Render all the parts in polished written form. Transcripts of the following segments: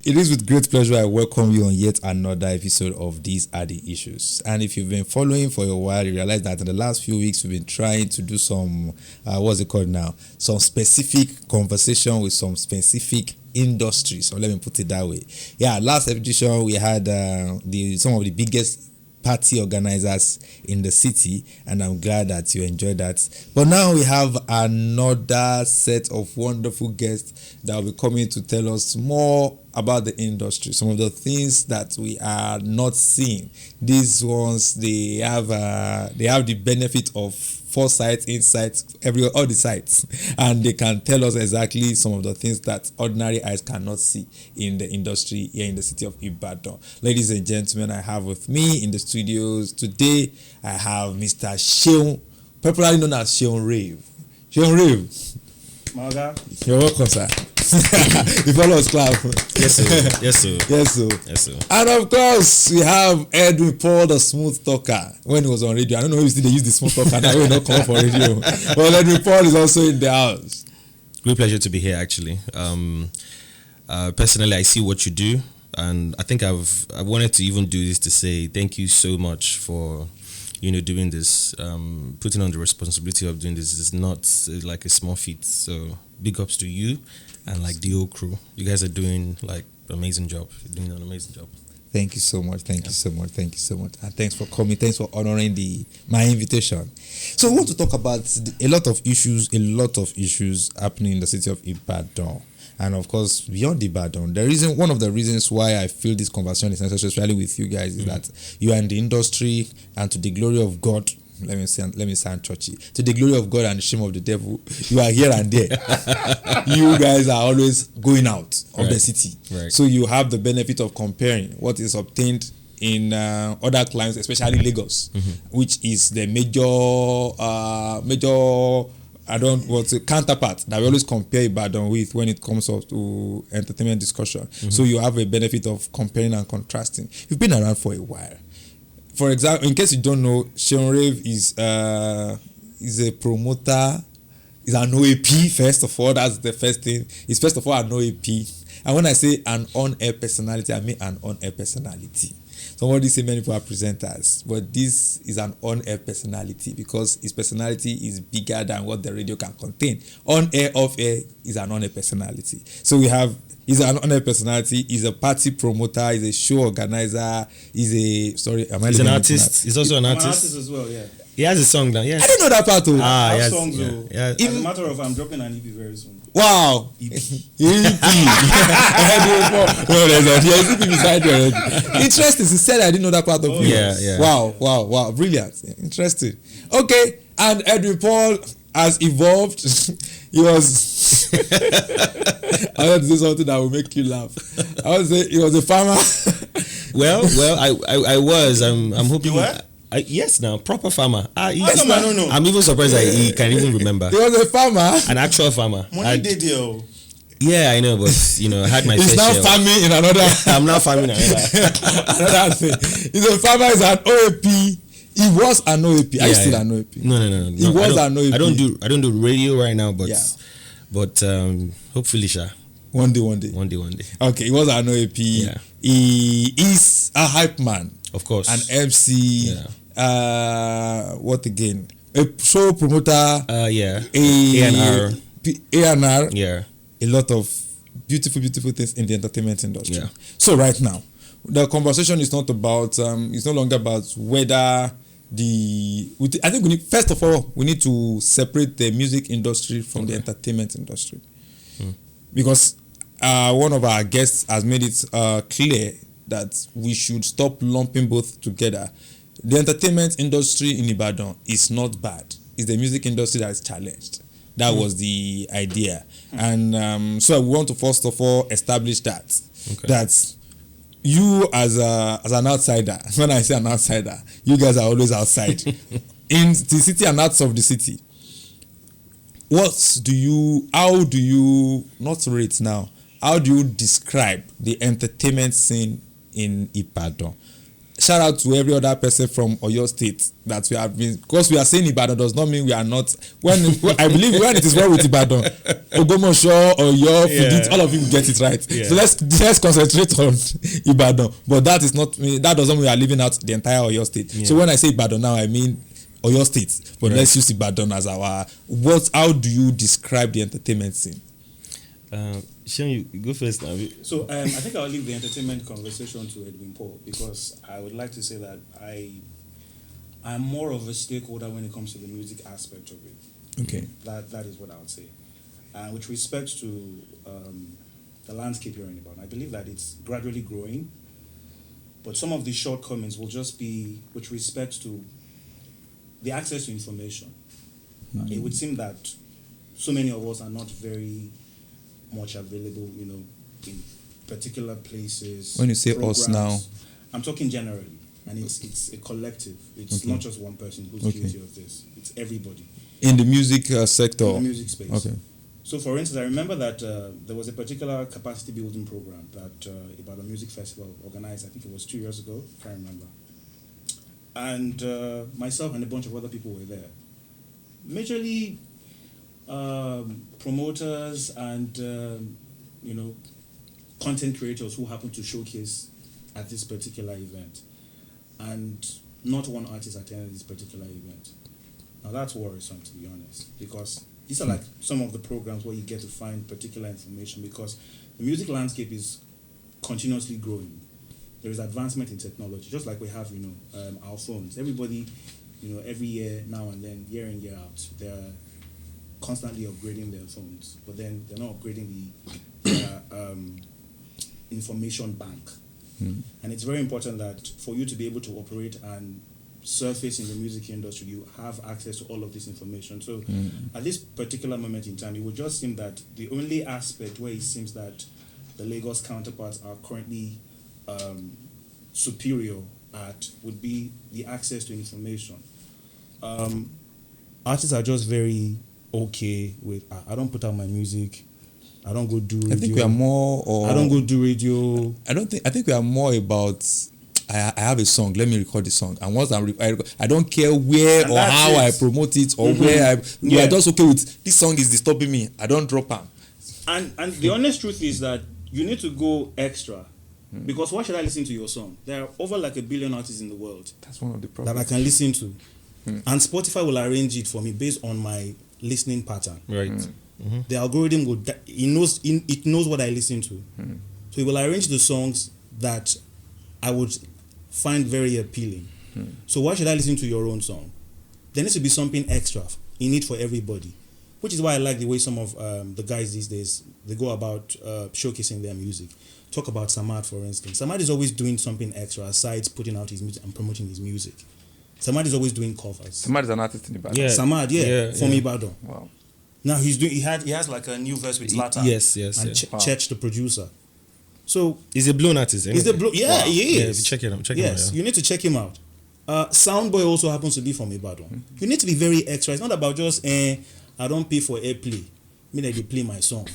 It is with great pleasure I welcome you on yet another episode of These Are The Issues. And if you've been following for a while, you realize that in the last few weeks, we've been trying to do some, what's it called now? Some specific conversation with some specific industries. Or let me put it that way. Yeah, last edition, we had some of the biggest party organizers in the city, and I'm glad that you enjoyed that. But now we have another set of wonderful guests that will be coming to tell us more about the industry, some of the things that we are not seeing. These ones, they have the benefit of foresight, insight, all the sites, and they can tell us exactly some of the things that ordinary eyes cannot see in the industry here in the city of Ibadan. Ladies and gentlemen, I have with me in the studios today, I have Mr. Seun, popularly known as Seunrave. Seunrave. Maga. You're welcome, sir. You follow us, clap. Yes, sir. Yes, sir. Yes, sir. Yes, sir. And of course, we have Edwin Paul, the smooth talker. When he was on radio, I don't know if they use the smooth talker now. We're not come for radio. Well, Edwin Paul is also in the house. Great pleasure to be here, actually. Personally, I see what you do, and I think I wanted to even do this to say thank you so much for doing this. Putting on the responsibility of doing this is not like a small feat. So big ups to you and like the whole crew. You guys are doing like amazing job. You're doing an amazing job. Thank you so much. Thank you so much. Thank you so much. And thanks for coming. Thanks for honoring my invitation. So we want to talk about a lot of issues happening in the city of Ibadan. And of course, beyond Ibadan, one of the reasons why I feel this conversation is necessary, especially with you guys, is that you are in the industry, and to the glory of God, let me sound churchy. To the glory of God and the shame of the devil, you are here and there. You guys are always going out of the city. Right. So you have the benefit of comparing what is obtained in other clients, especially Lagos, which is the major counterpart that we always compare Ibadan with when it comes up to entertainment discussion. So you have a benefit of comparing and contrasting. You've been around for a while. For example, in case you don't know, Seunrave is a promoter, is an OAP, first of all. That's the first thing. He's first of all an OAP. And when I say an on-air personality, I mean an on-air personality. Somebody say many people are presenters, but this is an on-air personality because his personality is bigger than what the radio can contain. On-air, off-air is an on-air personality. So he's an on-air personality, he's a party promoter, he's a show organizer, he's an artist. He's also an artist. I'm an artist as well, yeah. He has a song now, yes. I didn't know that part too. I have yes, songs, yeah, though. yeah. As a matter of, I'm dropping an EP very soon. Wow. EP. No, there's a EP beside you already. Interesting. He said I didn't know that part of you. Yeah. Wow. Brilliant. Interesting. Okay. And Edwin Paul has evolved. He was I want to say something that will make you laugh. I want to say he was a farmer. Well, I was. I'm hoping. You were? Yes, now proper farmer. Yes, I don't know. I'm even surprised that he can even remember. He was a farmer. An actual farmer. Money did deal. Yeah, I know, but I had my He's fair now share. farming in another. I'm now farming another. Another thing. He's a farmer. He's an OAP. He was an OAP. Are you still an OAP? No. He was an OAP. I don't do radio right now, but hopefully, sha. One day. One day. Okay, he was an OAP. Yeah. He is a hype man. Of course. An MC. Yeah. What again? A show promoter. Yeah. A&R. Yeah. A lot of beautiful things in the entertainment industry. Yeah. So right now, the conversation is not about. It's no longer about whether I think first of all we need to separate the music industry from the entertainment industry, because one of our guests has made it clear that we should stop lumping both together. The entertainment industry in Ibadan is not bad. It's the music industry that is challenged. That was the idea. And so I want to first of all establish that. Okay. That you as an outsider, when I say an outsider, you guys are always outside. In the city and outside of the city, how do you, not rate now, how do you describe the entertainment scene in Ibadan? shout out to every other person from Oyo State that we have been, because we are saying Ibadan does not mean we are not. When I believe when it is well with Ibadan, Ogomosho, Oyo, Fidit, all of you get it right. Yeah. So let's concentrate on Ibadan. But that is not, that doesn't mean we are leaving out the entire Oyo State. Yeah. So when I say Ibadan now, I mean Oyo State. But let's use Ibadan as our. How do you describe the entertainment scene? Sean, you go first now. So I think I'll leave the entertainment conversation to Edwin Paul, because I would like to say that I'm more of a stakeholder when it comes to the music aspect of it. Okay. That is what I would say. And with respect to the landscape here in Ibadan, I believe that it's gradually growing, but some of the shortcomings will just be with respect to the access to information. It would seem that so many of us are not very much available, in particular places. When you say us now, I'm talking generally, and it's a collective. It's not just one person who's guilty of this. It's everybody in the music sector. in the music space. Okay. So, for instance, I remember that there was a particular capacity building program that Ibadan Music Festival organized. I think it was 2 years ago. Can't remember. And myself and a bunch of other people were there. Majorly promoters and content creators who happen to showcase at this particular event, and not one artist attended this particular event. Now that's worrisome, to be honest, because these are like some of the programs where you get to find particular information, because the music landscape is continuously growing. There is advancement in technology, just like we have our phones. Everybody, every year now and then, year in, year out, they're constantly upgrading their phones, but then they're not upgrading the information bank. And it's very important that for you to be able to operate and surface in the music industry, you have access to all of this information. So at this particular moment in time, it would just seem that the only aspect where it seems that the Lagos counterparts are currently superior at would be the access to information. Artists are just very okay with, I don't put out my music, I don't go do radio. I think we are more. I don't go do radio. I think we are more about. I have a song. Let me record the song, and once I don't care where And or how I promote it or where we are just okay with this song is disturbing me. I don't drop am. And the honest truth is that you need to go extra, because why should I listen to your song? There are over like 1 billion artists in the world That's one of the that problems. I can listen to, and Spotify will arrange it for me based on my listening pattern. Right. The algorithm will it knows what I listen to, so it will arrange the songs that I would find very appealing. So why should I listen to your own song? There needs to be something extra in it for everybody, which is why I like the way some of the guys these days, they go about showcasing their music. Talk about Samad, for instance. Samad is always doing something extra aside putting out his music and promoting his music. Samad is always doing covers. Somebody is an artist in the back. Yeah. Samad, from Ibadan. Wow. Now he has like a new verse with Zlatan. Yes. And Yeah. Church, the producer. So He's a blown artist. he's the he Yeah, is. check it out. Yes, you need to check him out. Soundboy also happens to be from Ibadan. You need to be very extra. It's not about just I don't pay for airplay. Me they play my song.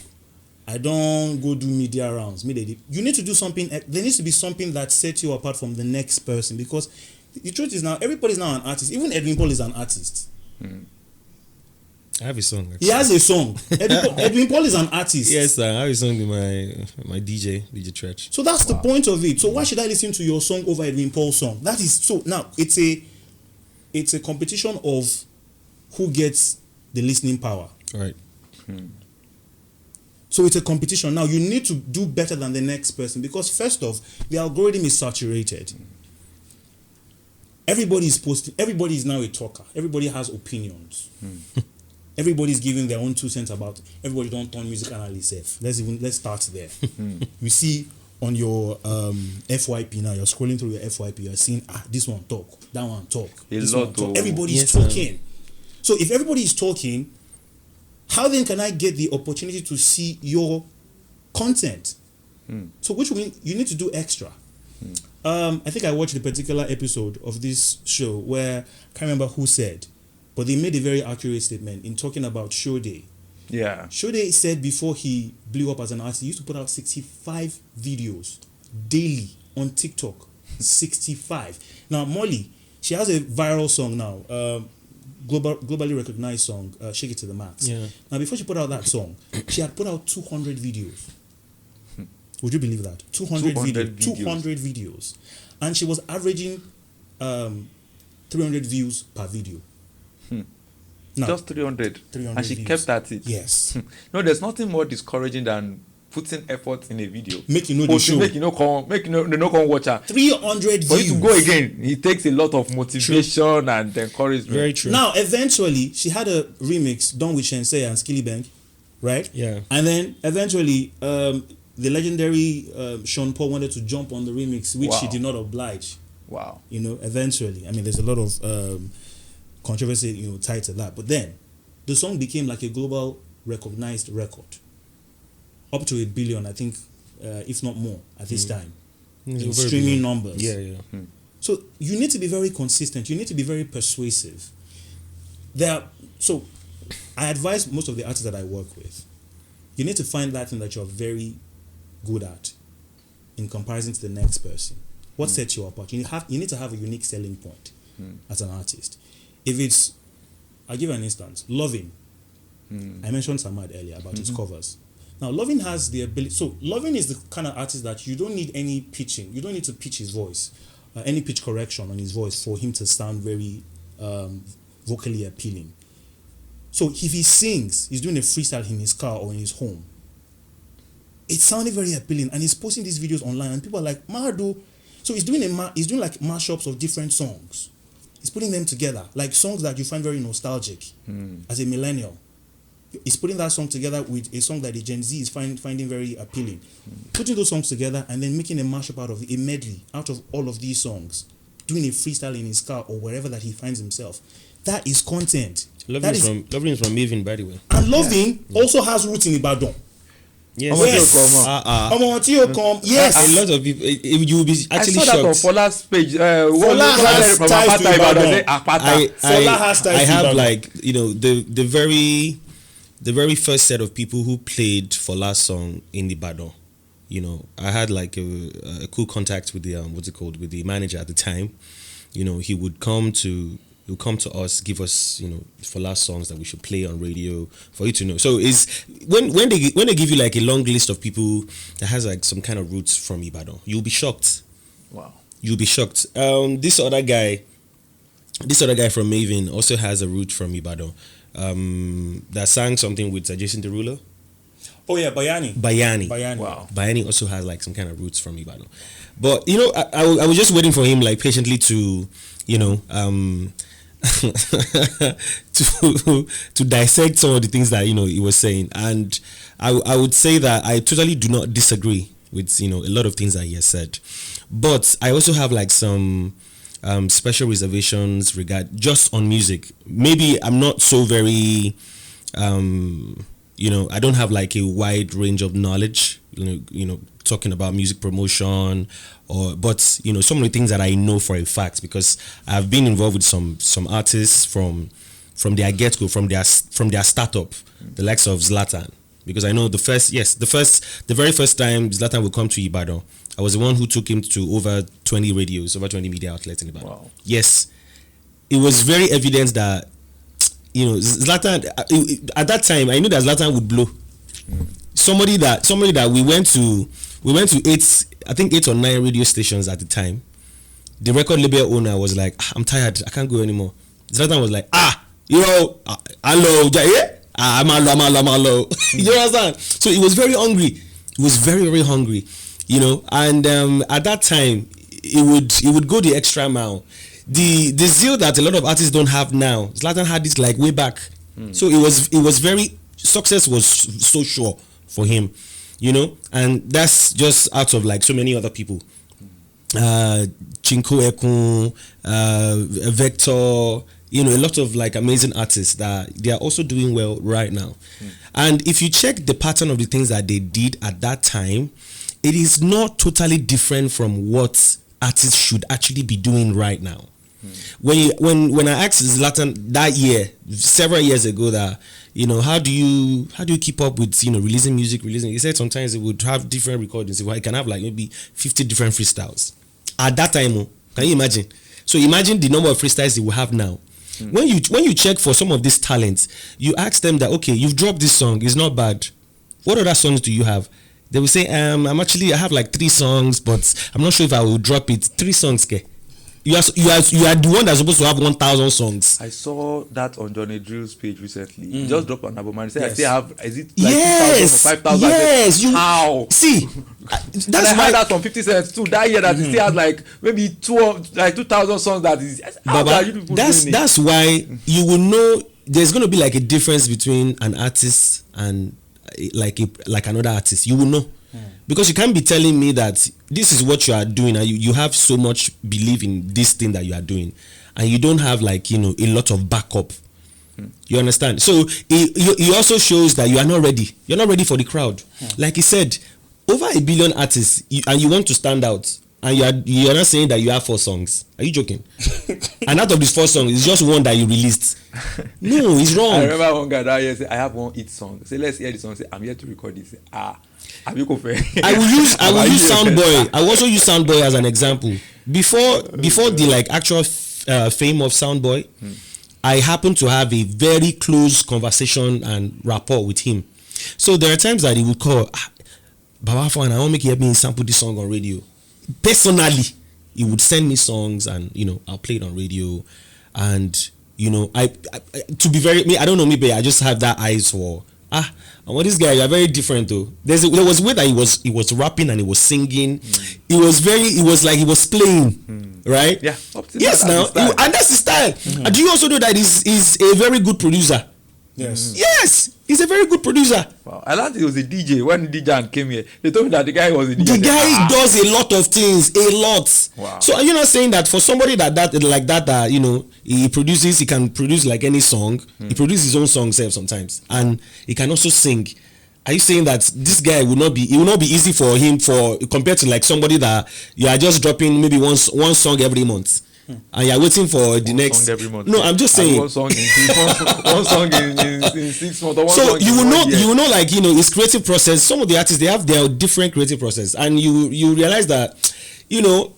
I don't go do media rounds. You need to do something. There needs to be something that sets you apart from the next person, because the truth is now everybody's now an artist. Even Edwin Paul is an artist. I have a song. He has a song. Edwin Paul is an artist. Yes, I have a song with my DJ Church. So that's the point of it. So why should I listen to your song over Edwin Paul's song? That is so. Now it's a competition of who gets the listening power. Right. So it's a competition. Now you need to do better than the next person, because first off, the algorithm is saturated. Everybody is posting. Everybody is now a talker. Everybody has opinions. Everybody's giving their own 2 cents about. Everybody don't turn music analyst. Let's start there. You see on your FYP now. You're scrolling through your FYP. You're seeing this one talk, that one talk, this one talk. Everybody is talking. So if everybody is talking, how then can I get the opportunity to see your content? So which means you need to do extra. I think I watched a particular episode of this show where I can't remember who said, but they made a very accurate statement in talking about Sade. Yeah. Sade said before he blew up as an artist, he used to put out 65 videos daily on TikTok. 65. Now, Molly, she has a viral song now, globally recognized song, Shake It to the Max. Yeah. Now, before she put out that song, she had put out 200 videos. Would you believe that? 200 videos. And she was averaging 300 views per video. No, just 300. And she views. Kept at it. Yes. No, there's nothing more discouraging than putting effort in a video. Make you know the show. Make you know come watch her. 300 For views. you to go again, it takes a lot of motivation and encouragement. Very true. Now, eventually, she had a remix done with Shensei and Skilly Bank, right? Yeah. And then eventually, the legendary Sean Paul wanted to jump on the remix, which she did not oblige. Wow. You know, eventually. I mean, there's a lot of controversy, you know, tied to that. But then, the song became like a global recognized record. Up to 1 billion, I think, if not more, at this time. In streaming numbers. Yeah. So, you need to be very consistent. You need to be very persuasive. So, I advise most of the artists that I work with, you need to find that thing that you're very good at in comparison to the next person. What sets you apart? You need to have a unique selling point as an artist. If it's, I'll give you an instance, Lovin. I mentioned Samad earlier about his covers. Now, Lovin has the ability, so Lovin is the kind of artist that you don't need any pitching. You don't need to pitch his voice, any pitch correction on his voice for him to sound very vocally appealing. So if he sings, he's doing a freestyle in his car or in his home, it's sounding very appealing, and he's posting these videos online, and people are like, Mardo. So he's doing like mashups of different songs. He's putting them together, like songs that you find very nostalgic as a millennial. He's putting that song together with a song that the Gen Z is finding very appealing. Putting those songs together and then making a mashup out of a medley out of all of these songs, doing a freestyle in his car or wherever that he finds himself. That is content. Loving is from Maven, by the way. And Loving also has roots in Ibadan. Yes. Yes. A lot of people, you will be actually shocked. I saw that on Fola's page. Fola has ties to Ibadan. I have like, you know, the very first set of people who played Fola's song in Ibadan. You know, I had like a cool contact with the with the manager at the time. You know, he would come to us, give us, you know, Fola songs that we should play on radio for you to know. So is when they give you like a long list of people that has like some kind of roots from Ibadan, you'll be shocked. Wow. You'll be shocked. This other guy from Maven also has a root from Ibadan. That sang something with Jason Derulo. Oh yeah, Bayani. Wow. Bayani also has like some kind of roots from Ibadan. But you know, I was just waiting for him like patiently to, you know, to dissect some of the things that, you know, he was saying. And I would say that I totally do not disagree with, you know, a lot of things that he has said. But I also have like some special reservations just on music. Maybe I'm not so very you know, I don't have like a wide range of knowledge, you know, talking about music promotion, but you know, some of the things that I know for a fact, because I've been involved with some artists from their get-go, from their startup, the likes of Zlatan, because I know the very first time Zlatan would come to Ibadan, I was the one who took him to over 20 radios, over 20 media outlets in Ibadan. Wow. Yes, it was very evident that, you know, Zlatan, at that time I knew that Zlatan would blow. Somebody that we went to 8 or 9 radio stations at the time. The record label owner was like, I'm tired, I can't go anymore. Zlatan was like, hello, I'm hello. You understand? So he was very hungry. He was very, very hungry, you know. And at that time, it would go the extra mile. The zeal that a lot of artists don't have now, Zlatan had this like way back. So it was very, success was so sure for him, you know. And that's just out of like so many other people. Chinko Ekun, Vector, you know, a lot of like amazing artists that they are also doing well right now. And if you check the pattern of the things that they did at that time, it is not totally different from what artists should actually be doing right now. When I asked Zlatan that year, several years ago, that, you know, how do you keep up with, you know, releasing music, he said sometimes it would have different recordings. He can have like maybe 50 different freestyles. at that time. Can you imagine? So imagine the number of freestyles they will have now. When you check for some of these talents, you ask them that, okay, you've dropped this song, it's not bad. What other songs do you have? They will say, I have like 3 songs, but I'm not sure if I will drop it. 3 songs, okay? You are the one that's supposed to have 1,000 songs. I saw that on Johnny Drill's page recently. He just dropped an album and he said, I still have, is it like 2,000 or 5,000? Yes. How? See, That's that's I why. heard that from 50 Cent too. That year that he still has like maybe 2,000 songs that is. How Baba, are you people doing it? that's why you will know there's going to be like a difference between an artist and like another artist. You will know. Because you can't be telling me that this is what you are doing and you have so much belief in this thing that you are doing and you don't have like, a lot of backup. You understand? So it also shows that you are not ready. You're not ready for the crowd. Like he said, over 1 billion artists and you want to stand out and you're not saying that you have 4 songs. Are you joking? And out of these 4 songs, it's just one that you released. No, it's wrong. I remember one guy that year say, I have one hit song. Say, let's hear the song. Say, I'm here to record this. Say, I will use Soundboy. I will also use Soundboy as an example. Before the like actual fame of Soundboy, I happened to have a very close conversation and rapport with him. So there are times that he would call, Baba Fan, I want to make you help me sample this song on radio. Personally, he would send me songs and I'll play it on radio. And I to be very, I don't know, maybe I just have that eyes for and what this guy, you are very different though. There was a way that he was rapping and he was singing. It was like he was playing, right? Yeah. Yes, now and that's his style. And do you also know that he's a very good producer? Yes. Yes, he's a very good producer. Wow. I learned he was a DJ when DJ came here. They told me that the guy was a DJ. The guy does a lot of things, a lot. Wow. So are you not saying that for somebody that he produces, he can produce like any song. He produces his own songs sometimes, and he can also sing. Are you saying that this guy it will not be easy for him compared to like somebody that you are just dropping maybe one song every month? And you're waiting for the next song every month. No, I'm just saying one song in 6 months or one so song you in will 1 know year. like his creative process. Some of the artists, they have their different creative process, and you realize that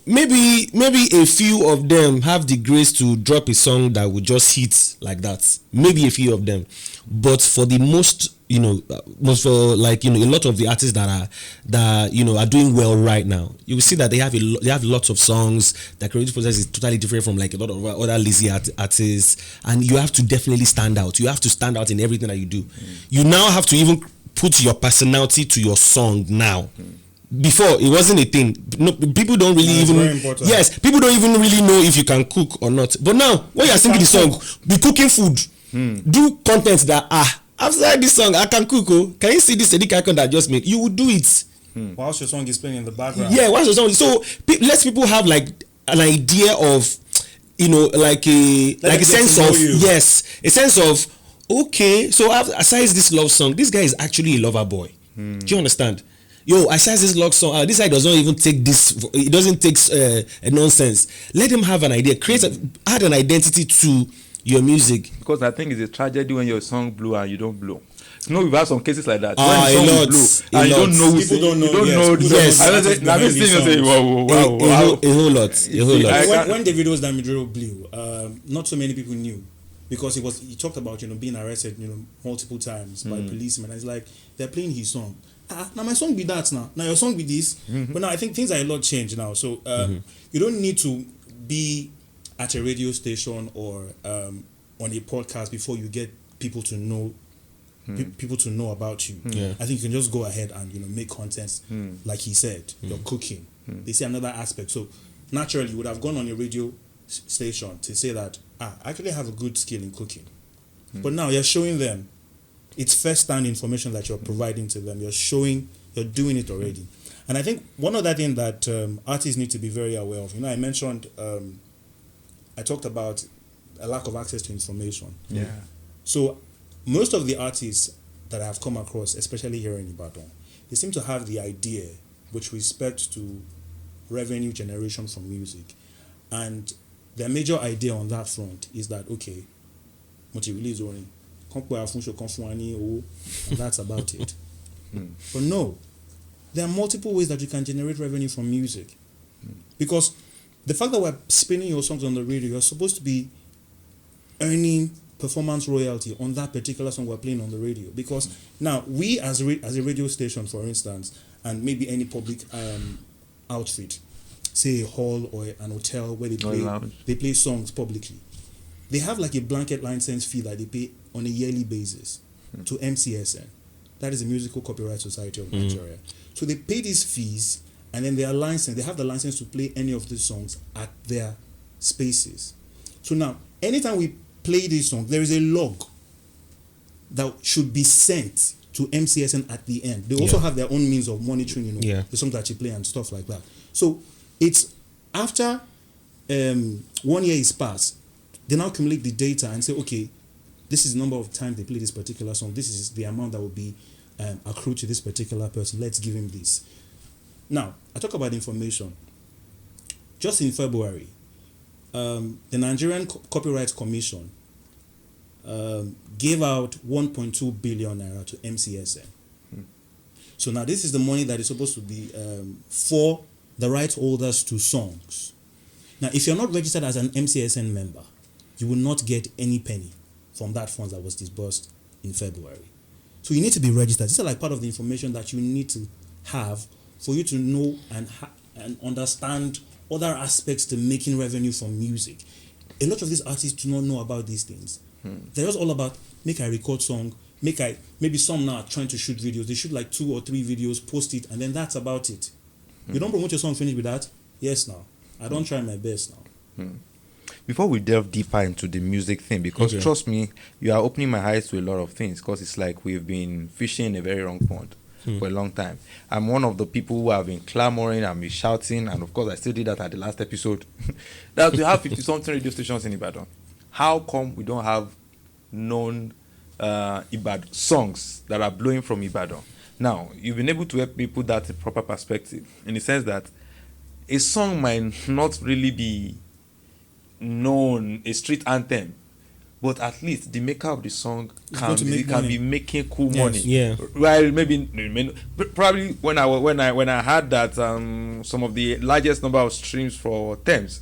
maybe a few of them have the grace to drop a song that would just hit like that. Maybe a few of them, but for the most for like a lot of the artists that are doing well right now, you will see that they have lots of songs. Their creative process is totally different from like a lot of other lazy artists, and you have to definitely stand out. You have to stand out in everything that you do. You now have to even put your personality to your song now. Before it wasn't a thing. No, people don't really Yes, people don't even really know if you can cook or not. But now, when you're singing the song, be cooking food. Do content that after this song I can cook. Can you see this edit icon that I just made? You will do it. Whilst your song is playing in the background. Yeah, whilst your song. So let people have like an idea of like a sense of a sense of okay. So aside this love song, this guy is actually a lover boy. Do you understand? Aside this love song, this guy does not even take this. It doesn't take a nonsense. Let him have an idea. Add an identity to your music. Because I think it's a tragedy when your song blew and you don't blow. We've had some cases like that. When the song blew and you don't know. People don't know. Yes. I've been saying, wow. A whole lot. When Davido's Damidro blew, not so many people knew, because he talked about being arrested multiple times by policemen. And it's like they're playing his song. Now my song be that now your song be this. But now I think things are a lot changed now. So you don't need to be at a radio station or on a podcast before you get people to know people to know about you. I think you can just go ahead and make content like he said. You're cooking. They say another aspect. So naturally you would have gone on a radio station to say that I actually have a good skill in cooking. But now you're showing them it's first-hand information that you're providing to them. You're doing it already. And I think one other thing that artists need to be very aware of, I mentioned, I talked about a lack of access to information. Yeah. So most of the artists that I have come across, especially here in Ibadan, they seem to have the idea with respect to revenue generation from music. And their major idea on that front is that, okay, multi-release only. And that's about it. But no, there are multiple ways that you can generate revenue from music. Because the fact that we're spinning your songs on the radio, you're supposed to be earning performance royalty on that particular song we're playing on the radio. Because now we as a radio station, for instance, and maybe any public outfit, say a hall or an hotel where they play songs publicly, they have like a blanket license fee that they pay on a yearly basis to MCSN. That is the Musical Copyright Society of Nigeria. So they pay these fees, and then they have the license to play any of these songs at their spaces. So now, anytime we play this song, there is a log that should be sent to MCSN at the end. They also have their own means of monitoring, the songs that you play and stuff like that. So it's after 1 year is passed, they now accumulate the data and say, okay, this is the number of times they play this particular song. This is the amount that will be accrued to this particular person. Let's give him this. Now, I talk about information. Just in February, the Nigerian Copyright Commission gave out 1.2 billion naira to MCSN. So now this is the money that is supposed to be for the rights holders to songs. Now, if you're not registered as an MCSN member, you will not get any penny from that fund that was disbursed in February. So you need to be registered. This is like part of the information that you need to have for you to know and understand other aspects to making revenue from music. A lot of these artists do not know about these things. They're just all about, make I record song, maybe some now are trying to shoot videos. They shoot like 2 or 3 videos, post it, and then that's about it. You don't promote your song, finish with that? Yes, now. I don't try my best now. Before we delve deeper into the music thing, because trust me, you are opening my eyes to a lot of things, because it's like we've been fishing in a very wrong pond for a long time. I'm one of the people who have been clamoring and been shouting, and of course I still did that at the last episode, that we have 50-something radio stations in Ibadan. How come we don't have known Ibadan songs that are blowing from Ibadan? Now, you've been able to help me put that in proper perspective, in the sense that a song might not really be known, a street anthem, but at least the maker of the song can be making cool money. Yeah. Well, probably when I heard that some of the largest number of streams for Thames,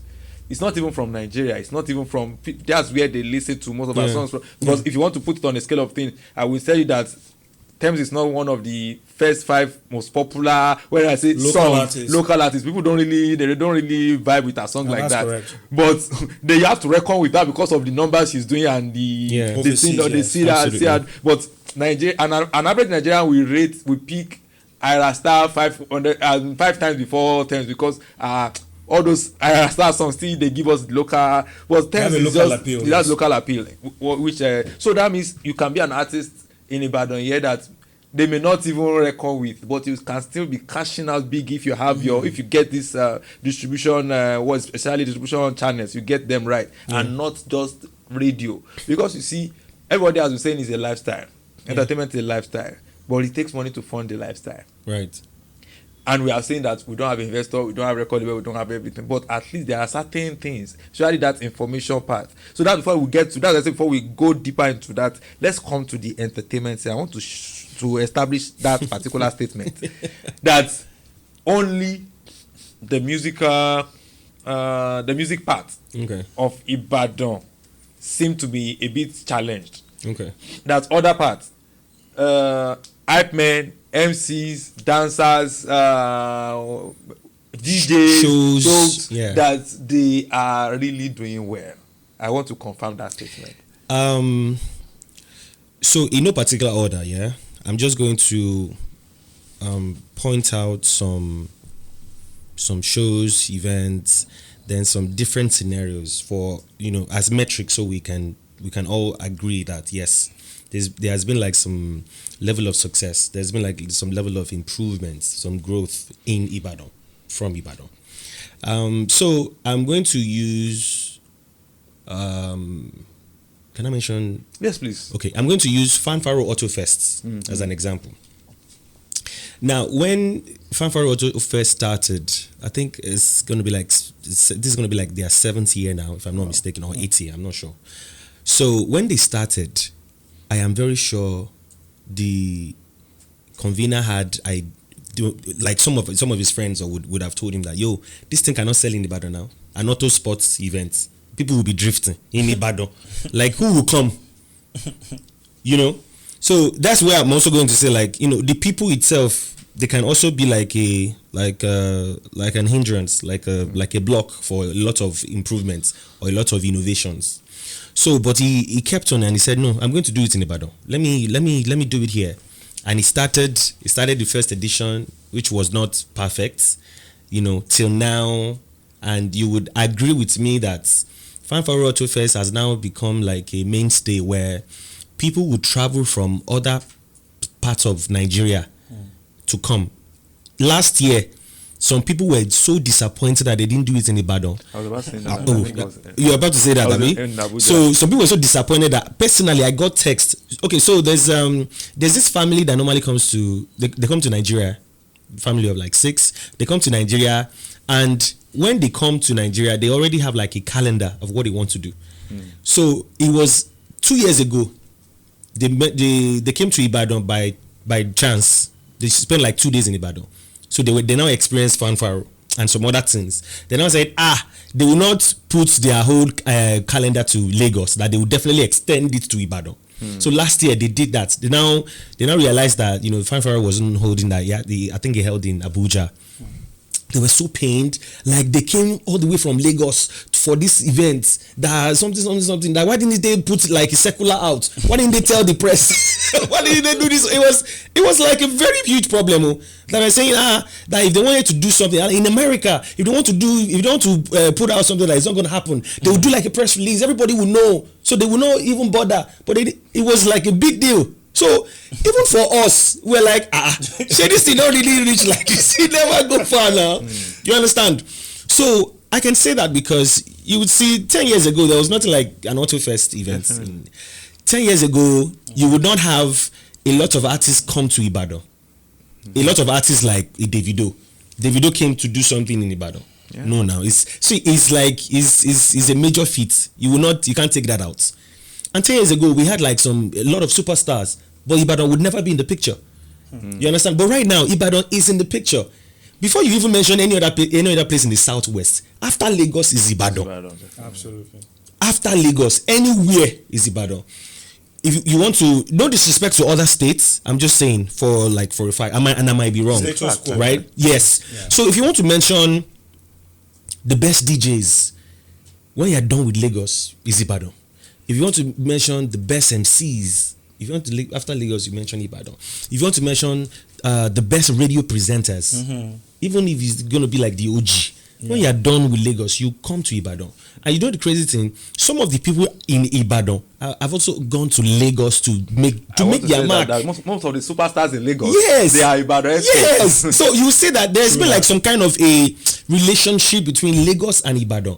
it's not even from Nigeria. It's not even from. That's where they listen to most of our songs from. Because if you want to put it on a scale of things, I will tell you that Thames is not one of the first 5 most popular. When I say local artists, people don't really vibe with a song like that. Correct. But they have to reckon with that because of the numbers she's doing and they see that. But Nigeria, an average Nigerian we pick Ira Star 500 5 times before Thames, because all those Ira Star songs still they give us local. But Thames is just that's local appeal, which so that means you can be an artist in Ibadan here that they may not even reckon with, but you can still be cashing out big if you have if you get this distribution, especially distribution channels, you get them right, and not just radio. Because you see, everybody has been saying it's a lifestyle. Entertainment is a lifestyle, but it takes money to fund the lifestyle. Right. And we are saying that we don't have investor, we don't have record label, we don't have everything, but at least there are certain things, especially that information part. So that before we get to that, before we go deeper into that, let's come to the entertainment side. I want to establish that particular statement that only the music part of Ibadan seem to be a bit challenged. Okay. That other part, hype men, MCs, dancers, DJs, shows that they are really doing well. I want to confirm that statement. So in no particular order, I'm just going to point out some shows, events, then some different scenarios for as metrics, so we can all agree that yes, there has been like some level of success. There's been like some level of improvement, some growth in Ibadan, from Ibadan. So I'm going to use, can I mention? Yes, please. Okay, I'm going to use Fanfaro Auto Fest as an example. Now, when Fanfaro Auto Fest started, I think this is going to be like their 7th year now, if I'm not mistaken, or 8th year, I'm not sure. So when they started, I am very sure the convener had some of his friends would have told him that, yo, this thing cannot sell in Ibadan now. an auto sports event, people will be drifting in Ibadan. Like, who will come? You know? So that's where I'm also going to say, like, you know, the people itself, they can also be like an hindrance, like a block for a lot of improvements or a lot of innovations. So, but he kept on and he said, no, I'm going to do it in Ibadan. Let me do it here. And he started the first edition, which was not perfect, you know, till now. And you would agree with me that Fanfare Auto Fest has now become like a mainstay where people would travel from other parts of Nigeria to come. Last year, some people were so disappointed that they didn't do it in Ibadan. I was about to say that. You're about to say that, Abi? So some people were so disappointed that personally I got text. Okay, so there's this family that normally comes to they come to Nigeria, family of like 6. They come to Nigeria, and when they come to Nigeria, they already have like a calendar of what they want to do. So it was 2 years ago. They came to Ibadan by chance. They spent like 2 days in Ibadan. So they now experienced fanfare and some other things. They now said, they will not put their whole calendar to Lagos, that they will definitely extend it to Ibadan. So last year they did that. They now realized that, you know, fanfare wasn't holding that. Yeah, I think they held in Abuja. They were so pained, like they came all the way from Lagos for this event. That something. That why didn't they put like a circular out? Why didn't they tell the press? Why didn't they do this? It was like a very huge problem. That I'm saying that if they wanted to do something in America, if they want to put out something that is not going to happen, they will do like a press release. Everybody will know, so they will not even bother. But it was like a big deal. So even for us, we're like, say this thing don't really reach like this. It never go far now. You understand? So I can say that because you would see 10 years ago there was nothing like an Auto Fest event. 10 years ago, you would not have a lot of artists come to Ibadan. A lot of artists like Davido. Davido came to do something in Ibadan. Yeah. No, now it's like it's a major feat. You can't take that out. And 10 years ago, we had like a lot of superstars, but Ibadan would never be in the picture. You understand? But right now, Ibadan is in the picture. Before you even mention any other place in the southwest, after Lagos is Ibadan. Absolutely. After Lagos, anywhere is Ibadan. If you want to, no disrespect to other states, I'm just saying for a fact, I might be wrong, right? Yes. Yeah. So if you want to mention the best DJs, when you're done with Lagos, is Ibadan. If you want to mention the best MCs, if you want to after Lagos, you mention Ibadan. If you want to mention the best radio presenters, even if it's going to be like the OG, when you're done with Lagos, you come to Ibadan. And you know the crazy thing, some of the people in Ibadan have also gone to Lagos to make their mark. That most of the superstars in Lagos, yes, they are Ibadan. Yes. So you say that there's been like some kind of a relationship between Lagos and Ibadan.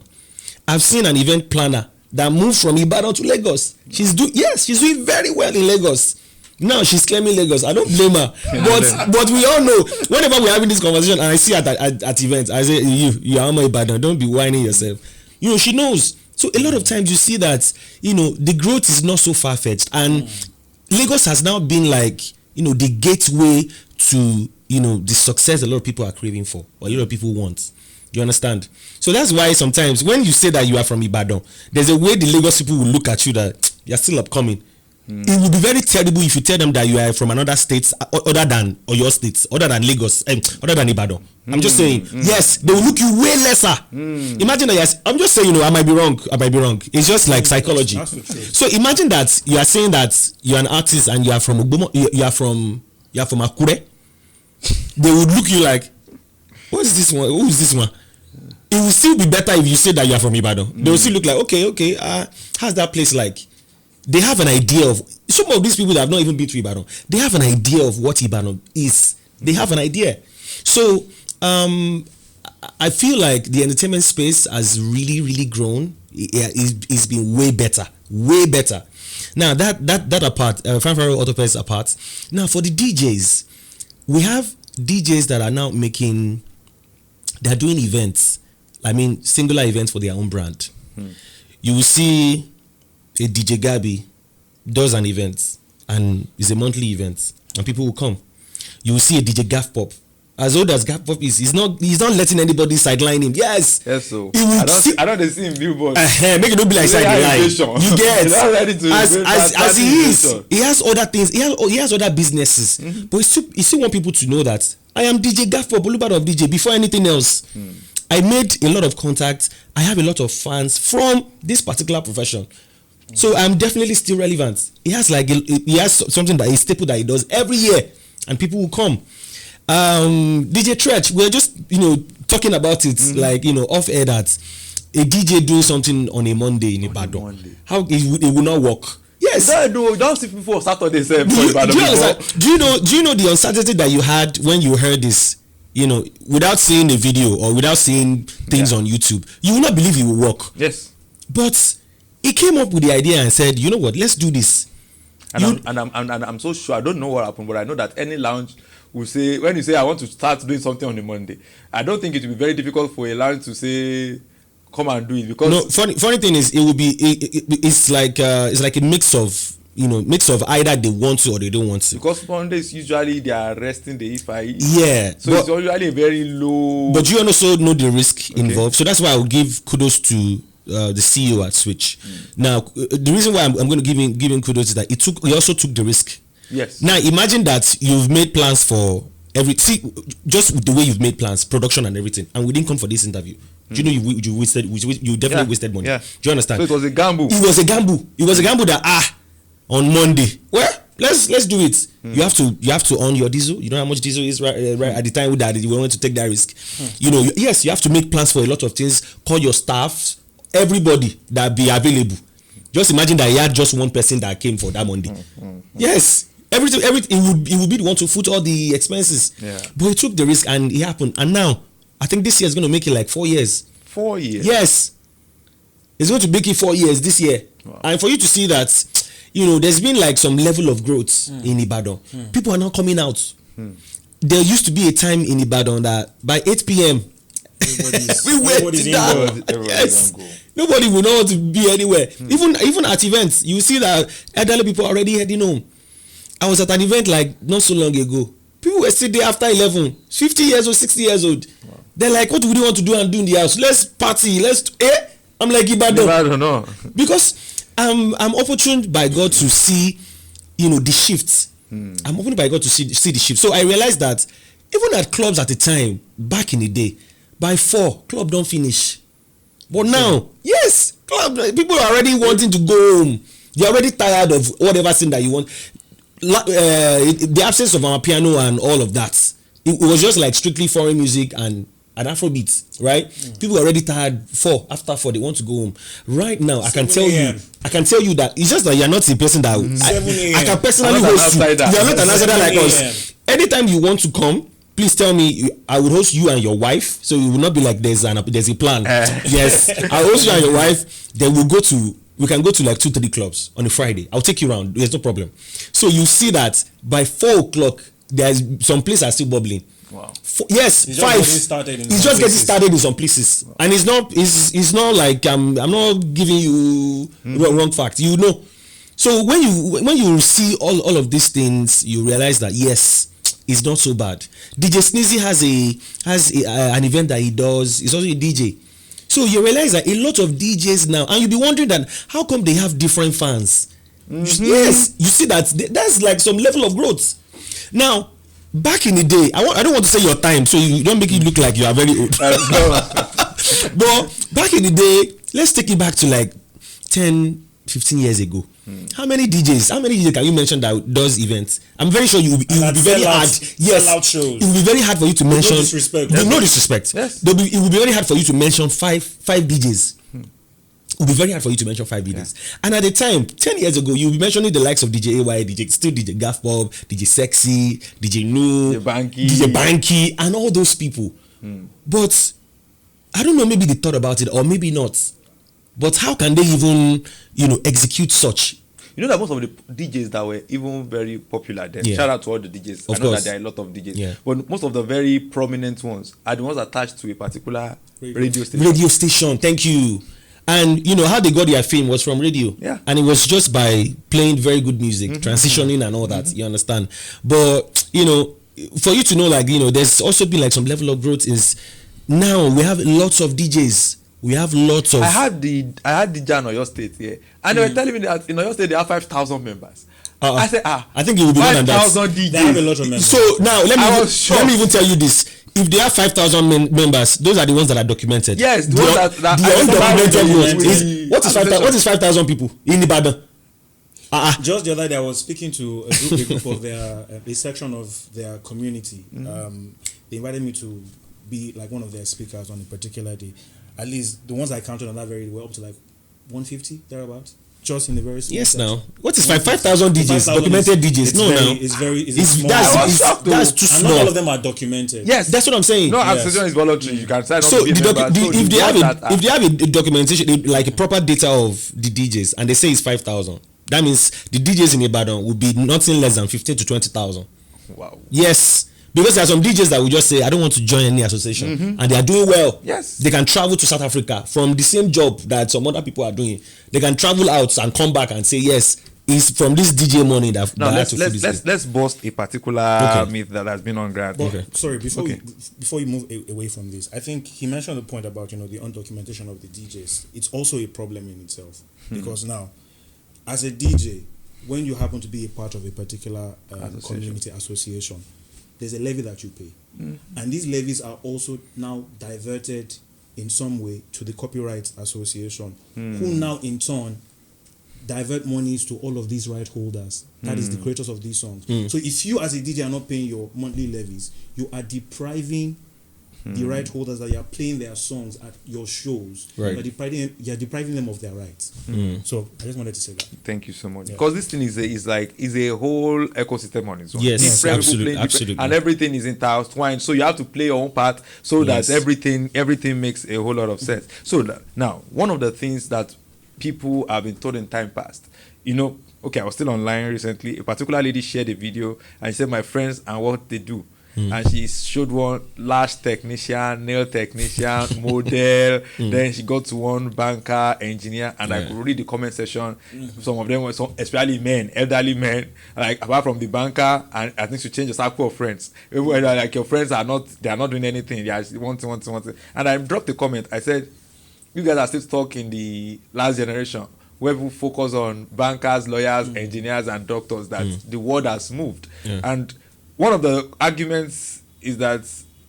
I've seen an event planner that moved from Ibadan to Lagos. She's doing very well in Lagos. Now she's claiming Lagos. I don't blame her. But we all know, whenever we're having this conversation and I see her at events, I say, you are Ibadan, don't be whining yourself. You know, she knows. So a lot of times you see that, you know, the growth is not so far-fetched. And Lagos has now been like, you know, the gateway to, you know, the success a lot of people are craving for, or a lot of people want. You understand? So that's why sometimes when you say that you are from Ibadan, there's a way the Lagos people will look at you that you're still upcoming. It would be very terrible if you tell them that you are from another state other than your states, other than Lagos, other than Ibadan. I'm just saying, yes, they will look you way lesser. Imagine that, yes, I'm just saying, you know, I might be wrong. It's just like psychology. So imagine that you are saying that you're an artist and you are from you are from Akure. They would look you like, what is this one? Who is this one? It will still be better if you say that you are from Ibadan. They will still look like, okay, how's that place like? They have an idea of, some of these people that have not even been to Ibadan, they have an idea of what Ibadan is. They have an idea. So I feel like the entertainment space has really, really grown. It's been way better. Now that apart, Fanfare Auto Fest apart. Now for the DJs, we have DJs that are now they're doing events. I mean, singular events for their own brand. You will see a DJ Gabi does an event and it's a monthly event and people will come. You will see a DJ Gaff Pop as old as Gap Pop is, he's not letting anybody sideline him. Yes. Yes, so He will I don't see him billboard. make it not be like sideline. You get He's not ready to as he is. He has other things. He has other businesses. Mm-hmm. But he still want people to know that I am DJ Gap Pop, Olubadan of DJ. Before anything else, I made a lot of contacts. I have a lot of fans from this particular profession. So I'm definitely still relevant. He has something that is staple that he does every year, and people will come. DJ Tretch, we're just talking about it off air that a DJ doing something on a Monday in Ibadan, how it will not work. Yes, don't see people Saturday. Do you know the uncertainty that you had when you heard this? Without seeing a video or without seeing things on YouTube, you will not believe it will work. Yes, but he came up with the idea and said, you know what, let's do this. I'm so sure. I don't know what happened, but I know that any lounge will say, when you say I want to start doing something on a Monday, I don't think it will be very difficult for a lounge to say come and do it, because no. Funny thing is, it will be it's like a mix of either they want to or they don't want to. Because Mondays usually they are resting day if I so it's usually a very low. But you also know the risk involved, so that's why I will give kudos to the CEO at Switch. Now, the reason why I'm going to give him kudos is that he also took the risk. Yes. Now, imagine that you've made plans for just the way you've made plans, production and everything, and we didn't come for this interview. Do you know you definitely wasted money? Yeah. Do you understand? So it was a gamble. It was a gamble that on Monday. Well, let's do it. You have to earn your diesel. You know how much diesel is right at the time that we want to take that risk. Yes, you have to make plans for a lot of things. Call your staff, everybody that be available. Just imagine that he had just one person that came for that Monday. Yes, everything it would be the one to foot all the expenses. Yeah. But he took the risk and it happened. And now I think this year is going to make it like 4 years. 4 years. Yes, it's going to make it 4 years this year. Wow. And for you to see that, there's been like some level of growth in Ibadan. People are now coming out. There used to be a time in Ibadan that by 8 p.m. everybody's involved. Yes. Nobody will know how to be anywhere. Even at events, you see that elderly people are already heading home. I was at an event like not so long ago. People were still there after 11, 50 years old, 60 years old. Wow. They're like, what do we want to do and do in the house? Let's party. I'm like, Ibadan. No. Because I'm opportuned by God to see, the shifts. I'm opportuned by God to see the shift. So I realized that even at clubs at the time, back in the day, by 4, club don't finish. But now, yes, club, people are already wanting to go home. You're already tired of whatever thing that you want. The absence of our piano and all of that. It was just like strictly foreign music and Afrobeat, right? People are already tired. After 4, they want to go home. Right now, I can tell you that it's just that you're not the person that I can personally host you. You're not an outsider like us. Anytime you want to come, please tell me. I would host you and your wife, so it will not be like there's a plan. Yes, I'll host you and your wife. Then we can go to like 2-3 clubs on a Friday. I'll take you around. There's no problem. So you see that by 4 o'clock, there's some places are still bubbling. Wow. 5. It's just getting started in some places. Wow. And it's not like I'm not giving you wrong facts. So when you see all of these things, you realize that yes, it's not so bad. DJ Sneezy has an event that he does. He's also a DJ. So you realize that a lot of DJs now, and you'll be wondering that how come they have different fans? Yes, you see that's like some level of growth. Now, back in the day, I don't want to say your time, so you don't make it look like you are very old. But back in the day, let's take it back to like 10, 15 years ago. How many DJs can you mention that does events? I'm very sure it will be very hard. Yes, it will be very hard for you to mention. No disrespect. Yes. It will be very hard for you to mention five DJs. It will be very hard for you to mention 5 DJs. Yeah. And at the time, 10 years ago, you'll be mentioning the likes of DJ AY, DJ Gaff Bob, DJ Sexy, DJ Nu, DJ Banky, and all those people. But I don't know, maybe they thought about it or maybe not. But how can they even, execute such? You know that most of the DJs that were even very popular then, shout out to all the DJs. I know that there are a lot of DJs. But most of the very prominent ones are the ones attached to a particular radio station. Radio station, thank you. And how they got their fame was from radio. Yeah. And it was just by playing very good music, transitioning and all that, you understand. But, for you to know, like, there's also been like some level of growth is now we have lots of DJs. We have lots of. I had the DJ in Oyo State here, and they were telling me that in Oyo State they have 5,000 members. I said, I think it will be more than that. 5,000 DJs. They have a lot of members. So now let me even tell you this: if they have 5,000 members, those are the ones that are documented. Yes, the the ones that undocumented ones is what is 5,000 people in Ibadan? Just the other day, I was speaking to a group of a section of their community. They invited me to be like one of their speakers on a particular day. At least the ones I counted on that very well, up to like 150 thereabouts. Just in the very small section. Now what is 5,000 DJs? Documented DJs? That's too small. Not all of them are documented. Yes, that's what I'm saying. No, association is voluntary. You can sign up. So if they have a documentation, like a proper data of the DJs, and they say it's 5,000, that means the DJs in Ibadan will be nothing less than 15 to 20,000. Wow. Yes. Because there are some DJs that will just say, I don't want to join any association. And they are doing well. Yes. They can travel to South Africa from the same job that some other people are doing. They can travel out and come back and say, yes, it's from this DJ money that now I have to feed this. Let's bust a particular myth that has been on ground. Sorry, before you move away from this, I think he mentioned the point about the undocumentation of the DJs. It's also a problem in itself. Because now, as a DJ, when you happen to be a part of a particular community association, there's a levy that you pay. And these levies are also now diverted in some way to the Copyright Association, who now in turn divert monies to all of these right holders. That is the creators of these songs. So if you as a DJ are not paying your monthly levies, you are depriving the right holders that you are playing their songs at your shows. Right. You're depriving them of their rights. So I just wanted to say that. Thank you so much. Because this thing is a whole ecosystem on its own. Yes, absolutely. And everything is intertwined. So you have to play your own part so that everything makes a whole lot of sense. So now, one of the things that people have been told in time past, I was still online recently. A particular lady shared a video and she said, my friends and what they do. And she showed one lash technician, nail technician, model. Then she got to one banker, engineer, and I could read the comment section. Some of them were especially men, elderly men. Like apart from the banker, and I think she changed the circle of friends. Like your friends are not doing anything. They are one thing. And I dropped a comment. I said, you guys are still stuck in the last generation, where people focus on bankers, lawyers, engineers, and doctors. That the world has moved. And one of the arguments is that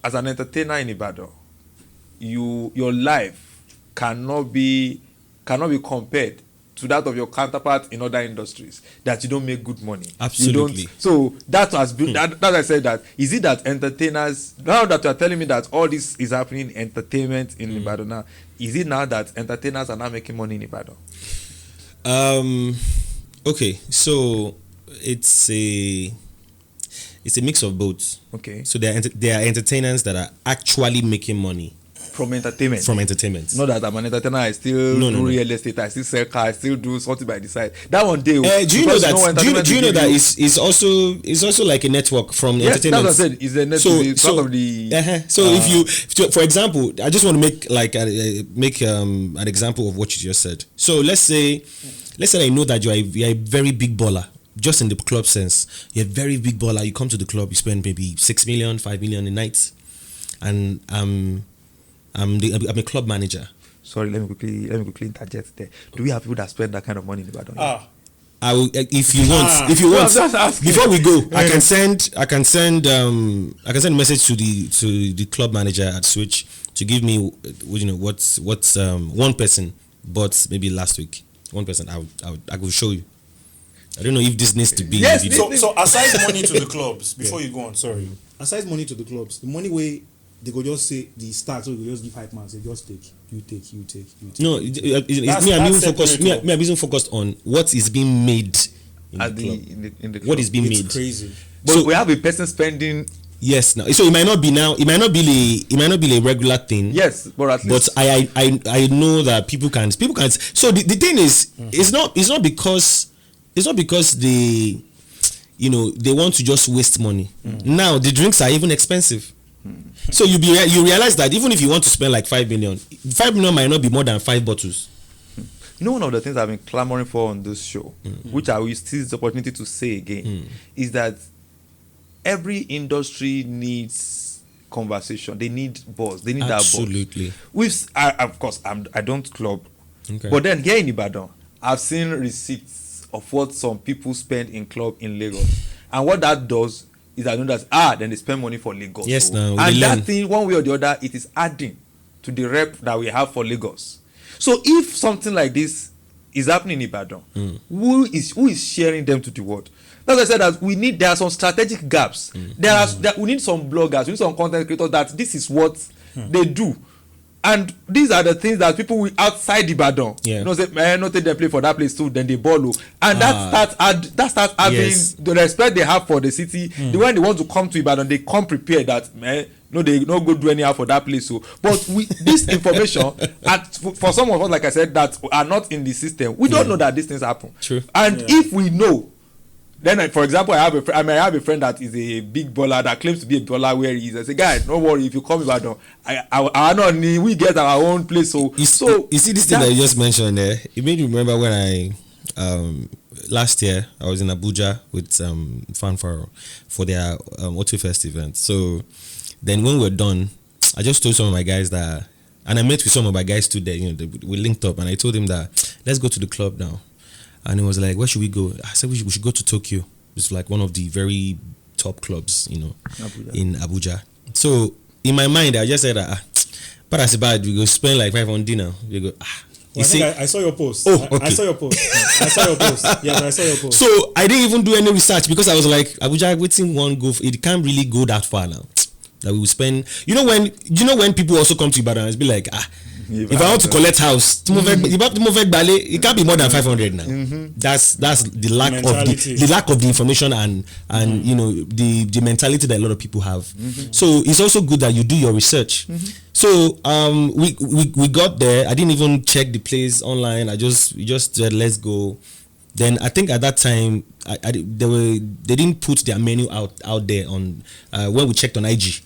as an entertainer in Ibadan, your life cannot be compared to that of your counterpart in other industries. That you don't make good money. Absolutely. So that has been that I said that. Is it that entertainers, now that you are telling me that all this is happening in entertainment in Ibadan now, is it now that entertainers are now making money in Ibadan? Okay, so it's a mix of both. Okay. So there are entertainers that are actually making money from entertainment. Not that I'm an entertainer, I still do real estate, I still sell cars, I still do something by the side. That one day. Do you know that it's also like a network from entertainment? That's what I said. It's a network. So part of the. So if for example, I just want to make an example of what you just said. So let's say I know that you're a very big baller. Just in the club sense, you're a very big baller. You come to the club, you spend maybe 6 million, 5 million a night, and I'm a club manager. Sorry, let me quickly interject there. Do we have people that spend that kind of money in Ibadan? I will, if you want. Before we go, I can send a message to the club manager at Switch to give me what's one person bought maybe last week. One person, I will show you. I don't know if this needs to be. Yes. So aside money to the clubs, before you go on, sorry. Aside money to the clubs, the money way they go just say the start, so they go just give hype man, say just take. No, I'm even focused on what is being made in the club. What is being made? Crazy. But so we have a person spending. Yes, now so it might not be a regular thing. Yes, but at least. But I know that people can. So the thing is, it's not because they want to just waste money. Now the drinks are even expensive. So you realize that even if you want to spend like 5 million might not be more than 5 bottles. One of the things I've been clamoring for on this show, which I will seize the opportunity to say again, is that every industry needs conversation. They need buzz. They need Absolutely. that buzz. Of course, I don't club. Okay. But then here in Ibadan, I've seen receipts of what some people spend in club in Lagos. And what that does is I know that, then they spend money for Lagos. Yes, now, and that learn. thing, one way or the other, it is adding to the rep that we have for Lagos. So if something like this is happening in Ibadan, who is sharing them to the world? That's why I said that there are some strategic gaps. We need some bloggers, we need some content creators that this is what they do. And these are the things that people outside Ibadan, say, man, not take them play for that place too, then they ball. And that starts having the respect they have for the city. The when they want to come to Ibadan, they come prepared that, man, no, they no go do anyhow for that place. So, but this information, for some of us, like I said, that are not in the system, we don't know that these things happen. True. And if we know, then, for example, I may have a friend that is a big baller that claims to be a baller where he is. I say, guy, don't worry, if you come Ibadan, we get our own place. So you see this thing that you just mentioned there. It made me remember when I last year I was in Abuja with Fanfare for their Auto Fest event. So then when we were done, I just told some of my guys that, and I met with some of my guys too there. We linked up, and I told him that let's go to the club now. And he was like, where should we go? I said, we should go to Tokyo. It's like one of the very top clubs, Abuja. In Abuja. So in my mind, I just said, but as bad, we go spend like 5 on dinner. We go, I saw your post. Oh, okay. I saw your post. I saw your post. Yes, I saw your post. So I didn't even do any research because I was like, Abuja, waiting one go. It can't really go that far now. That we will spend. When people also come to Ibadan, it's be like, if I want to collect house, it can't be more than 500 now. That's the lack of the information and the mentality that a lot of people have. So it's also good that you do your research. So we got there. I didn't even check the place online. We just said let's go. Then I think at that time they didn't put their menu out there on when we checked on IG.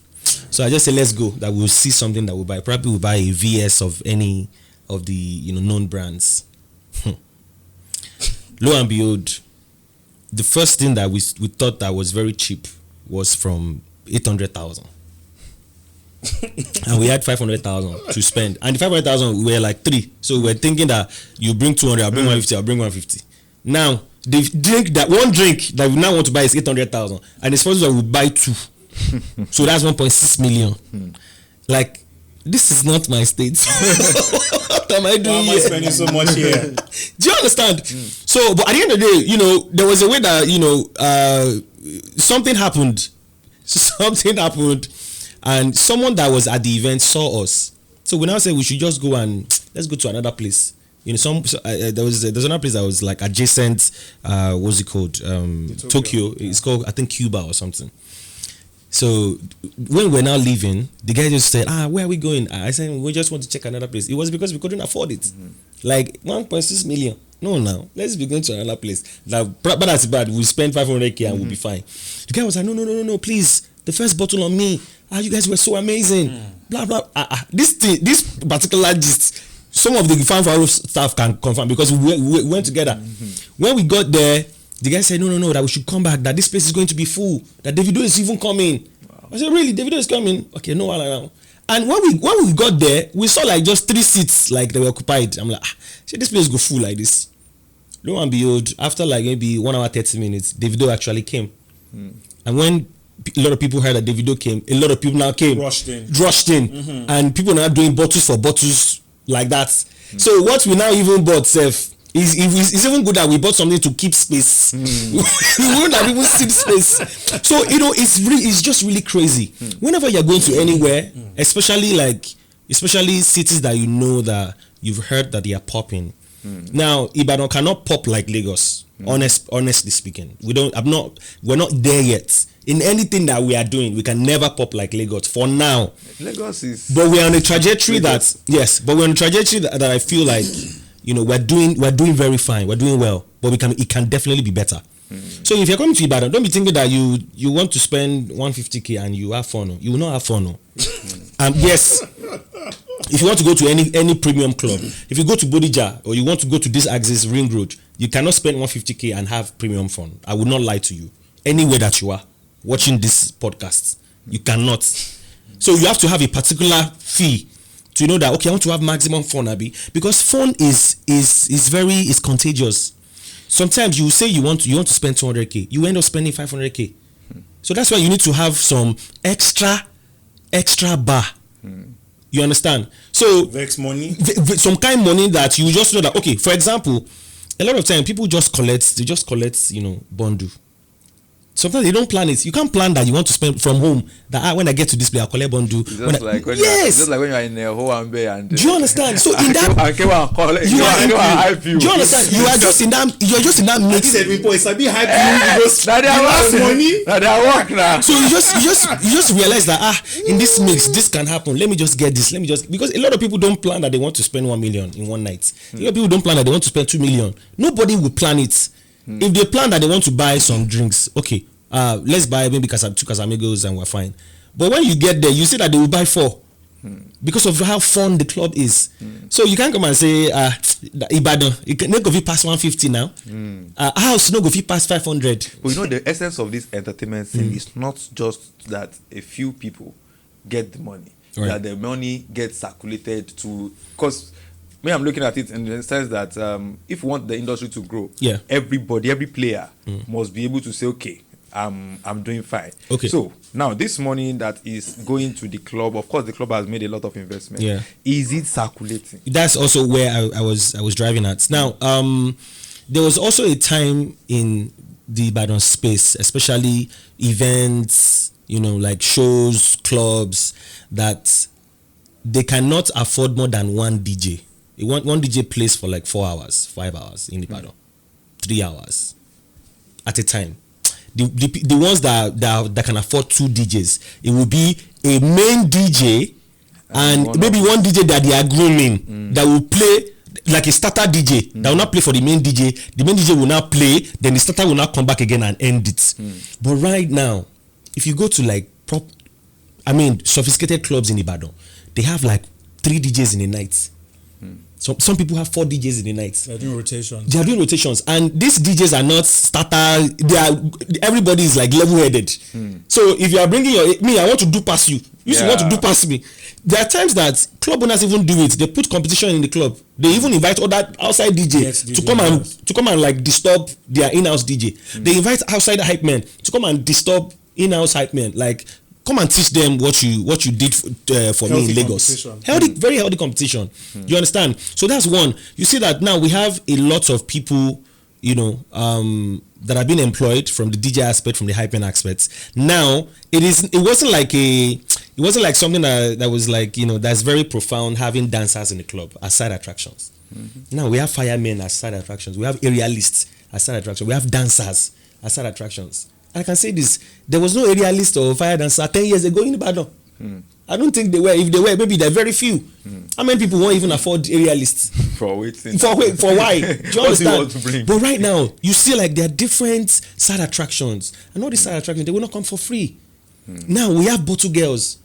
So I just said let's go. That we'll see something that we'll buy. Probably we'll buy a VS of any of the known brands. Lo and behold, the first thing that we thought that was very cheap was from 800,000. And we had 500,000 to spend. And the 500,000 we were like 3. So we were thinking that you bring 200, I'll bring 150, I'll bring 150. Now the one drink that we now want to buy is 800,000, and it's supposed that we buy 2. So that's 1.6 million. Like, this is not my state. What am I doing? Why am I spending so much here? Do you understand? So, but at the end of the day, there was a way that something happened, and someone that was at the event saw us. So we now said we should just go and let's go to another place. There's another place that was like adjacent. What's it called? Tokyo. It's called, I think, Cuba or something. So when we're now leaving, the guy just said, where are we going? I said, we just want to check another place. It was because we couldn't afford it. Like 1.6 million. No, now let's be going to another place. But that's bad. We spend 500k and we'll be fine. The guy was like, no, please. The first bottle on me. You guys were so amazing. Blah blah. This particular gist, some of the Fanfare staff can confirm because we went together. When we got there, the guy said, no, that we should come back, that this place is going to be full, that Davido is even coming. Wow. I said, really? Davido is coming? Okay, no, now. And when we got there, we saw like just 3 seats, like they were occupied. I'm like, this place go full like this. Lo and behold, after like maybe 1 hour, 30 minutes, Davido actually came. And when a lot of people heard that Davido came, a lot of people now came. Rushed in. And people are now doing bottles for bottles like that. So what we now even bought, it's even good that we bought something to keep space. We won't have even see the space. So it's just really crazy. Whenever you're going to anywhere, especially cities that that you've heard that they are popping. Now Ibadan cannot pop like Lagos. Honestly speaking, we're not there yet. In anything that we are doing, we can never pop like Lagos for now. Lagos is. But we're on a trajectory that I feel like. We're doing very fine. We're doing well, but it can definitely be better. So if you're coming to Ibadan, don't be thinking that you want to spend 150k and you have fun. You will not have fun. Yes, if you want to go to any premium club, if you go to Bodija or you want to go to this Axis Ring Road, you cannot spend 150k and have premium fun. I will not lie to you. Anywhere that you are, watching this podcast. You cannot. So you have to have a particular fee to know that, okay, I want to have maximum fun, Abi, because fun is contagious. Sometimes you say you want to spend 200k, you end up spending 500k. So that's why you need to have some extra bar. You understand? So Vex money, some kind of money that you just know that, okay, for example, a lot of time people just collect bundle. Sometimes they don't plan it. You can't plan that you want to spend from home. That when I get to this place, I'll collect bundle. Just like when you are in a whole and do you understand? So in that, do you understand? You are just in that mix. it's a bit hype. Money. Now they are work now. So you just realize that in this mix this can happen. Let me just get this. Because a lot of people don't plan that they want to spend 1 million in one night. A lot of people don't plan that they want to spend 2 million. Nobody will plan it. If they plan that they want to buy some drinks, okay, let's buy maybe two Casamigos and we're fine. But when you get there, you see that they will buy 4 because of how fun the club is. So you can't come and say, Ibadan, you can not go past 150 now. House no go past 500. But the essence of this entertainment thing is not just that a few people get the money, right, that the money gets circulated to, because I'm looking at it in the sense that if we want the industry to grow, every player must be able to say, okay, I'm doing fine. Okay. So now this money that is going to the club, of course the club has made a lot of investment. Yeah. Is it circulating? That's also where I was driving at. Now, there was also a time in the Ibadan space, especially events, like shows, clubs, that they cannot afford more than one DJ. One DJ plays for like 4 hours, 5 hours in Ibadan, 3 hours at a time. The ones that can afford 2 DJs, it will be a main DJ and maybe one DJ that they are grooming that will play like a starter DJ that will not play for the main DJ. The main DJ will not play, then the starter will not come back again and end it. But right now, if you go to like sophisticated clubs in Ibadan, they have like 3 DJs in a night. So some people have 4 DJs in the night. They're doing rotations. And these DJs are not starter. Everybody is like level-headed. So if you are bringing I want to do past you. You want to do past me. There are times that club owners even do it. They put competition in the club. They even invite other outside DJ to come and like disturb their in-house DJ. They invite outside hype men to come and disturb in-house hype men. Like, come and teach them what you did for me in Lagos. Very healthy competition. You understand? So that's one. You see that now we have a lot of people, that have been employed from the DJ aspect, from the hype man aspects. Now it wasn't like something that was like, that's very profound, having dancers in the club as side attractions. Now we have firemen as side attractions. We have aerialists as side attractions. We have dancers as side attractions. I can say this: there was no aerialist or fire dancer 10 years ago in Ibadan. I don't think they were. If they were, maybe they're very few. How many people won't even afford aerialists? For waiting. For why? Do you understand? To bring? But right now, you see like there are different side attractions, and all these side attractions, they will not come for free. Now we have bottle girls.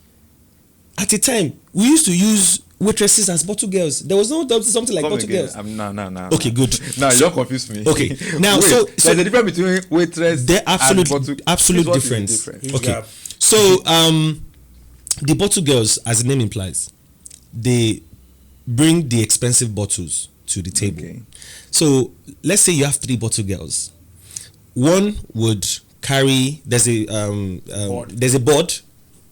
At a time, we used to use waitresses as bottle girls. There was something like bottle girls. No. Okay, good. No, you don't confuse me. Okay, now so there's a difference between waitress. They're absolute difference. Okay, so the bottle girls, as the name implies, they bring the expensive bottles to the table. Okay. So let's say you have 3 bottle girls. One would carry. There's a board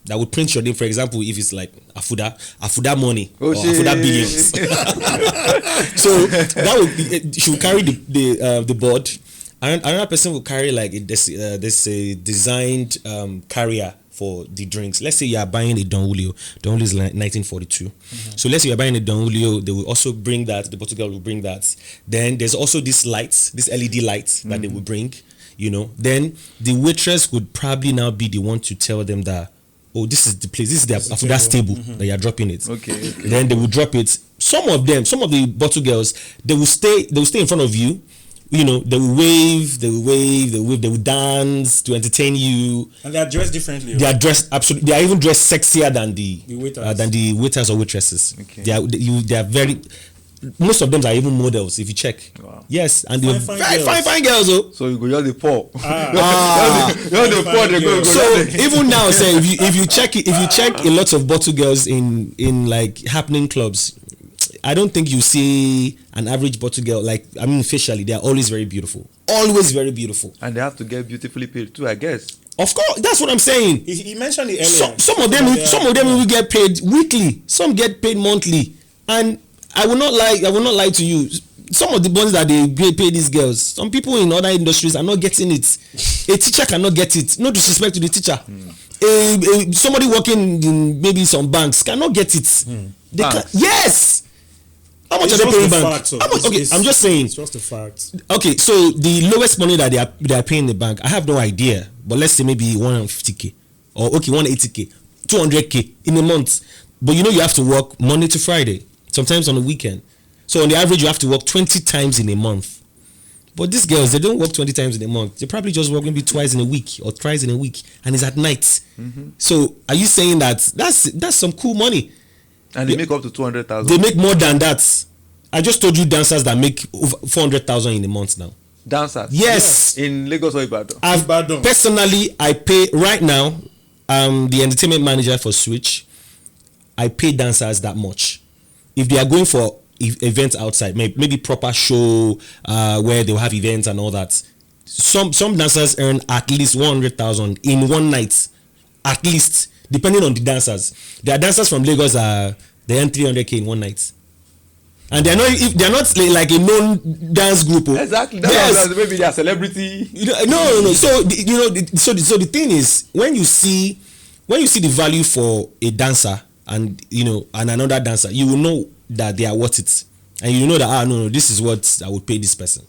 that would print your name. For example, if it's like Afuda money or Afuda billions. So that would be, she will carry the board. And another person will carry like there's a designed carrier for the drinks. Let's say you are buying a Don Julio. Don Julio is like 1942. So let's say you're buying a Don Julio, they will also bring that. The bottle girl will bring that. Then there's also these lights, this LED lights that they will bring. Then the waitress would probably now be the one to tell them that, oh, this is the place, this is the Afuda's table that you're dropping it. Okay. Then they will drop it. Some of the bottle girls, they will stay in front of you. They will wave, they will dance to entertain you. And they are dressed differently. They are dressed absolutely. They are even dressed sexier than the waiters or waitresses. Okay. They are very. most of them are even models. If you check, Wow. yes, and they're Fine very girls. fine girls. Oh, So you go just the poor. ah. Just the poor. They go. So even now, say if you check a lot of bottle girls in like happening clubs, I don't think you see an average bottle girl like, I mean, facially they are always very beautiful, always very beautiful. And they have to get beautifully paid too, I guess. Of course, that's what I'm saying. He mentioned it earlier. Some of them will get paid weekly. Some get paid monthly, and I will not lie to you. Some of the ones that they pay these girls, some people in other industries are not getting it. A teacher cannot get it. No disrespect to the teacher. Somebody working in maybe some banks cannot get it. They can, yes. How much are they paying bank? Okay, I'm just saying. It's just a fact. Okay, so the lowest money that they are paying the bank, I have no idea, but let's say maybe 150k or 180k, 200k in a month. But you have to work Monday to Friday, sometimes on the weekend. So on the average, you have to work 20 times in a month. But these girls, they don't work 20 times in a month. They probably just work maybe twice in a week or thrice in a week, and it's at night. So are you saying that that's some cool money? And they make up to 200,000. They make more than that. I just told you dancers that make over 400,000 in a month now. Dancers. Yes. In Lagos or Ibadan. Ibadan. Personally, I pay right now. The entertainment manager for Switch. I pay dancers that much. If they are going for events outside, maybe proper show where they'll have events and all that. Some dancers earn at least 100,000 in one night, at least, depending on the dancers. There are dancers from Lagos they earn 300k in one night, and they're not like a known dance group. Exactly. Yes. Maybe they are celebrity. No. So the thing is, when you see the value for a dancer and and another dancer, you will know that they are worth it, and you know that no, this is what I would pay this person.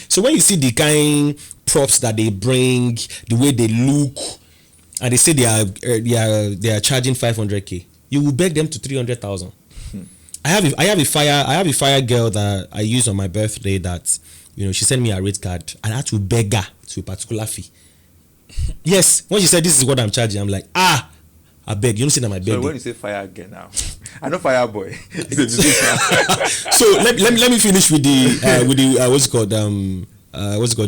So when you see the kind props that they bring, the way they look, and they say they are charging 500k, you will beg them to 300,000. I have a fire girl that I used on my birthday that she sent me a rate card and I had to beg her to a particular fee. Yes, when she said this is what I'm charging, I'm like, I beg. You don't say that my beg. So when you say fire girl now, I know fire boy. So let me finish with the what's it called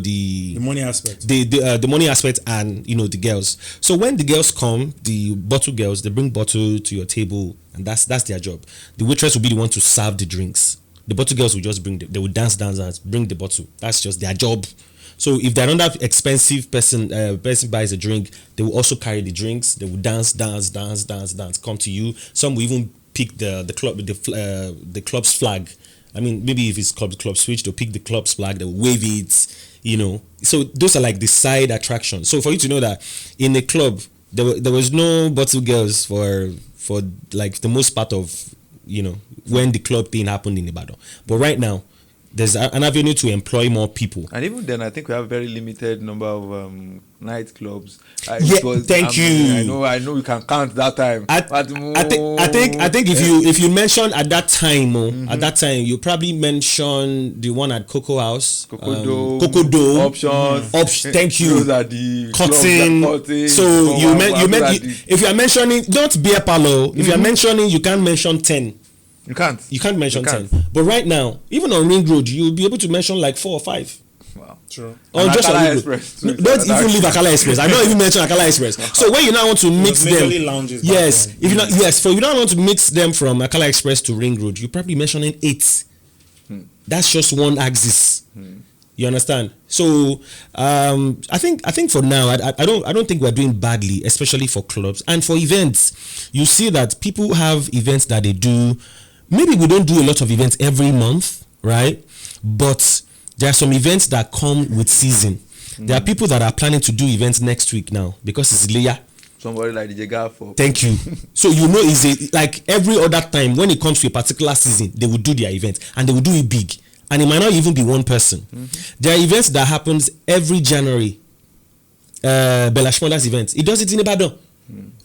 the money aspect. The money aspect and the girls. So when the girls come, the bottle girls, they bring bottle to your table, and that's their job. The waitress will be the one to serve the drinks. The bottle girls will just they will dance, bring the bottle. That's just their job. So if they're another expensive person buys a drink, they will also carry the drinks. They will dance, come to you. Some will even pick the club's flag. I mean, maybe if it's club switch, they'll pick the club's flag, they'll wave it, So those are like the side attractions. So for you to know that in a club, there was no bottle girls for like the most part of, when the club thing happened in Ibadan. But right now, there's an avenue to employ more people. And even then, I think we have a very limited number of nightclubs. Thank you. I know you can count that time. I think if you mention at that time, you probably mention the one at Cocoa House, Cocoa Dome, options. Thank you. Those are the cutting. So if you are mentioning, don't beer parlor. If you are mentioning, you can't mention 10. You can't mention 10. But right now, even on Ring Road, you'll be able to mention like 4 or 5. Wow. True. Or just Akala Express. Don't even leave Akala Express. I don't even mention Akala Express. So when you now want to mix them, yes, if you don't want to mix them from Akala Express to Ring Road, you're probably mentioning 8. That's just one axis. You understand? So I think for now, I don't think we're doing badly, especially for clubs and for events. You see that people have events that they do. Maybe we don't do a lot of events every month, right? But there are some events that come with season. There are people that are planning to do events next week now because it's Leia. Somebody like DJ Gaffo. Thank you. So it's like every other time when it comes to a particular season, they will do their event and they will do it big. And it might not even be one person. There are events that happens every January. Bella Shmola's event. It does it in Ibadan.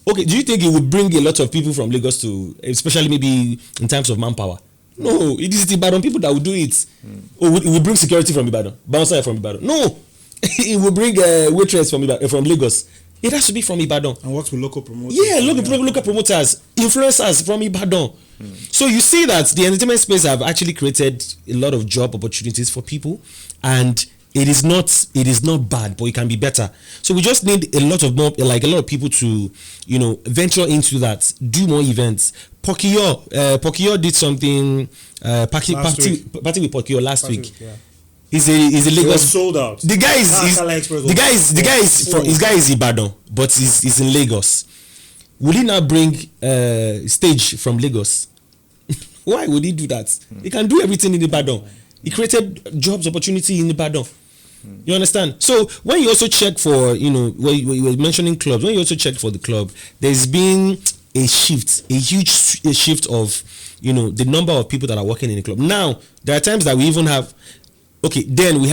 Okay, do you think it would bring a lot of people from Lagos to, especially maybe in terms of manpower? No, it is the Ibadan people that will do it. Or it will bring security from Ibadan, bouncer from Ibadan. No, it will bring waitress from Lagos. It has to be from Ibadan. And works with local promoters. Yeah, local promoters, influencers from Ibadan. So you see that the entertainment space have actually created a lot of job opportunities for people, and it is not bad, but it can be better. So we just need a lot of people to, venture into that, do more events. Pokiyo did something. Party with Pokiyo last week. Yeah. He's a Lagos. It was sold out. The guy is Ibadan, but he's in Lagos. Will he now bring stage from Lagos? Why would he do that? He can do everything in Ibadan. He created jobs opportunity in Ibadan. You understand? So when you also check for, when you were mentioning clubs, when you also check for the club, there's been a huge shift of, the number of people that are working in the club. Now, there are times that we even have, then we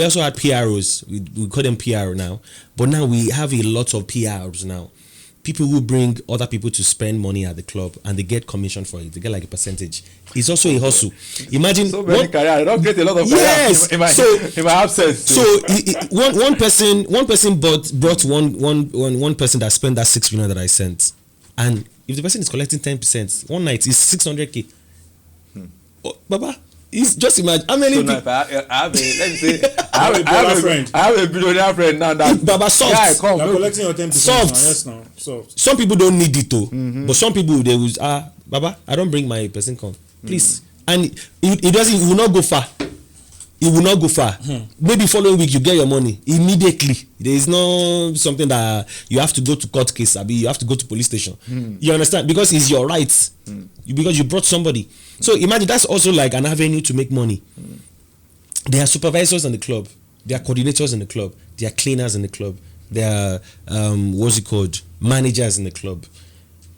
also had PROs. We call them PR now. But now we have a lot of PRs now. People who bring other people to spend money at the club, and they get commission for it. They get like a percentage. It's also a hustle. Imagine so many careers. I don't get a lot of yes. In my absence. So one person brought one person that spent that 6 million that I sent, and if the person is collecting 10%, one night is 600K. Oh, Baba. It's just imagine how many. So now if I have a billionaire friend now that Baba soft. Yeah, come. You're collecting your 10%. Soft. Yes, now. Soft. Some people don't need it though, but some people they will. Baba, I don't bring my person come, please. And it will not go far. It will not go far. Maybe following week you get your money immediately. There is no something that you have to go to court case. You have to go to police station. You understand? Because it's your rights. Because you brought somebody. So imagine that's also like an avenue to make money. There are supervisors in the club. There are coordinators in the club. There are cleaners in the club. There are managers in the club.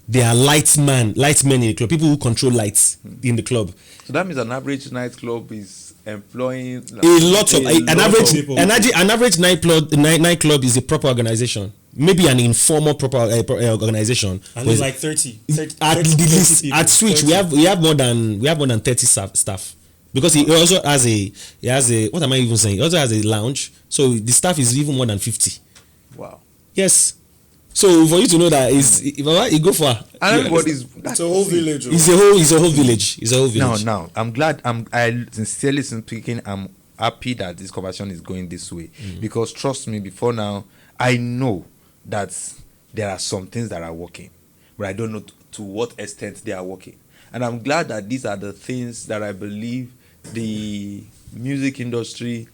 There are lightsmen in the club. People who control lights in the club. So that means an average nightclub is employing a lot of an average nightclub is a proper organization. Maybe an informal proper organization. And it's like 30 at least people, at Switch 30. we have more than 30 staff, because he also has a what am I even saying? He also has a lounge, so the staff is even more than 50. Wow. Yes. So for you to know that you go for it's a whole village. It's a whole village. Now I'm glad. I sincerely speaking, I'm happy that this conversation is going this way, because trust me, before now I know that there are some things that are working, but I don't know to what extent they are working. And I'm glad that these are the things that I believe the music industry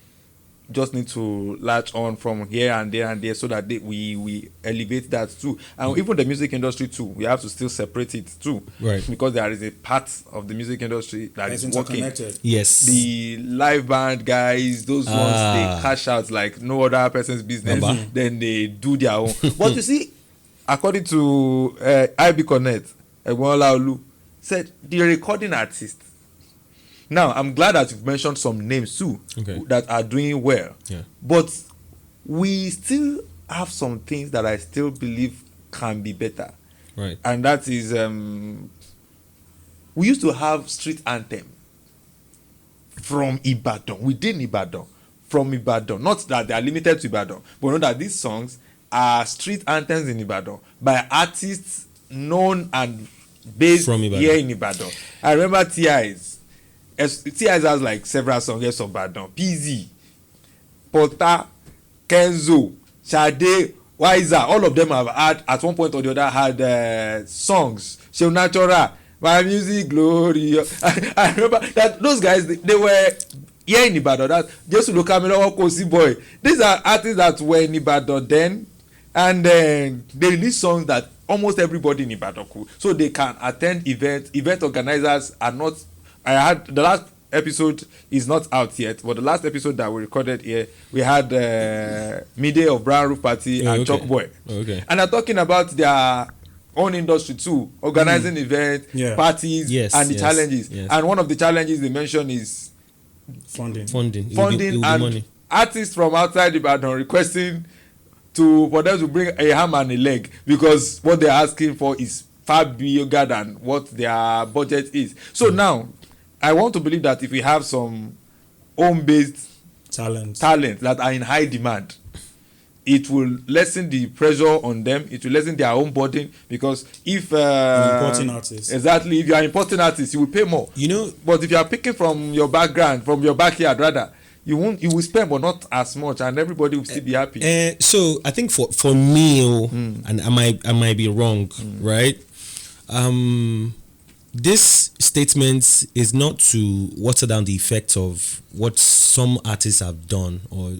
just need to latch on from here and there, so that we elevate that too. And even the music industry too, we have to still separate it too, right? Because there is a part of the music industry that is working. Yes, the live band guys, those ones, they cash out like no other person's business. Then they do their own. But you see, according to IB Connect, Edwin Olaolu said the recording artist. Now, I'm glad that you've mentioned some names too that are doing well. Yeah. But we still have some things that I still believe can be better. Right. And that is, we used to have street anthem from Ibadan, within Ibadan, from Ibadan. Not that they are limited to Ibadan, but know that these songs are street anthems in Ibadan by artists known and based here in Ibadan. I remember T.I.'s has like several songs of Ibadan. PZ, Porta, Kenzo, Sade, Wiser, all of them have had at one point or the other had songs. Seunrave, My Music Glory. I remember that those guys they were here in Ibadan. That just look at me, Kosi boy. These are artists that were in Ibadan then, and then they release songs that almost everybody in Ibadan could, so they can attend events. Event organizers are not. I had the last episode is not out yet, but the last episode that we recorded here, we had Midday of Brown Roof Party and Chalk Boy. And I'm talking about their own industry too, organizing events, parties, and the challenges. And one of the challenges they mentioned is funding and money. Artists from outside Ibadan requesting for them to bring a ham and a leg, because what they're asking for is far bigger than what their budget is. So now I want to believe that if we have some home-based talent that are in high demand, it will lessen the pressure on them. It will lessen their own burden, because if Importing artists. exactly, if you are importing artists, you will pay more. You know, But if you are picking from your background, from your backyard rather, you will spend, but not as much, and everybody will still be happy. so I think for me, and I might be wrong, right? This statement is not to water down the effect of what some artists have done or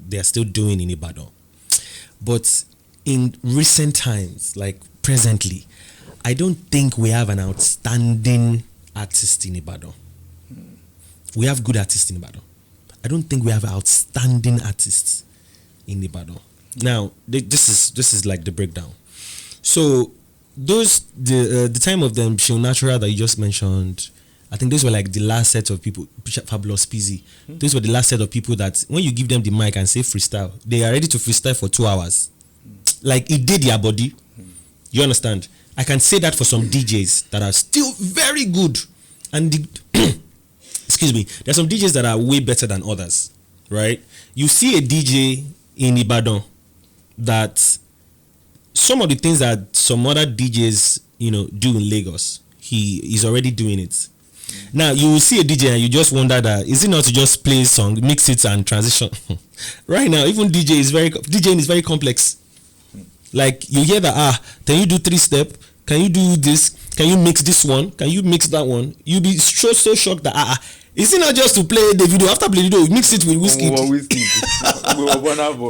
they are still doing in Ibadan. But in recent times, like presently, I don't think we have an outstanding artist in Ibadan. We have good artists in Ibadan. I don't think we have outstanding artists in Ibadan. Now, this is like the breakdown. So the time of them Show Natural that you just mentioned, I think those were like the last set of people. Fabulous Peasy, those were the last set of people that when you give them the mic and say freestyle, they are ready to freestyle for 2 hours. Like it did their body. You understand? I can say that for some DJs that are still very good, and excuse me, there's some DJs that are way better than others, right? You see a DJ in Ibadan that some of the things that some other DJs, do in Lagos, he is already doing it. Now you will see a DJ and you just wonder that is it not to just play a song, mix it and transition? Right now, even DJing is very complex. Like you hear that can you do 3-step? Can you do this? Can you mix this one? Can you mix that one? You'll be so shocked that is it not just to play the video after play the video, mix it with whiskey?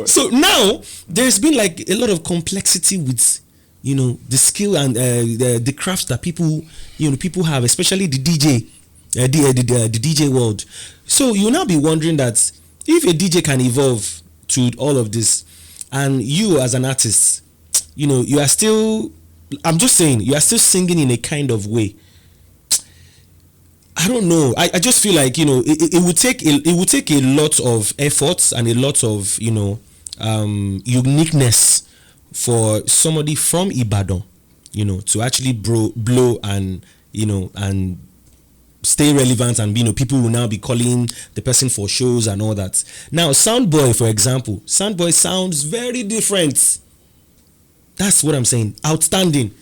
So now there's been like a lot of complexity with the skill and the crafts that people have, especially the DJ, the DJ world. So you'll now be wondering that if a DJ can evolve to all of this, and you as an artist, you are still, I'm just saying, you are still singing in a kind of way. I don't know. I just feel like it would take a lot of efforts and a lot of uniqueness for somebody from Ibadan, to actually blow and and stay relevant, and people will now be calling the person for shows and all that. Now, Soundboy, for example, Soundboy sounds very different. That's what I'm saying. Outstanding.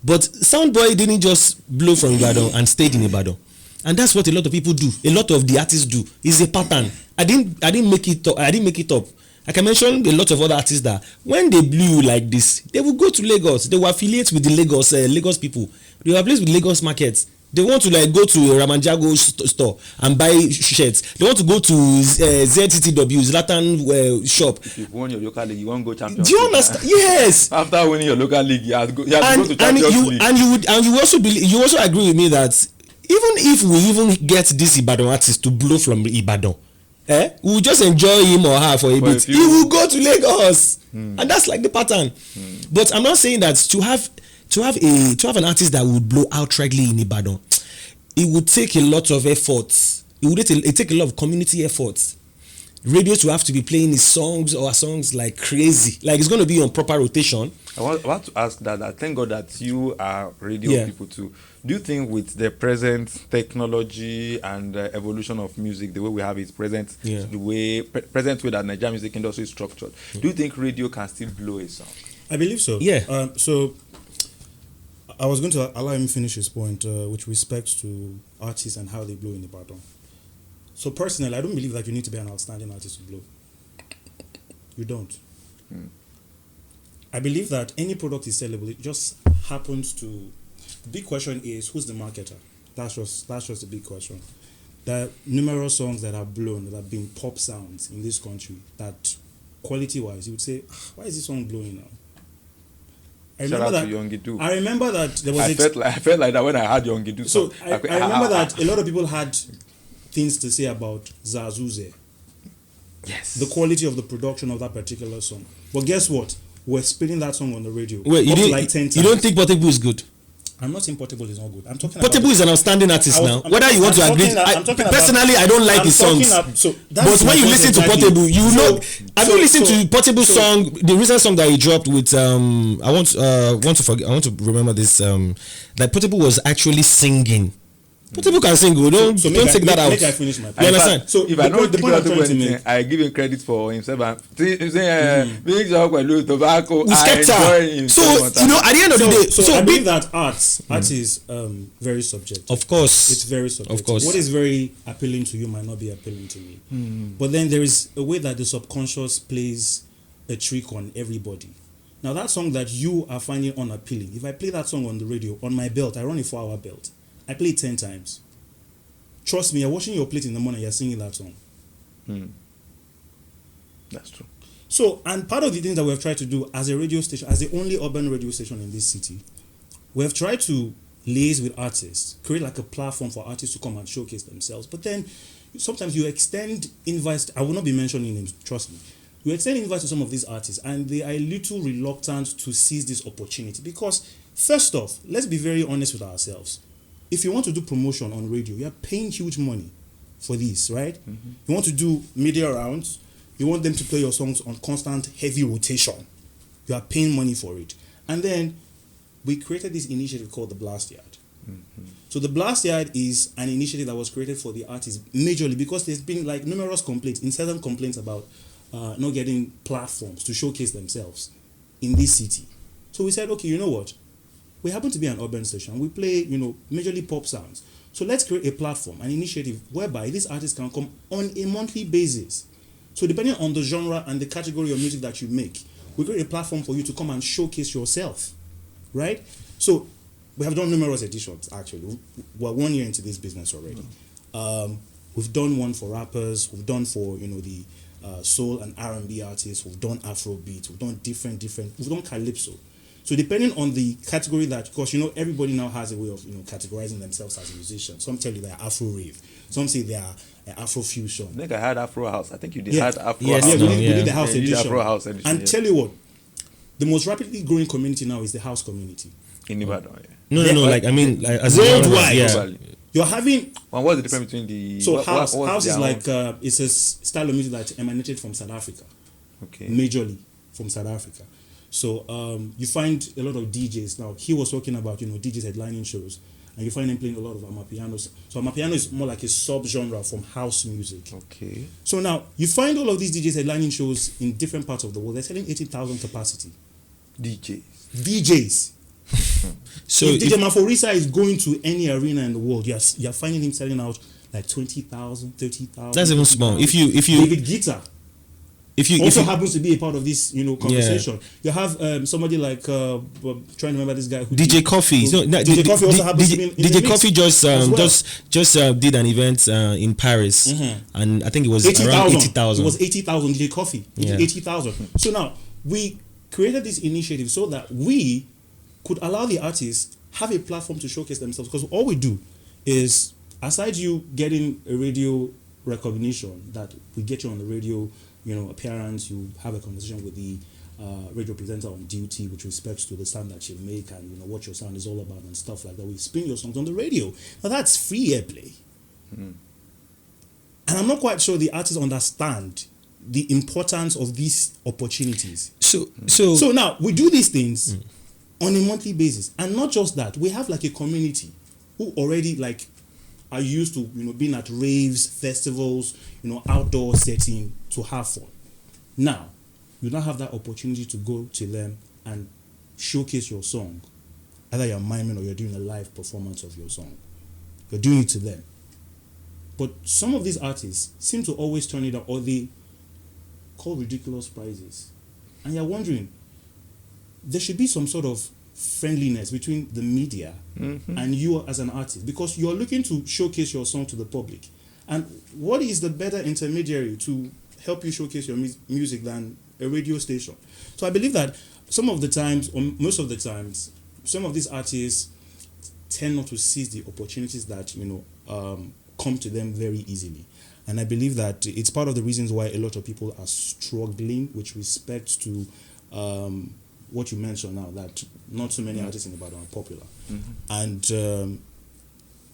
But Soundboy didn't just blow from Ibadan and stayed in Ibadan. And that's what a lot of people do. A lot of the artists do. It's a pattern. I didn't make it up. I didn't make it up. I can mention a lot of other artists that when they blew like this, they will go to Lagos. They will affiliate with the Lagos people. They will affiliate with Lagos markets. They want to go to a Ramanjago store and buy shirts. They want to go to ZTTW, Zlatan shop. If you won your local league, you won't go Champions League. Do you understand? Yes. After winning your local league, you have to go to Champions League. And you also agree with me that even if we even get this Ibadan artist to blow from Ibadan, we will just enjoy him or her for a bit. He will go to Lagos, and that's like the pattern. But I'm not saying that to have an artist that would blow outrightly in Ibadan, it would take a lot of efforts. It would take a lot of community efforts. Radios will have to be playing his songs like crazy. Like it's going to be on proper rotation. I want to ask that. I thank God that you are radio people too. Do you think with the present technology and evolution of music, the way we have it present, the way present way that Nigerian music industry is structured, do you think radio can still blow a song? I believe so. Yeah. So I was going to allow him finish his point with respect to artists and how they blow in Ibadan. So personally, I don't believe that you need to be an outstanding artist to blow. You don't. I believe that any product is sellable. It just happens to. The big question is, who's the marketer? That's just the big question. There are numerous songs that have blown, that have been pop sounds in this country that, quality-wise, you would say, why is this song blowing now? I remember that there was. I felt like that when I heard Yongidu. So I remember that a lot of people had things to say about Zazuze. Yes. The quality of the production of that particular song. But guess what? We're spinning that song on the radio. Wait, you don't think Portable is good? I'm not saying Portable is not good. I'm talking Portable is an outstanding artist now. Whether you want to agree, personally, I don't like his songs. But when you listen to Portable, have you listened to Portable song? The recent song that he dropped with I want to remember this. That Portable was actually singing But people can sing. Don't take that out. Make I finish my You point. understand? So if I don't the give point I'm out trying to anything, make. I give him credit for himself. And saying, being pẹ̀lú tobacco, With I enjoy Skepta. himself. So, at the end of the day, So I believe that art is very subjective. of course, It's very subjective. Of course. What is very appealing to you might not be appealing to me. But then there is a way that the subconscious plays a trick on everybody. Now that song that you are finding unappealing, if I play that song on the radio, on my belt, I run a 4-hour belt. I play it 10 times. Trust me, you're washing your plate in the morning, you're singing that song. That's true. So, and part of the things that we have tried to do as a radio station, as the only urban radio station in this city, we have tried to liaise with artists, create like a platform for artists to come and showcase themselves. But then sometimes you extend invites, I will not be mentioning names, trust me. You extend invites to some of these artists and they are a little reluctant to seize this opportunity because, first off, let's be very honest with ourselves. If you want to do promotion on radio, you are paying huge money for this, right? You want to do media rounds, you want them to play your songs on constant heavy rotation. You are paying money for it. And then we created this initiative called the Blast Yard. So the Blast Yard is an initiative that was created for the artists majorly because there's been like numerous complaints, incessant complaints about not getting platforms to showcase themselves in this city. So we said, okay, you know what? We happen to be an urban station. We play, majorly pop sounds. So let's create a platform, an initiative whereby these artists can come on a monthly basis. So depending on the genre and the category of music that you make, we create a platform for you to come and showcase yourself, right? So we have done numerous editions, actually. We're 1 year into this business already. We've done one for rappers. We've done for, the soul and R&B artists. We've done Afrobeat. We've done different. We've done Calypso. So depending on the category that, because everybody now has a way of categorizing themselves as a musician. Some tell you they're Afro rave. Some say they are Afro fusion. I think I had Afro House. I think you did Yeah. had Afro Yes, House. We did the house you did edition. Afro House edition. And yeah. tell you what, the most rapidly growing community now is the house community. In Ibadan, yeah. no. Like I mean, like as Worldwide. yeah. Probably. You're having And what's the difference between the house what's is their like it's a style of music that emanated from South Africa. Okay. Majorly from South Africa. So you find a lot of DJs now. He was talking about DJs headlining shows, and you find them playing a lot of amapianos. So amapiano is more like a sub-genre from house music. Okay. So now you find all of these DJs headlining shows in different parts of the world. They're selling 80,000 capacity. DJs. So if DJ Maforisa is going to any arena in the world, you're finding him selling out like 20,000, 30,000. That's even small. If you David Guetta if also you, happens to be a part of this, conversation. You have somebody like trying to remember this guy who DJ Coffee. So DJ Coffee also happens to be in the DJ mix Coffee just as well. just did an event in Paris, and I think it was around 80,000. It was 80,000 DJ Coffee. Yeah. 80,000. So now we created this initiative so that we could allow the artists have a platform to showcase themselves. Because all we do is, aside you getting a radio recognition, that we get you on the radio, appearance, you have a conversation with the radio presenter on duty with respect to the sound that you make and what your sound is all about and stuff like that. We spin your songs on the radio. Now that's free airplay. And I'm not quite sure the artists understand the importance of these opportunities. So now we do these things on a monthly basis, and not just that, we have like a community who already are used to being at raves, festivals, outdoor setting to have fun. Now you now have that opportunity to go to them and showcase your song. Either you're miming or you're doing a live performance of your song. You're doing it to them. But some of these artists seem to always turn it up, or they call ridiculous prices. And you're wondering, there should be some sort of friendliness between the media and you as an artist, because you're looking to showcase your song to the public. And what is the better intermediary to help you showcase your music than a radio station? So I believe that some of the times, or most of the times, some of these artists tend not to seize the opportunities that come to them very easily. And I believe that it's part of the reasons why a lot of people are struggling with respect to what you mentioned now, that not so many artists in Ibadan are popular. And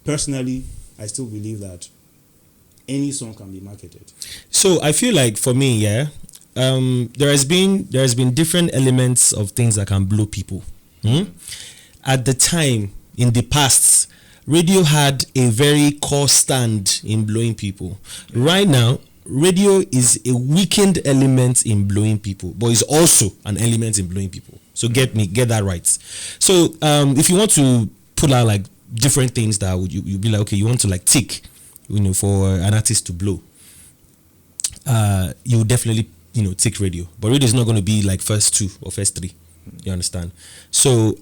personally, I still believe that any song can be marketed. So I feel like for me, there has been different elements of things that can blow people. At the time, in the past, radio had a very core stand in blowing people. Right now, radio is a weakened element in blowing people, but it's also an element in blowing people. So get that right. So if you want to put out like different things that would you be like, okay, you want to like tick, for an artist to blow, you definitely tick radio, but radio is not going to be like first 2 or first 3. You understand? So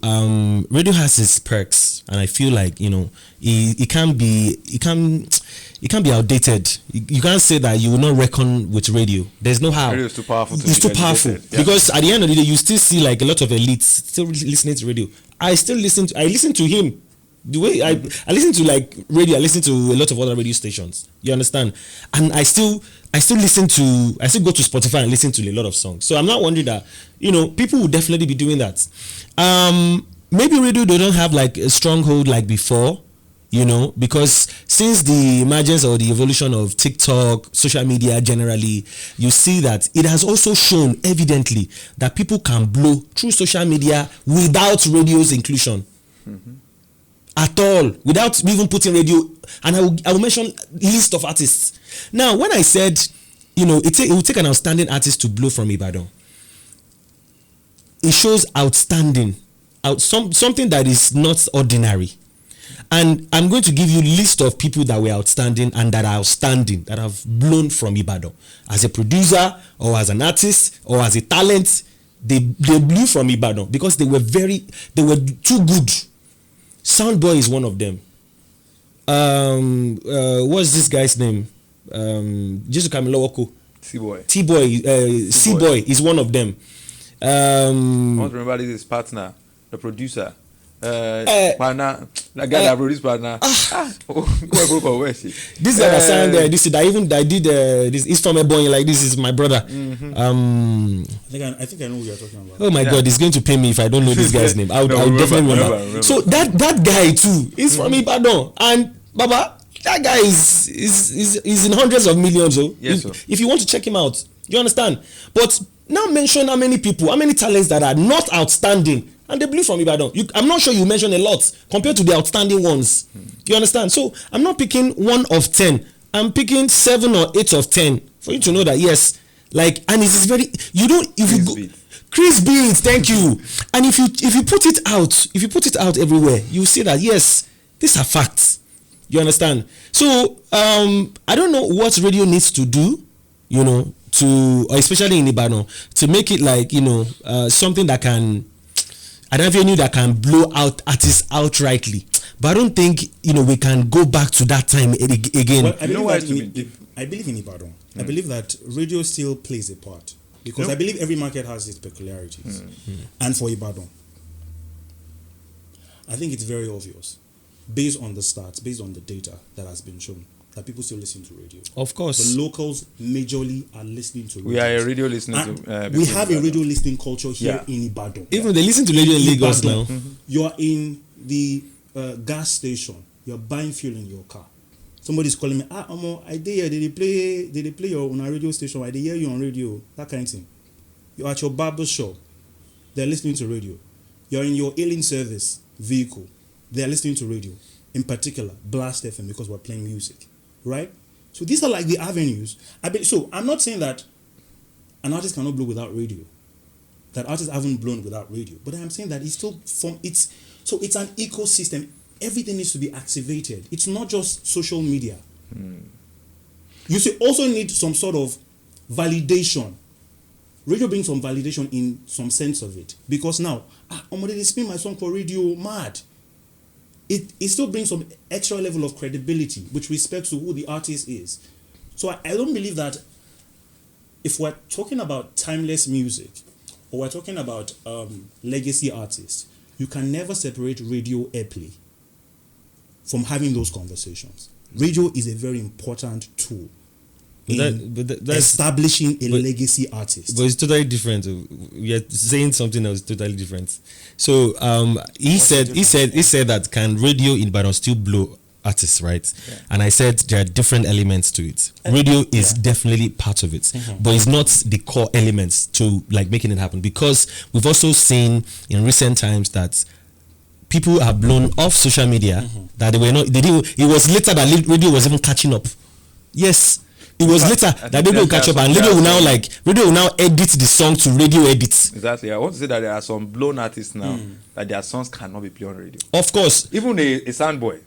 radio has its perks, and I feel like it can be outdated. You can't say that you will not reckon with radio. There's no how. Radio is too powerful. It's too powerful because at the end of the day, you still see like a lot of elites still listening to radio. I listen to him. The way I listen to like radio, I listen to a lot of other radio stations. You understand? And I still go to Spotify and listen to a lot of songs. So I'm not wondering that people will definitely be doing that. Maybe radio they don't have like a stronghold like before, because since the emergence or the evolution of TikTok, social media generally, you see that it has also shown evidently that people can blow through social media without radio's inclusion. Mm-hmm. At all, without even putting radio. And I will mention list of artists. Now, when I said, it will take an outstanding artist to blow from Ibadan, it shows outstanding, something that is not ordinary. And I'm going to give you a list of people that were outstanding and that are outstanding, that have blown from Ibadan. As a producer, or as an artist, or as a talent, they blew from Ibadan because they were too good. Soundboy is one of them. What's this guy's name? Jesus Kamilowoko. C-Boy is one of them. I want to remember this partner, the producer. Partner, that guy that produced partner. This guy that sang that did this is from a boy like this is my brother. Mm-hmm. I think I know who you're talking about. Oh my God, he's going to pay me if I don't know this guy's name. I'll definitely remember. So that guy too is from Ibadan, and Baba, that guy is in hundreds of millions. Yes, if you want to check him out, you understand. But now mention how many talents that are not outstanding and they blew from Ibadan. I'm not sure you mentioned a lot compared to the outstanding ones. You understand? So I'm not picking 1 of 10. I'm picking 7 or 8 of 10 for you to know that yes, like, and it is very. You don't if you go. Chris Beats, thank you. And if you put it out everywhere, you see that yes, these are facts. You understand? So I don't know what radio needs to do, to, especially in Ibadan, to make it like something that can, an avenue that can blow out artists outrightly. But I don't think we can go back to that time again. Well, I believe in Ibadan. I believe that radio still plays a part because I believe every market has its peculiarities. And for Ibadan, I think it's very obvious, based on the stats, based on the data that has been shown, that people still listen to radio. Of course. The locals majorly are listening to radio. We are a radio listening we have a radio listening culture here in Ibadan. Even they listen to radio in Lagos now. You're in the gas station. You're buying fuel in your car. Somebody's calling me, I did they play your on a radio station? I did hear you on radio. That kind of thing. You're at your barber shop. They're listening to radio. You're in your hailing service vehicle. They're listening to radio. In particular, Blast FM, because we're playing music. Right? So these are like the avenues. So I'm not saying that an artist cannot blow without radio. That artists haven't blown without radio. But I'm saying that it's still it's an ecosystem. Everything needs to be activated. It's not just social media. You also need some sort of validation. Radio brings some validation in some sense of it. Because now, they spin my song for radio, mad. It still brings some extra level of credibility with respect to who the artist is. So I don't believe that if we're talking about timeless music or we're talking about legacy artists, you can never separate radio airplay from having those conversations. Radio is a very important tool that's establishing a legacy artist. But it's totally different. We are saying something else totally different. So he said that can radio in Ibadan still blow artists, right? Yeah. And I said there are different elements to it. Radio is definitely part of it, but it's not the core elements to like making it happen, because we've also seen in recent times that people have blown off social media that they were not. They didn't. It was later that radio was even catching up. Yes. It was later that radio will catch up, and radio will now edit the song to radio edits. Exactly. I want to say that there are some blown artists now that their songs cannot be played on radio. Of course. Even a sound boy.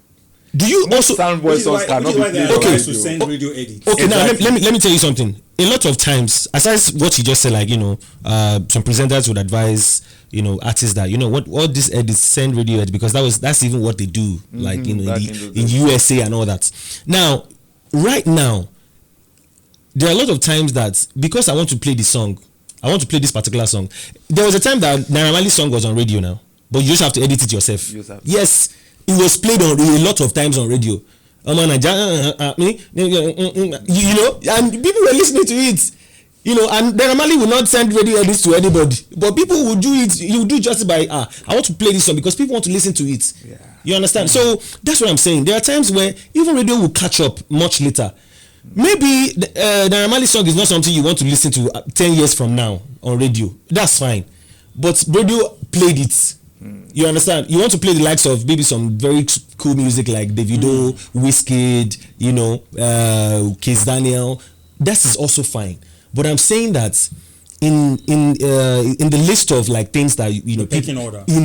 Do you also sound boy songs cannot be played on radio? To send radio edits. Okay, now let me tell you something. A lot of times, aside what you just said, like some presenters would advise artists that what all these edits send radio edits, because that's even what they do, like in USA and all that. Now, right now, there are a lot of times that because I want to play this particular song. There was a time that Naira Marley's song was on radio now, but you just have to edit it yourself. Yes, it was played on a lot of times on radio. And people were listening to it. And Naira Marley will not send radio edits to anybody, but people will do it. You do just by I want to play this song because people want to listen to it. Yeah. You understand? So that's what I'm saying. There are times where even radio will catch up much later. Maybe the Naira Marley song is not something you want to listen to 10 years from now on radio. That's fine. But radio played it. You understand? You want to play the likes of maybe some very cool music like Davido, Wizkid, Kiss Daniel. That is also fine. But I'm saying that in the list of like things that in the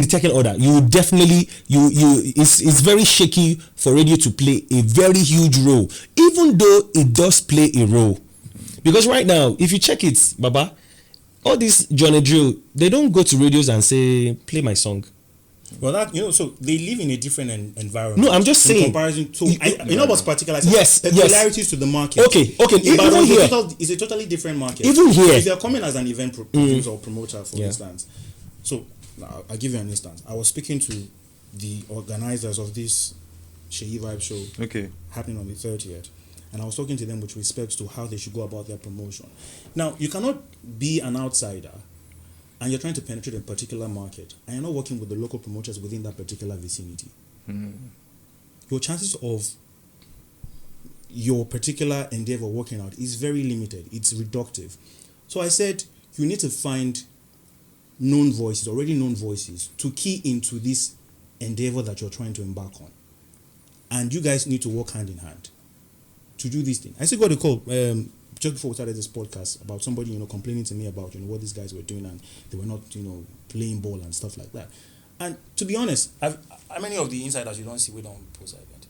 taking order, you definitely it's very shaky for radio to play a very huge role, even though it does play a role. Because right now, if you check it, Baba, all these Johnny Drill, they don't go to radios and say play my song. Well, that so they live in a different environment. No, I'm just saying. In comparison to, what's particular? Yes, peculiarities to the market. Okay. Even here, it's a totally different market. Even here, if you're coming as an event producer or promoter, for instance. So, I'll give you an instance. I was speaking to the organizers of this Seunrave show. Happening on the 30th, and I was talking to them with respect to how they should go about their promotion. Now, you cannot be an outsider and you're trying to penetrate a particular market, and you're not working with the local promoters within that particular vicinity. Your chances of your particular endeavor working out is very limited. It's reductive. So I said, you need to find already known voices, to key into this endeavor that you're trying to embark on. And you guys need to work hand in hand to do this thing. I still got a call just before we started this podcast about somebody, complaining to me about, what these guys were doing, and they were not, playing ball and stuff like that. And to be honest, how many of the insiders you don't see we don't post that event?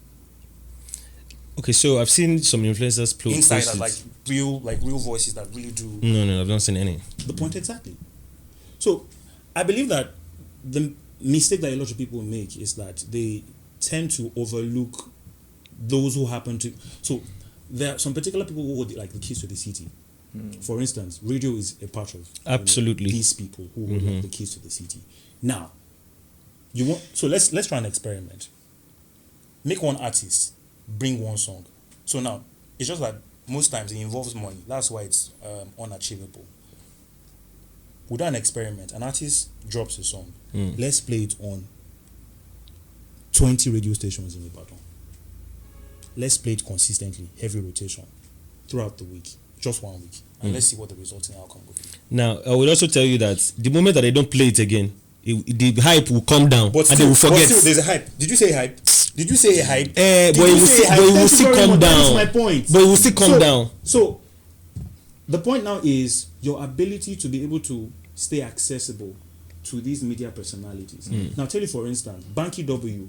Okay, so I've seen some influencers post insiders, like real voices that really do. No, I've not seen any. The point exactly. So I believe that the mistake that a lot of people make is that they tend to overlook those who happen to. So there are some particular people who hold like the keys to the city. For instance, radio is a part of absolutely these people who hold like the keys to the city. Now, let's try an experiment. Make one artist bring one song. So now it's just that most times it involves money. That's why it's unachievable. We'll do an experiment. An artist drops a song. Let's play it on 20 radio stations in Ibadan. Let's play it consistently, heavy rotation, throughout the week, just 1 week. And let's see what the resulting outcome will be. Now, I will also tell you that the moment that they don't play it again, the hype will come down, and they will forget. But still, there's a hype. Did you say hype? Did you say a hype? But it will still come down. That's my point. But it will still come down. So, the point now is your ability to be able to stay accessible to these media personalities. Now, tell you for instance, Banky W,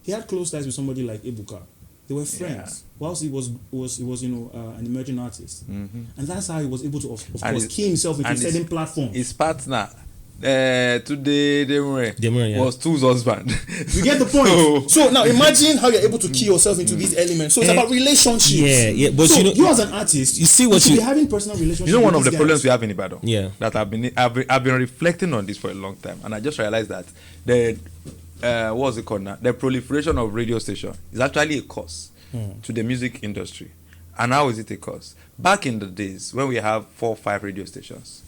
he had close ties with somebody like Ebuka. They were friends. Whilst he was an emerging artist, and that's how he was able to, of course, key himself into a certain platform. His partner, today was Tu's husband. You get the point. So now imagine how you're able to key yourself into these elements. So it's about relationships. Yeah. But so you as an artist, you see what you should be having personal relationships. One of the problems we have in Ibadan. Yeah. That I've been reflecting on this for a long time, and I just realized that what's it called now? The proliferation of radio station is actually a cause to the music industry. And how is it a cause? Back in the days when we have 4 or 5 radio stations,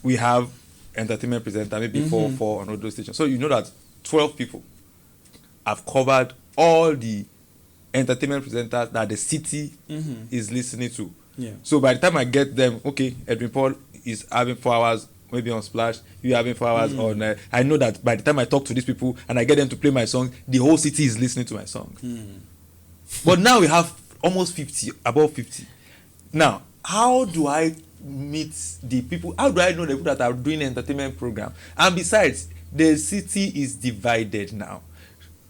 we have entertainment presenter, maybe 4 on radio stations. So you know that 12 people have covered all the entertainment presenters that the city is listening to. Yeah. So by the time I get them, okay, Edwin Paul is having 4 hours maybe on Splash, you having 4 hours on. I know that by the time I talk to these people and I get them to play my song, the whole city is listening to my song. But now we have almost 50, above 50. Now, how do I meet the people? How do I know the people that are doing an entertainment program? And besides, the city is divided now.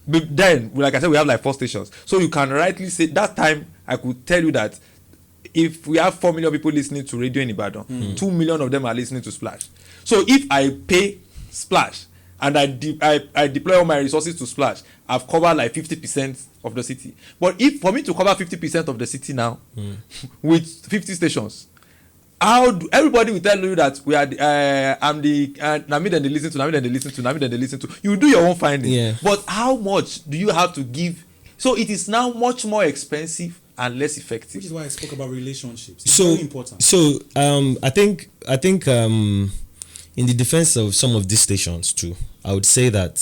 But then, like I said, we have like 4 stations. So you can rightly say, that time I could tell you that if we have 4 million people listening to radio in Ibadan, 2 million of them are listening to Splash. So if I pay Splash and I deploy all my resources to Splash, I've covered like 50% of the city. But if for me to cover 50% of the city now with 50 stations, how do everybody will tell you that we are I'm the Nami then they listen to, Nami then they listen to, Nami then they listen to. You do your own finding. Yeah. But how much do you have to give? So it is now much more expensive and less effective. Which is why I spoke about relationships. It's very important. So I think in the defense of some of these stations too, I would say that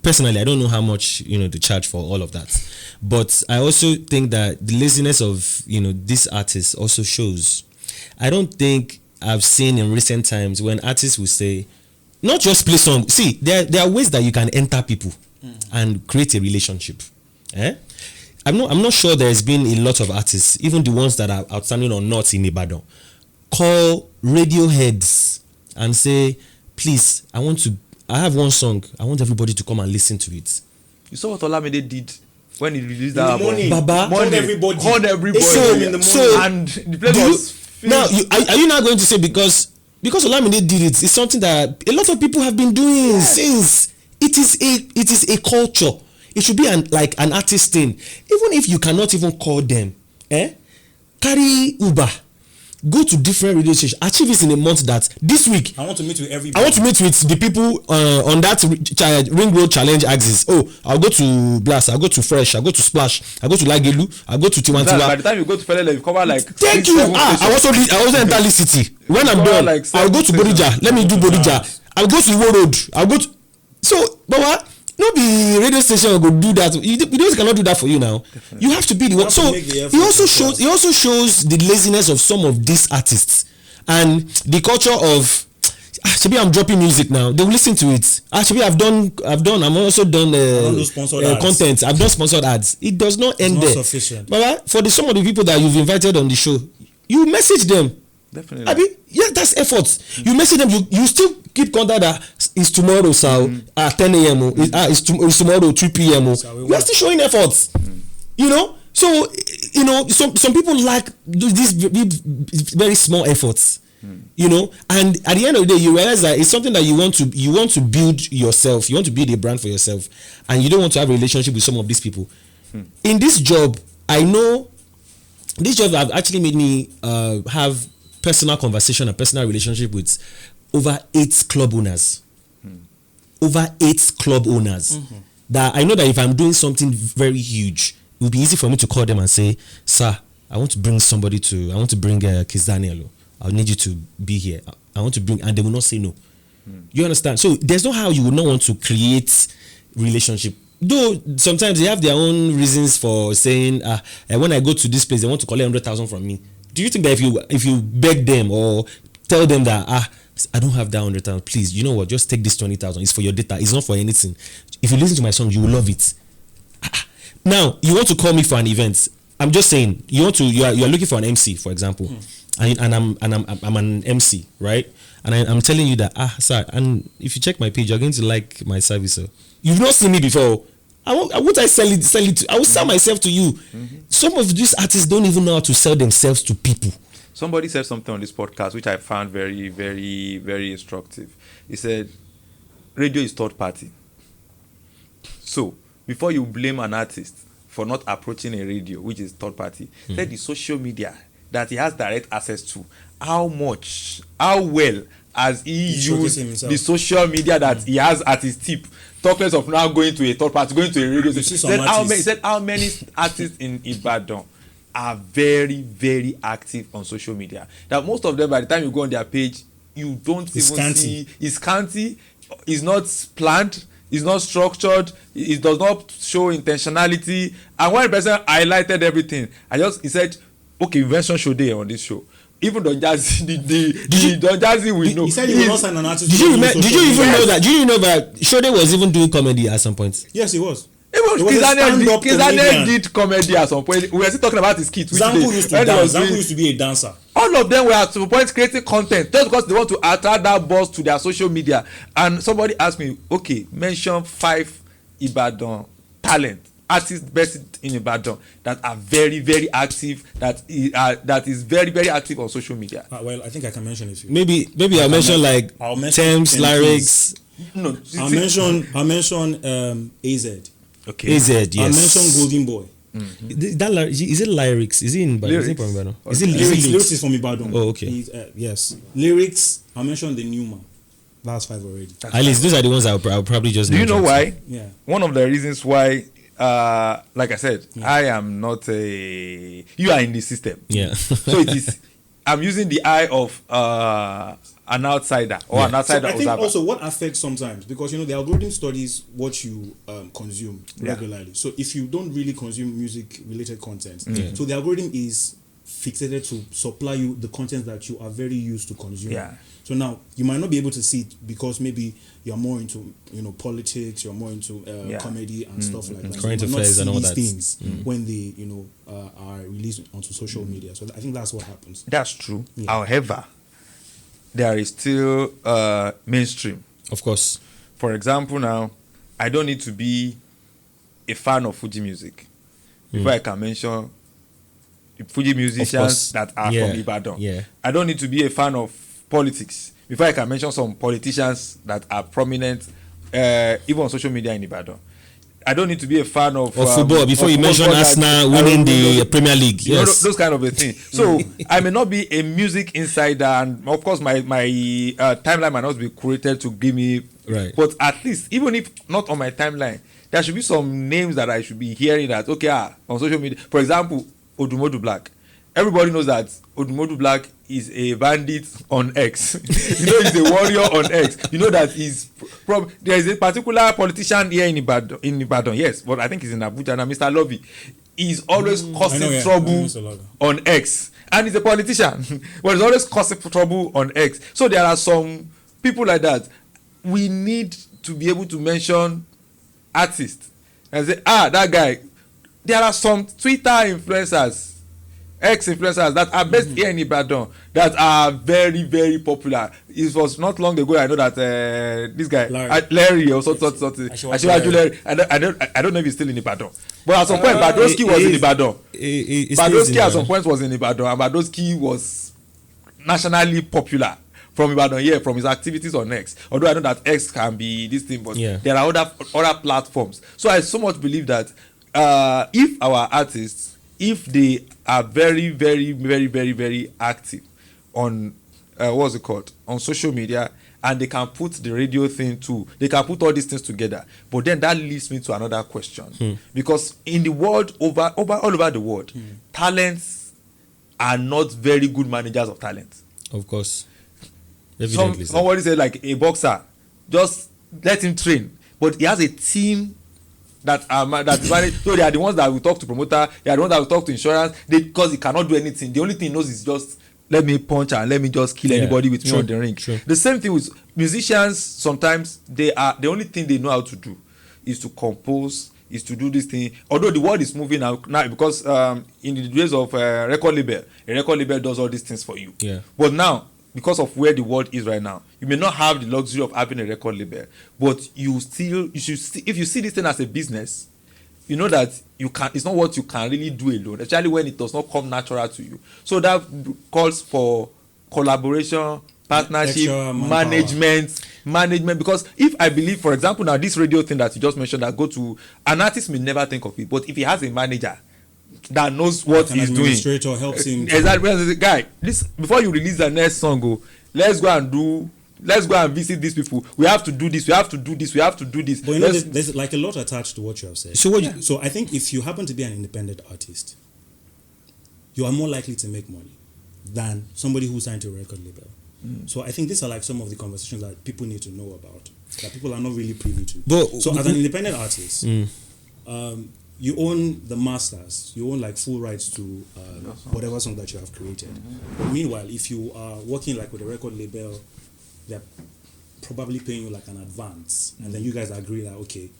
personally I don't know how much they charge for all of that, but I also think that the laziness of these artists also shows. I don't think I've seen in recent times when artists will say, not just play songs. See, there are ways that you can enter people and create a relationship. I'm not sure there's been a lot of artists, even the ones that are outstanding or not in Ibadan, call radio heads and say, please, I have one song, I want everybody to come and listen to it. You saw what Olamide did when he released that album. Baba called everybody. In the morning. And the place was filled. Now, are you not going to say because Olamide did it, it's something that a lot of people have been doing since. It is a culture. It should be an artist thing. Even if you cannot even call them, carry Uber, go to different radio stations, achieve it in a month. That this week I want to meet with everybody. I want to meet with the people on that Ring Road Challenge axis. I'll go to Blast, I'll go to Fresh, I'll go to Splash, I'll go to Lagelu, I'll go to Tiwantiwa. By the time you go to Felele, you cover like. Thank you. I also enter Lee City. When I'm done, I'll go to Bodija. Let me do Bodija. I'll go to Iwo Road. I'll go to. So, Baba, no be radio station go do that. You cannot do that for you now. Definitely. You have to be the one. So it also shows the laziness of some of these artists and the culture of. Maybe I'm dropping music now. They will listen to it. Actually, I've also done content. I've done sponsored ads. It does not end there. Sufficient. But for some of the people that you've invited on the show, you message them. Definitely. That's effort. You message them. You still keep contact that it's tomorrow, so at 10 a.m. It's tomorrow 2 p.m. You are still showing efforts. So some people like these very small efforts. And at the end of the day, you realize that it's something that you want to build yourself. You want to build a brand for yourself, and you don't want to have a relationship with some of these people. In this job, I know this job have actually made me have personal conversation and personal relationship with over 8 club owners. Over 8 club owners. That I know that if I'm doing something very huge, it will be easy for me to call them and say, sir, I want to bring Kiss Daniel. I need you to be here. I want to bring, and they will not say no. You understand? So there's no how you would not want to create relationship. Though sometimes they have their own reasons for saying, when I go to this place, they want to collect 100,000 from me. Do you think that if you beg them or tell them that I don't have that 100,000, please, you know what? Just take this 20,000. It's for your data. It's not for anything. If you listen to my song, you will love it. Now you want to call me for an event. I'm just saying you are looking for an MC, for example, and I'm an MC, right? And I'm telling you that sir, and if you check my page, you're going to like my service. So you've not seen me before. I will sell it to. I will sell myself to you. Some of these artists don't even know how to sell themselves to people. Somebody said something on this podcast which I found very, very, very instructive. He said, radio is third party. So, before you blame an artist for not approaching a radio, which is third party, said the social media that he has direct access to, how well has he used the social media that he has at his tip? Talk less of now going to a third party, going to a radio station. He said how many artists in Ibadan are very, very active on social media. That most of them, by the time you go on their page, you don't even see. It's scanty. It's not planned. It's not structured. It does not show intentionality. And one person highlighted everything. He said, okay, we mentioned show day on this show. even Don Jazzy, the Don Jazzy we know. He said he will not sign an artist. Did you even know that? Did you know that Shode was even doing comedy at some point? Yes, he was. Even Kizane did comedy at some point. We were still talking about his kids. Zanku used to dance. Zanku used to be a dancer. All of them were at some point creating content just because they want to attract that buzz to their social media. And somebody asked me, okay, mention 5 Ibadan talent artists based in Ibadan that are very, very active, that is very, very active on social media. Well, I think I can mention a few. Maybe I'll mention like Thames, Lyrics. No, I'll mention AZ. Okay. AZ, yes. I'll mention Golden Boy. Is it Lyrics? Is it in Ibadan? Is it from Ibadan? Is it Lyrics is from Ibadan. Oh, okay. Yes. Lyrics, I'll mention the new man. That's 5 already. At least those are the ones I'll probably just. Do you know why? Yeah. One of the reasons why, like I said, I am not a. You are in the system. Yeah. So it is. I'm using the eye of an outsider or an outsider I think observer. also what affects sometimes, because the algorithm studies what you consume regularly. So if you don't really consume music related content, so the algorithm is fixated to supply you the content that you are very used to consuming. Yeah. So now you might not be able to see it because maybe you're more into politics, you're more into comedy and stuff like that. Current so you might not affairs see and all these that. things when they are released onto social media. So I think that's what happens. That's true. However, there is still mainstream. Of course. For example, now I don't need to be a fan of Fuji music before I can mention Fuji musicians that are from Ibadan. Yeah. I don't need to be a fan of politics before I can mention some politicians that are prominent even on social media in Ibadan. I don't need to be a fan of football before you mention Arsenal winning the Premier League. Yes, those kind of a thing. So I may not be a music insider, and of course my timeline might not be curated to give me. Right. But at least, even if not on my timeline, there should be some names that I should be hearing that on social media. For example, Odumodu Black. Everybody knows that Odumodu Black is a bandit on X. He's a warrior on X. You know that there is a particular politician here in Ibadan, yes, but I think he's in Abuja now, Mr. Lovey. He's always causing trouble on X. And he's a politician, but he's always causing trouble on X. So there are some people like that. We need to be able to mention artists and say, that guy. There are some Twitter influencers, ex-influencers that are based here in Ibadan that are very, very popular. It was not long ago I know that this guy Larry or something. Larry. I don't know if he's still in Ibadan. But at some point Badowski was in Ibadan. Badowski at some point was in Ibadan, and Badowski was nationally popular from Ibadan here, from his activities on X. Although I know that X can be this thing, but there are other platforms. So I so much believe that if our artists, if they are very, very, very, very, very active on on social media, and they can put the radio thing too, they can put all these things together. But then that leads me to another question, because in the world, all over the world, talents are not very good managers of talent. Of course. Somebody said like a boxer, just let him train, but he has a team that managed. So they are the ones that will talk to promoter, they are the ones that will talk to insurance, because he cannot do anything. The only thing he knows is just let me punch and let me just kill anybody with me on the ring. The same thing with musicians. Sometimes the only thing they know how to do is to compose, is to do this thing. Although the world is moving now because in the days of a record label does all these things for you. But now, because of where the world is right now, you may not have the luxury of having a record label, but you should if you see this thing as a business, you know that it's not what you can really do alone, especially when it does not come natural to you. So that calls for collaboration, partnership, management. Because if I believe, for example, now this radio thing that you just mentioned, that go to an artist may never think of it, but if he has a manager that knows what he's doing, administrator helps him. Exactly, guy. Before you release the next song, let's go and visit these people. We have to do this. We have to do this. We have to do this. But there's like a lot attached to what you have said. So I think if you happen to be an independent artist, you are more likely to make money than somebody who signed to a record label. So I think these are like some of the conversations that people need to know about, that people are not really privy to. So as an independent artist, you own the masters. You own like full rights to whatever song that you have created. But meanwhile, if you are working like with a record label, they're probably paying you like an advance, and then you guys agree that okay,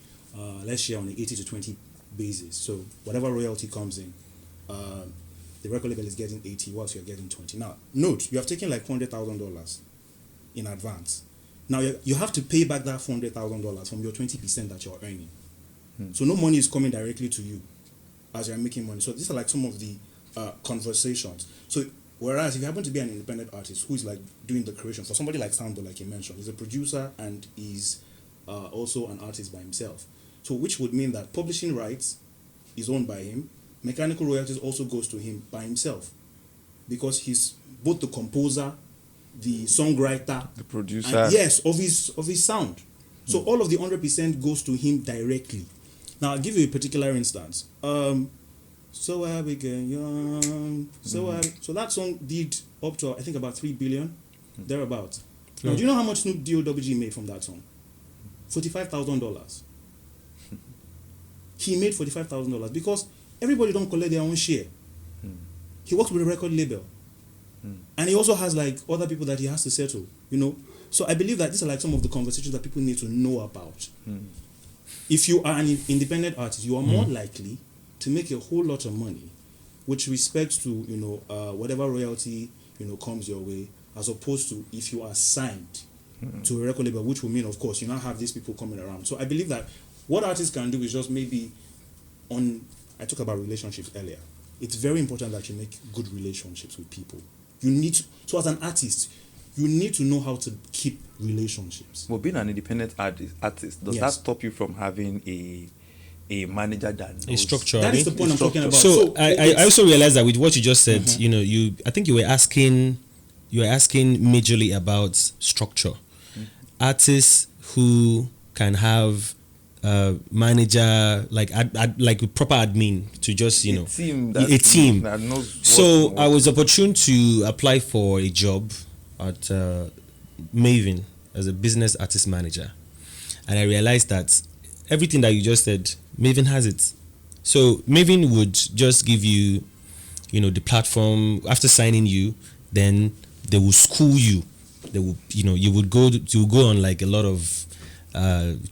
let's share on an 80 to 20 basis. So whatever royalty comes in, the record label is getting 80, whilst you're getting 20. Now, note, you have taken like $400,000 in advance. Now you have to pay back that $400,000 from your 20% that you're earning. So no money is coming directly to you as you're making money. So these are like some of the conversations. So whereas if you happen to be an independent artist who is like doing the creation, for somebody like Sambo, like you mentioned, he's a producer and is also an artist by himself. So which would mean that publishing rights is owned by him. Mechanical royalties also goes to him by himself, because he's both the composer, the songwriter, The producer. and yes, of his sound. So all of the 100% goes to him directly. Now I'll give you a particular instance. So I began young. So that song did up to I think about 3 billion, thereabout. Now, do you know how much Snoop D.O.G. made from that song? $45,000. He made $45,000 because everybody don't collect their own share. He works with a record label, and he also has like other people that he has to settle. So I believe that these are like some of the conversations that people need to know about. If you are an independent artist, you are more likely to make a whole lot of money, with respect to whatever royalty comes your way, as opposed to if you are signed to a record label, which will mean, of course, you now have these people coming around. So I believe that what artists can do is just maybe I talked about relationships earlier. It's very important that you make good relationships with people. You need to, so as an artist, you need to know how to keep relationships. Well, being an independent artist, does that stop you from having a manager that knows? A structure. That is the point I'm talking about. So I also realized that with what you just said, I think you were asking majorly about structure. Artists who can have manager like proper admin to just a team that knows. So I was opportune to apply for a job at Maven as a business artist manager, and I realized that everything that you just said, Maven has it. So Maven would just give you, the platform. After signing you, then they will school you. They will, you would go on like a lot of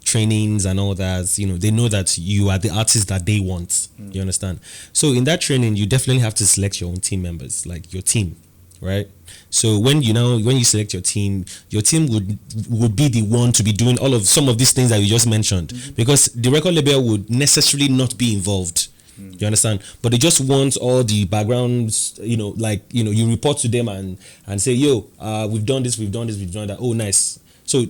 trainings and all that. They know that you are the artist that they want. You understand? So in that training, you definitely have to select your own team members, like your team, right? So when you select your team would be the one to be doing some of these things that you just mentioned, because the record label would necessarily not be involved. You understand? But they just want all the backgrounds, you report to them and say, we've done this, we've done that. Oh, nice. So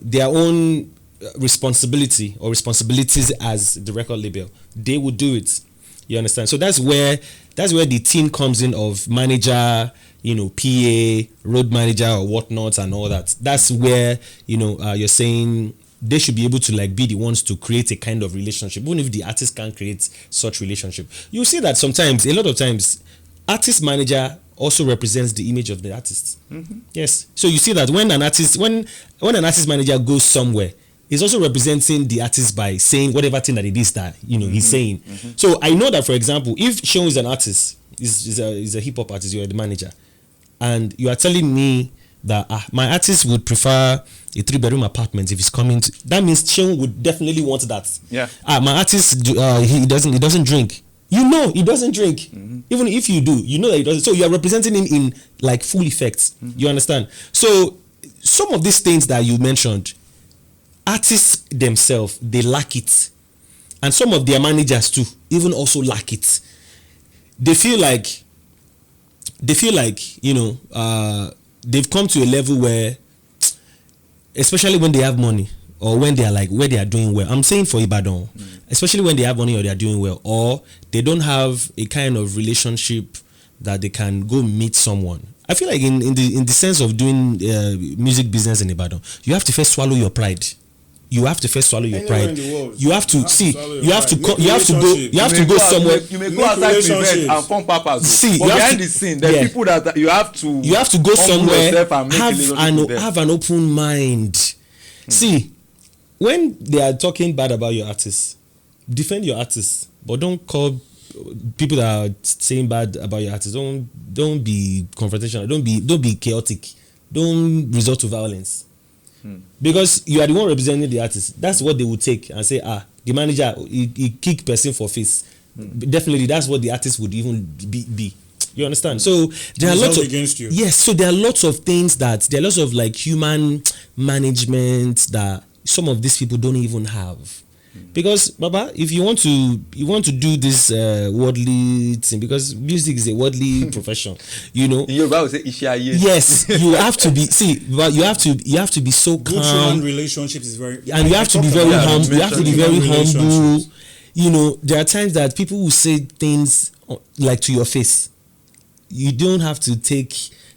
their own responsibilities as the record label, they would do it. You understand? So that's where the team comes in of manager, PA, road manager or whatnot and all that. That's where, you're saying they should be able to like be the ones to create a kind of relationship, even if the artist can't create such relationship. You see that sometimes, a lot of times, artist manager also represents the image of the artist. Yes. So you see that when an artist manager goes somewhere, he's also representing the artist by saying whatever thing that it is that he's saying. So I know that, for example, if Seun is an artist, is a hip hop artist, you're the manager, and you are telling me that my artist would prefer a 3-bedroom apartment if he's coming to, that means Seun would definitely want that. Yeah. My artist he doesn't drink. He doesn't drink. Even if you do, that he doesn't. So you are representing him in like full effect. You understand? So some of these things that you mentioned, artists themselves, they lack it, and some of their managers too even also lack it. They feel like they've come to a level where, especially when they have money or when they are like where they are doing well. I'm saying for Ibadan, especially when they have money or they are doing well, or they don't have a kind of relationship that they can go meet someone. I feel like in the sense of doing music business in Ibadan, you have to first swallow your pride. You have to first swallow your pride. You have to see. You have to go. You have to go somewhere. You may go outside to event and form purpose. See, but behind the scene, there are people that you have to. You have to go somewhere. And Have an open mind. See, when they are talking bad about your artists, defend your artists, but don't call people that are saying bad about your artists. Don't be confrontational. Don't be chaotic. Don't resort to violence. Because you are the one representing the artist. That's what they would take and say, the manager he kick person for face. Definitely, that's what the artist would even be. You understand? So there are lots of against you. Yes. So there are lots of things there are lots of like human management that some of these people don't even have. Because Baba, if you want to do this worldly thing, because music is a worldly profession, you know. In Yoruba, we say Ishaye. Yes, you have to be but you have to be so calm. Good human relationships is very, and you have to be very humble. You have to be very humble. relationships. You know, there are times that people will say things like to your face. You don't have to take.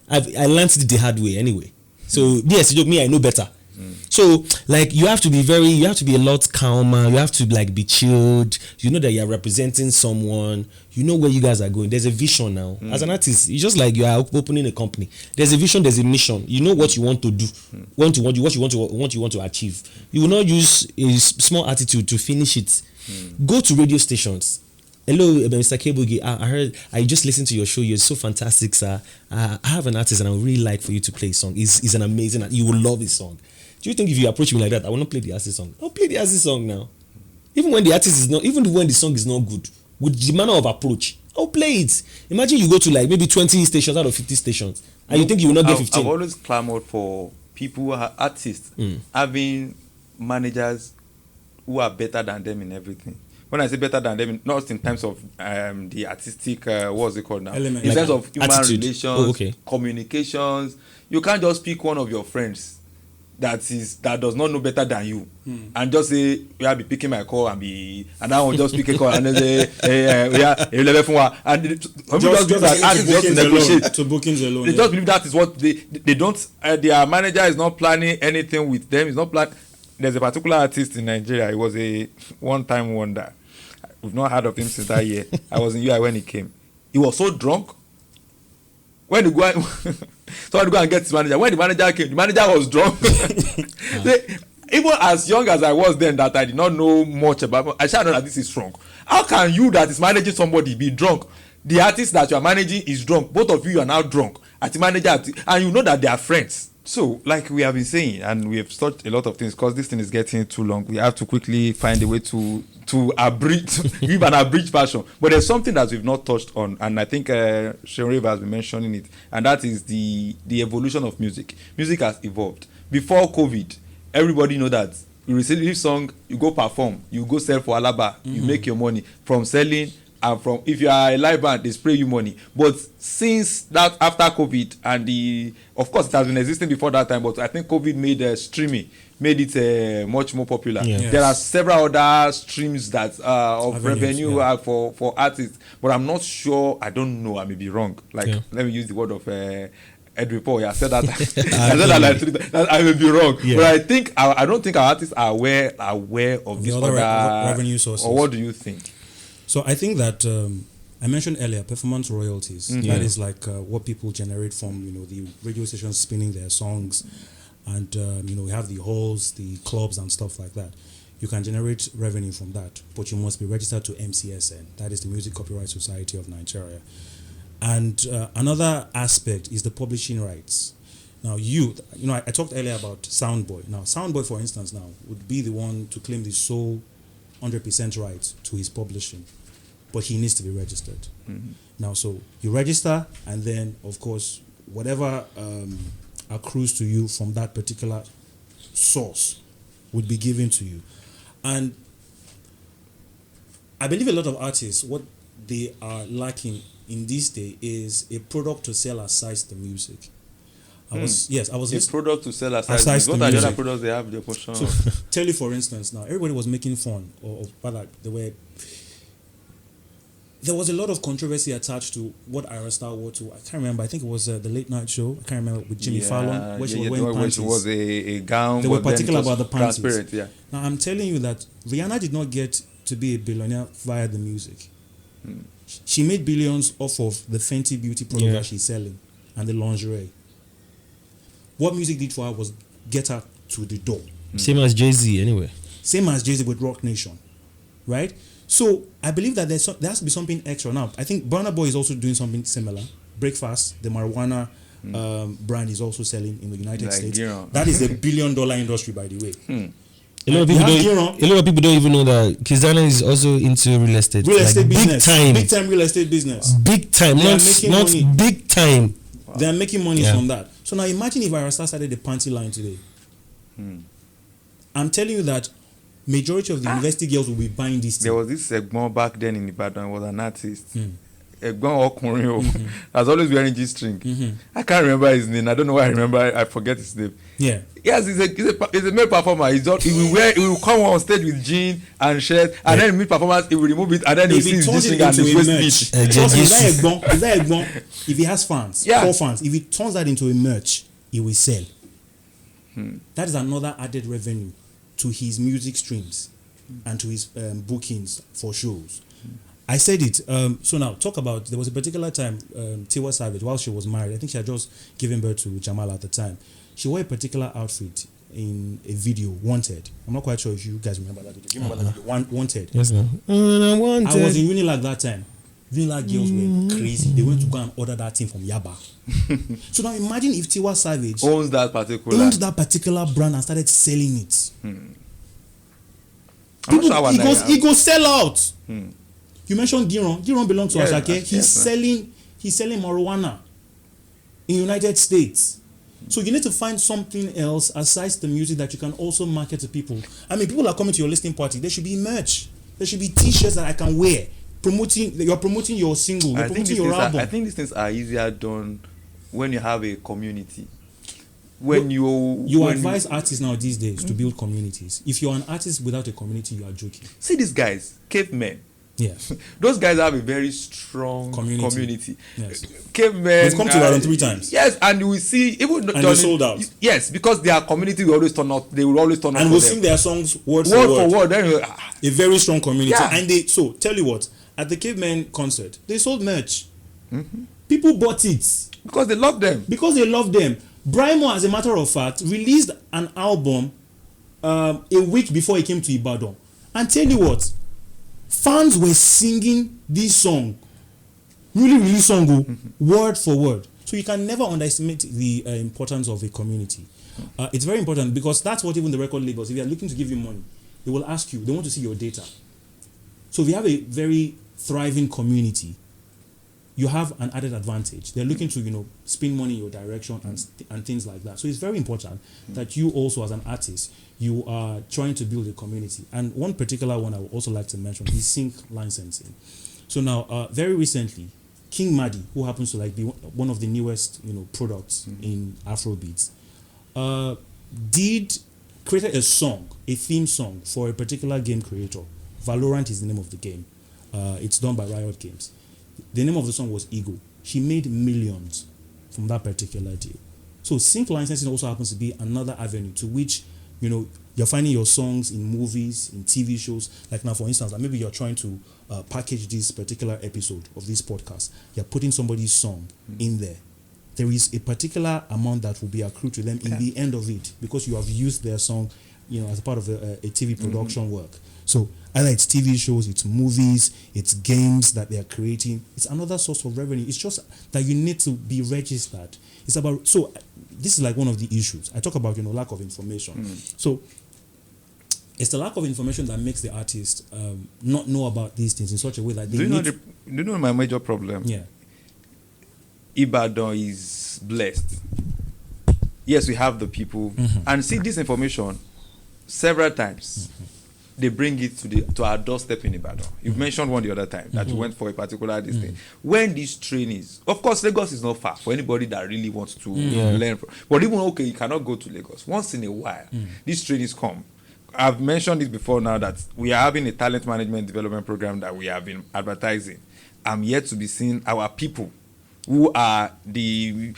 I learned it the hard way anyway. So yes, me, I know better. So like you have to be a lot calmer. You have to like be chilled. You know that you are representing someone. You know where you guys are going. There's a vision now. As an artist, it's just like you are opening a company. There's a vision. There's a mission. You know what you want to do. What you want to achieve. You will not use a small attitude to finish it. Go to radio stations. Hello, Mr. Kebugi. I just listened to your show. You're so fantastic, sir. I have an artist and I would really like for you to play a song. He's an amazing. You will love his song. Do you think if you approach me like that, I will not play the artist song? I'll play the artist song now. Even when the artist is not, even when the song is not good, with the manner of approach, I'll play it. Imagine you go to like maybe 20 stations out of 50 stations, and you think you will not get 15. I've always clamored for people who are artists having managers who are better than them in everything. When I say better than them, not in terms of the artistic, what's it called now? Element. In Like terms of human attitude. relations, communications. You can't just pick one of your friends that does not know better than you and just say, I'll be picking my call and I will just pick a call and then say, and people just do that and just negotiate. To bookings alone. They just believe that is what they don't. Their manager is not planning anything with them. It's not plan. There's a particular artist in Nigeria. He was a one-time wonder. We've not heard of him since that year. I was in UI when he came. He was so drunk. When the guy, so I had to go and get his manager. When the manager came, the manager was drunk. Even as young as I was then, that I did not know much about. I should know that this is wrong. How can you that is managing somebody be drunk? The artist that you are managing is drunk. Both of you are now drunk. As the manager, and you know that they are friends. So, like we have been saying, and we have touched a lot of things, because this thing is getting too long. We have to quickly find a way to abridge, give an abridged version. But there's something that we've not touched on, and I think Seunrave has been mentioning it, and that is the evolution of music. Music has evolved. Before COVID, everybody know that you receive song, you go perform, you go sell for Alaba, you make your money from selling. And from if you are a live band, they spray you money. But since that, after COVID, and of course it has been existing before that time, but I think COVID made streaming made it much more popular. Yeah. Yes. There are several other streams that of Avenues, revenue for artists, but I'm not sure. I don't know. I may be wrong. Like let me use the word of Edwin Paul. I said that. I said that like 3 times. I may be wrong, but I think I don't think our artists are aware of these other other revenue sources. Or what do you think? So I think that I mentioned earlier performance royalties. That is like what people generate from the radio stations spinning their songs, and we have the halls, the clubs, and stuff like that. You can generate revenue from that, but you must be registered to MCSN. That is the Music Copyright Society of Nigeria. And another aspect is the publishing rights. Now I talked earlier about Soundboy. Now Soundboy, for instance, now would be the one to claim the sole 100% right to his publishing, but he needs to be registered. Now, so you register, and then of course whatever accrues to you from that particular source would be given to you. And I believe a lot of artists, what they are lacking in this day is a product to sell aside the music. I was A product to sell aside. Aside What the are the music. other products they have the option So of? tell you, for instance, now everybody was making fun, or rather, there was a lot of controversy attached to what Ira Star wore to. I can't remember. I think it was the late night show. I can't remember, with Jimmy Fallon, where she was wearing panties. She was a gown. They were but then particular it was about the panties. Transparent, yeah. Now I'm telling you that Rihanna did not get to be a billionaire via the music. She made billions off of the Fenty Beauty product that she's selling and the lingerie. What music did for her was get her to the door. Same as Jay-Z, anyway. Same as Jay-Z with Rock Nation, right? So I believe that there has to be something extra. Now, I think Burna Boy is also doing something similar. Breakfast, the marijuana brand, is also selling in the United States. That is a $1 billion industry, by the way. A lot of people don't even know that Kizana is also into real estate. Real estate business. Big time real estate business. Big time. They are Not making money. big time. Wow. They are making money from that. So now imagine if I started the panty line today. I'm telling you that majority of the university girls will be buying this thing. There was this Egbon back then in Ibadan, was an artist. Egbon Okunrin, I was always wearing G-string. I can't remember his name. I don't know why I remember. I forget his name. Yeah. Yes, he's a male performer. He will come on stage with jean and shirt, and then mid performance he will remove it, and then he see his G-string and his waist beat. Is that Egbon? If he has fans, 4 fans, if he turns that into a merch, he will sell. That is another added revenue to his music streams and to his bookings for shows. I said it. So now, talk about, there was a particular time, Tiwa Savage, while she was married, I think she had just given birth to Jamal at the time. She wore a particular outfit in a video, Wanted. I'm not quite sure if you guys remember that video. Do you remember that video? Wanted. Yes, no. Wanted. I was in Unilag that time. Unilag girls were crazy. They went to go and order that thing from Yaba. So now imagine if Tiwa Savage owns that particular brand and started selling it. He goes sell out. You mentioned Giron. Giron belongs to Ashake. He's selling marijuana in United States. So you need to find something else aside the music that you can also market to people. I mean, people are coming to your listening party. There should be merch. There should be T-shirts that I can wear. You're promoting your single. You're promoting your album. I think these things are easier done when you have a community. You advise artists now these days to build communities. If you're an artist without a community, you are joking. See these guys, cavemen. Yes. Those guys have a very strong community. Yes. Cavemen. They've come to Ibadan 3 times. Yes, and you will see even they sold out. Yes, because their community will always turn out. They will always turn out. And we'll sing their songs word for word. A very strong community. Yeah. And so tell you what, at the Cavemen concert, they sold merch. People bought it because they love them. Brimo, as a matter of fact, released an album a week before he came to Ibadan. And tell you what, fans were singing this song, really song, word for word. So you can never underestimate the importance of a community. It's very important because that's what even the record labels, if they are looking to give you money, they will ask you, they want to see your data. So if you have a very thriving community, you have an added advantage. They're looking to, spend money in your direction and things like that. So it's very important that you also, as an artist, you are trying to build a community. And one particular one I would also like to mention is sync licensing. So now, very recently, King Madi, who happens to be one of the newest, products in Afrobeats, created a song, a theme song for a particular game creator. Valorant is the name of the game. It's done by Riot Games. The name of the song was Ego. She made millions from that particular deal. So sync licensing also happens to be another avenue to which, you're finding your songs in movies, in TV shows. Like now, for instance, maybe you're trying to package this particular episode of this podcast. You're putting somebody's song in there. There is a particular amount that will be accrued to them in the end of it because you have used their song, as a part of a TV production work. So either it's TV shows, it's movies, it's games that they are creating. It's another source of revenue. It's just that you need to be registered. It's about, so this is like one of the issues. I talk about, lack of information. So it's the lack of information that makes the artist not know about these things in such a way that they do you know my major problem? Yeah. Ibadan is blessed. Yes, we have the people. And see this information several times. They bring it to our doorstep in Ibadan. You've mentioned one the other time that you went for a particular thing. When this train is, of course, Lagos is not far for anybody that really wants to learn. But even you cannot go to Lagos. Once in a while, these trains come. I've mentioned it before now that we are having a talent management development program that we have been advertising. I'm yet to be seeing our people who are and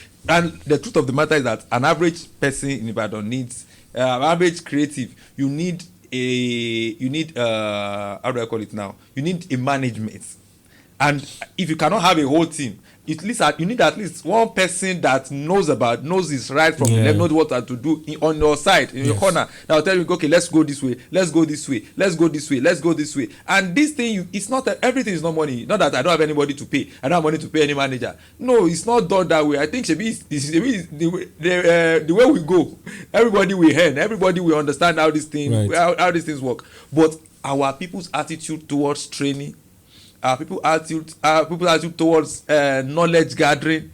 the truth of the matter is that an average person in Ibadan needs, average creative, you need how do I call it now? You need a management. And if you cannot have a whole team, you need at least one person that knows his right from the left, knows what to do on your side, in your corner. That will tell you, okay, let's go this way, let's go this way, let's go this way, let's go this way. And this thing, it's not everything is not money. Not that I don't have anybody to pay. I don't have money to pay any manager. No, it's not done that way. I think the way we go, everybody will earn, everybody will understand how this thing, how these things work. But our people's attitude towards training, people's attitude towards knowledge gathering,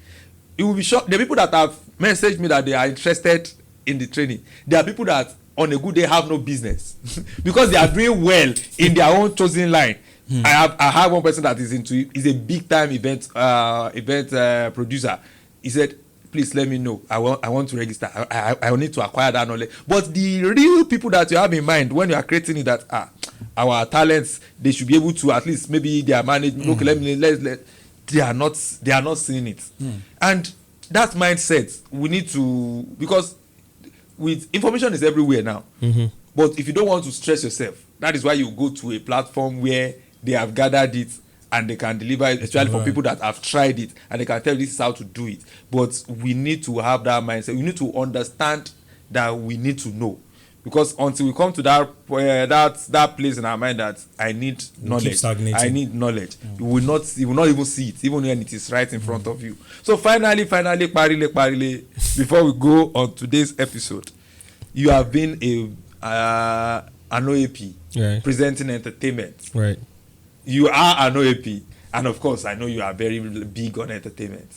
it will be shocked. The people that have messaged me that they are interested in the training, there are people that on a good day have no business because they are doing well in their own chosen line. I have one person that is a big time event producer. He said, please let me know. I want to register. I need to acquire that knowledge. But the real people that you have in mind when you are creating it, that our talents, they should be able to at least maybe they are managed. Okay, they are not seeing it. And that mindset we need to, because with information is everywhere now. But if you don't want to stress yourself, that is why you go to a platform where they have gathered it and they can deliver it, especially for people that have tried it and they can tell this is how to do it. But we need to have that mindset. We need to understand that we need to know. Because until we come to that place in our mind that I need knowledge, I need knowledge, you will not even see it, even when it is right in front of you. So finally, parile, before we go on today's episode, you have been an OAP, presenting entertainment. Right. You are an OAP, and of course, I know you are very big on entertainment.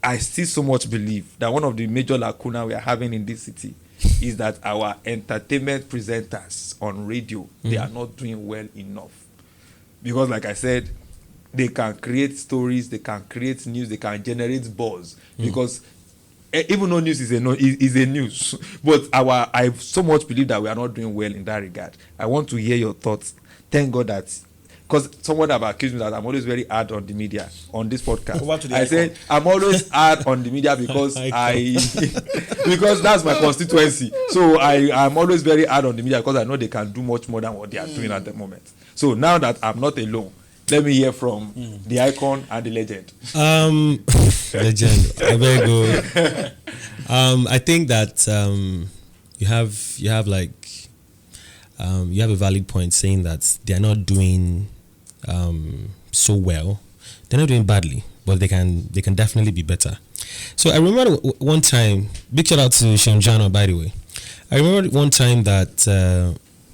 I still so much believe that one of the major lacuna we are having in this city is that our entertainment presenters on radio, they are not doing well enough. Because like I said, they can create stories, they can create news, they can generate buzz. Because even though news is a news, but I so much believe that we are not doing well in that regard. I want to hear your thoughts. Thank God that, because someone have accused me that I'm always very hard on the media on this podcast. I said I'm always hard on the media because because that's my constituency. So I'm always very hard on the media because I know they can do much more than what they are doing at the moment. So now that I'm not alone, let me hear from the icon and the legend. Legend. I better go. I think that you have a valid point saying that they are not doing so well. They're not doing badly, but they can definitely be better. So I remember one time, big shout out to Seunrave, by the way. I remember one time that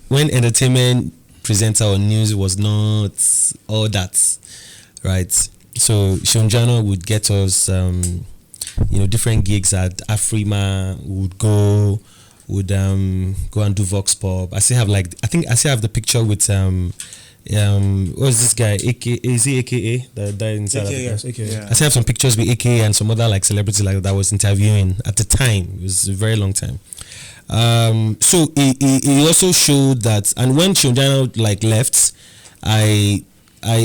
when entertainment presenter or news was not all that, right? So Seunrave would get us different gigs at Afrima, would go and do Vox Pop. I still have the picture with what's this guy? Is he AKA that died in South Africa? Yes, AKA. Yeah. I still have some pictures with AKA and some other like celebrity like that was interviewing at the time. It was a very long time. So it also showed that, and when Seunrave like left, I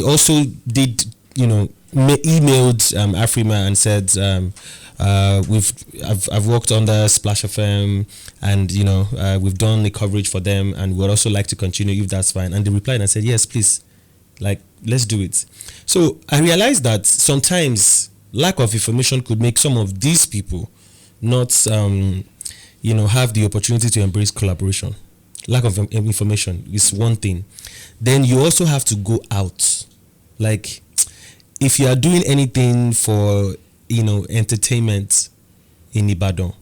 also did emailed Afrima and said I've worked under Splash FM and we've done the coverage for them and we'd also like to continue if that's fine. And they replied and I said yes, please, like let's do it. So I realized that sometimes lack of information could make some of these people not have the opportunity to embrace collaboration. Lack of information is one thing. Then you also have to go out. Like if you are doing anything for entertainment in Ibadan,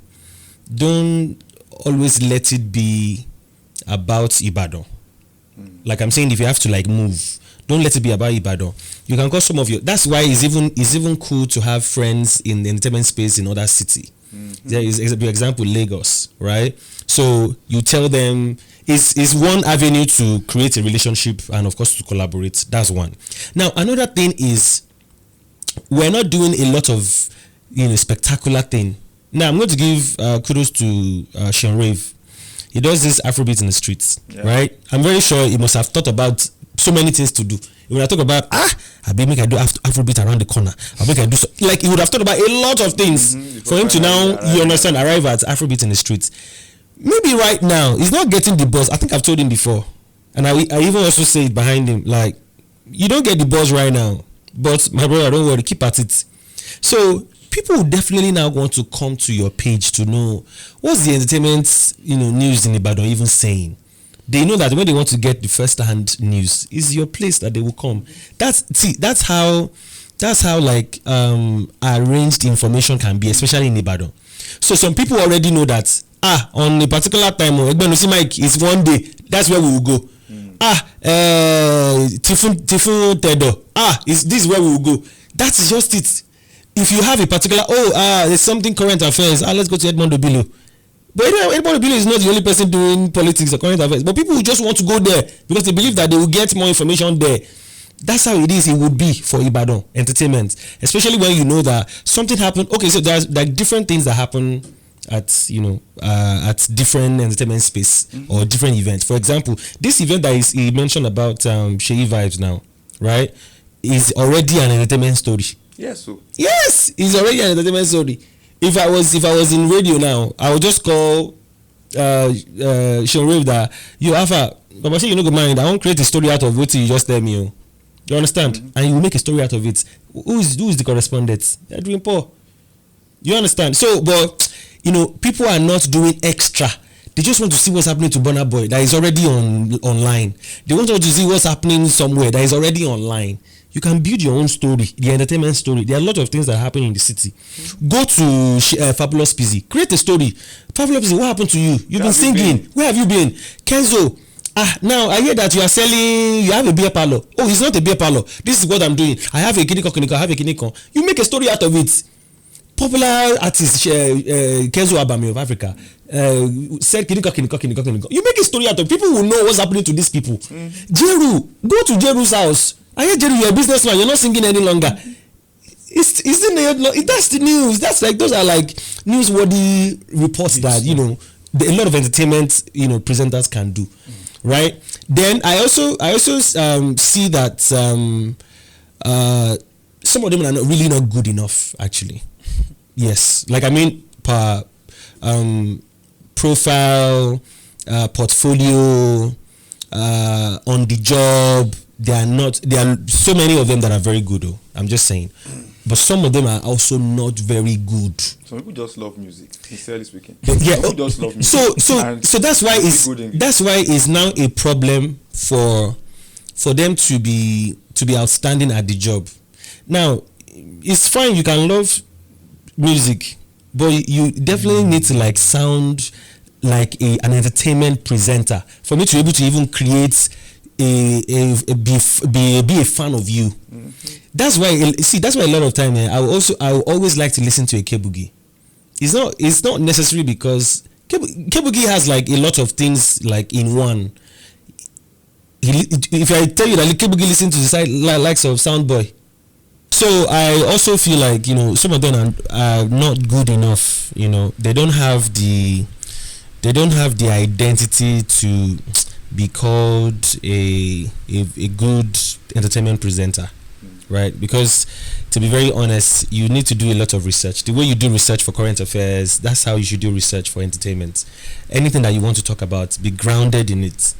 don't always let it be about Ibadan. Like I'm saying, if you have to like move, don't let it be about Ibadan. You can call some of your. That's why it's even cool to have friends in the entertainment space in other city. There is, for example, Lagos, right? So you tell them it's one avenue to create a relationship and of course to collaborate. That's one. Now another thing is we're not doing a lot of spectacular thing. Now I'm going to give kudos to Seunrave. He does this Afrobeat in the streets, right? I'm very sure he must have thought about so many things to do. When I talk about I make I do Afrobeat around the corner. I make I do like he would have thought about a lot of things for him to now arrive at Afrobeat in the streets. Maybe right now he's not getting the buzz. I think I've told him before, and I even also say it behind him. Like you don't get the buzz right now But my brother, don't worry, keep at it. So people will definitely now want to come to your page to know what's the entertainment, news in Ibadan even saying. They know that when they want to get the first-hand news, is your place that they will come. That's how like arranged information can be, especially in Ibadan. So some people already know that on a particular time, Edwin Mike is one day. That's where we will go. Tifun Tedo. This is where we will go. That is just it. If you have a particular there's something current affairs. Let's go to Edmond Obilo. But Edmond Obilo is not the only person doing politics or current affairs. But people just want to go there because they believe that they will get more information there. That's how it is. It would be for Ibadan entertainment, especially when you know that something happened. Okay, so there's like different things that happen at different entertainment space or different events. For example, this event that he mentioned about Sheyi Vibes now, right, is already an entertainment story. Yes, it's already an entertainment story. If I was in radio now, I would just call Seunrave that Alpha, Baba say you no go mind. I won't create a story out of what you just tell me. You understand? And you will make a story out of it. Who is the correspondent? Edwin Paul. You understand? So, but people are not doing extra. They just want to see what's happening to Burna Boy that is already online. They want to see what's happening somewhere that is already online. You can build your own story, the entertainment story. There are a lot of things that happen in the city. Go to Fabulous Pizzy. Create a story. Fabulous Pizzy, what happened to you? You've been singing. Where have you been? Kenzo, now I hear that you have a beer parlor. Oh, it's not a beer parlor. This is what I'm doing. I have a kiniko, I have a kiniko. You make a story out of it. Popular artist Kenzo Abami of Africa said kiniko. You make a story out of it. People will know what's happening to these people. Jeru, go to Jeru's house. I hear Jerry, you're a businessman. You're not singing any longer. That's the news. That's like those are like newsworthy reports that a lot of entertainment presenters can do, right? Then I also see that some of them are really not good enough. Actually, yes. Like per profile, portfolio, on the job. There are so many of them that are very good though. I'm just saying. But some of them are also not very good. Some people just love music, sincerely speaking. Yeah. Some people just love music. So that's why it's now a problem for them to be outstanding at the job. Now, it's fine, you can love music, but you definitely need to like sound like an entertainment presenter for me to be able to even create be a fan of you. That's why a lot of time I will always like to listen to a Kebugi. It's not necessary because Kebugi has like a lot of things like in one. If I tell you that Kebugi listen to the side likes of Soundboy, so I also feel like some of them are not good enough. They don't have the identity to be called a good entertainment presenter, right? Because to be very honest, you need to do a lot of research. The way you do research for current affairs, that's how you should do research for entertainment. Anything that you want to talk about, be grounded in it.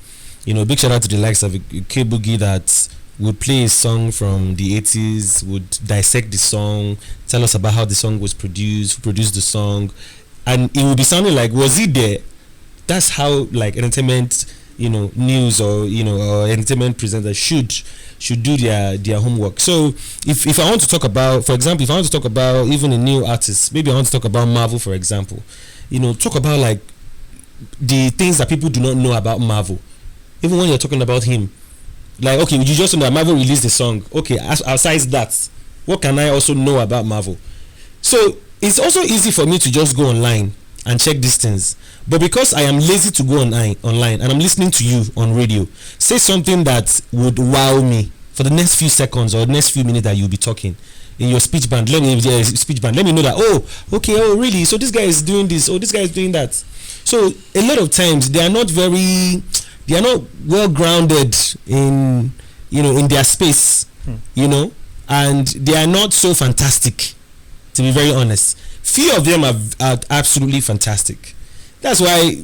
Big shout out to the likes of K-Boogie that would play a song from the 80s, would dissect the song, tell us about how the song was produced, who produced the song, and it would be sounding like, was he there? That's how like entertainment news or or entertainment presenters should do their homework. So if I want to talk about, for example, if I want to talk about even a new artist, maybe I want to talk about Marvel, for example, talk about like the things that people do not know about Marvel. Even when you're talking about him, like, okay, you just know that Marvel released a song. Okay, aside that, what can I also know about Marvel? So it's also easy for me to just go online and check these things, but because I am lazy to go online and I'm listening to you on radio, say something that would wow me for the next few seconds or the next few minutes that you'll be talking in your speech band. Let me know that, oh really, so this guy is doing this, this guy is doing that. So a lot of times they are not well grounded in in their space, and they are not so fantastic, to be very honest. Few of them are absolutely fantastic. That's why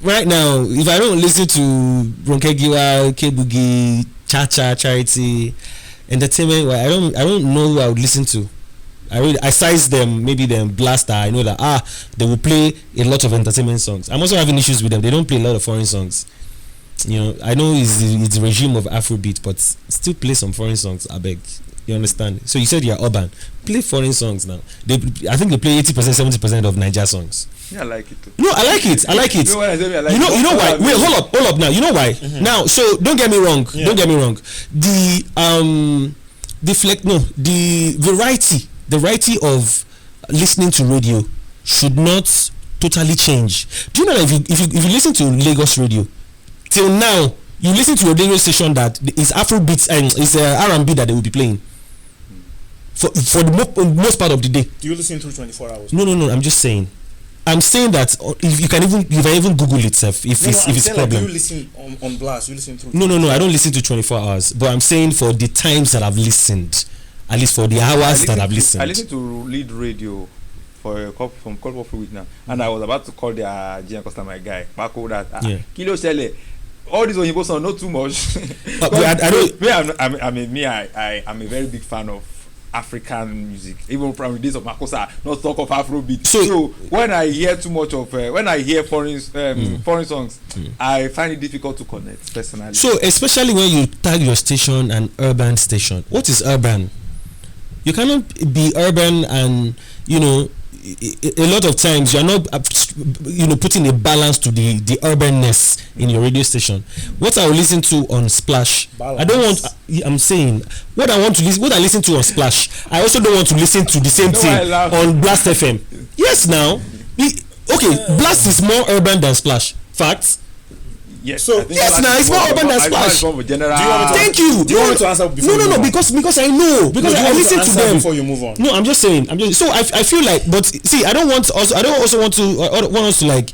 right now, if I don't listen to Ronke Giwa, Kebugi, Chacha, Charity, entertainment, well, I don't know who I would listen to. I size them, maybe them Blaster. I know that they will play a lot of entertainment songs. I'm also having issues with them. They don't play a lot of foreign songs. You know, I know it's the regime of Afrobeat, but still play some foreign songs. I beg. You understand? So you said you're urban. Play foreign songs now. I think they play 80%, 70% of Niger songs. Yeah, I like it too. No, I like it. I like it. You know what I say? I like You know why? Wait, hold up now. You know why? Mm-hmm. Now, so don't get me wrong. Yeah. Don't get me wrong. The variety of listening to radio should not totally change. Do you know that if you listen to Lagos radio till now, you listen to a radio station that is Afrobeats and it's R&B that they will be playing for the most part of the day. Do you listen through 24 hours? No. I'm just saying. I'm saying that if you can even Google itself if it's a problem. Like, you listen on blast. You listen through. No. I don't listen to 24 hours. But I'm saying for the times that I've listened, at least for the hours that I've listened. I listened to lead radio for a couple of weeks now, and I was about to call their GM customer guy. Paco that Kilo Shele. All these Oyinbo songs not too much. I'm a very big fan of African music, even from the days of Makosa, not talk of Afrobeat. So when I hear too much of when I hear foreign songs, I find it difficult to connect personally. So especially when you tag your station an urban station, what is urban? You cannot be urban and a lot of times you're not putting a balance to the urbanness in your radio station. What I will listen to on Splash, balance. I don't want. I'm saying what I listen to on Splash. I also don't want to listen to the same thing on Blast FM. Yes, now, Blast is more urban than Splash. Facts. Yes. So yes, now it's more urban than Splash. Thank you. Do you want me to answer before? No. Because I know. Because I listen to them before you move on. No, I'm just saying. So I feel like, but see, I don't also want us to like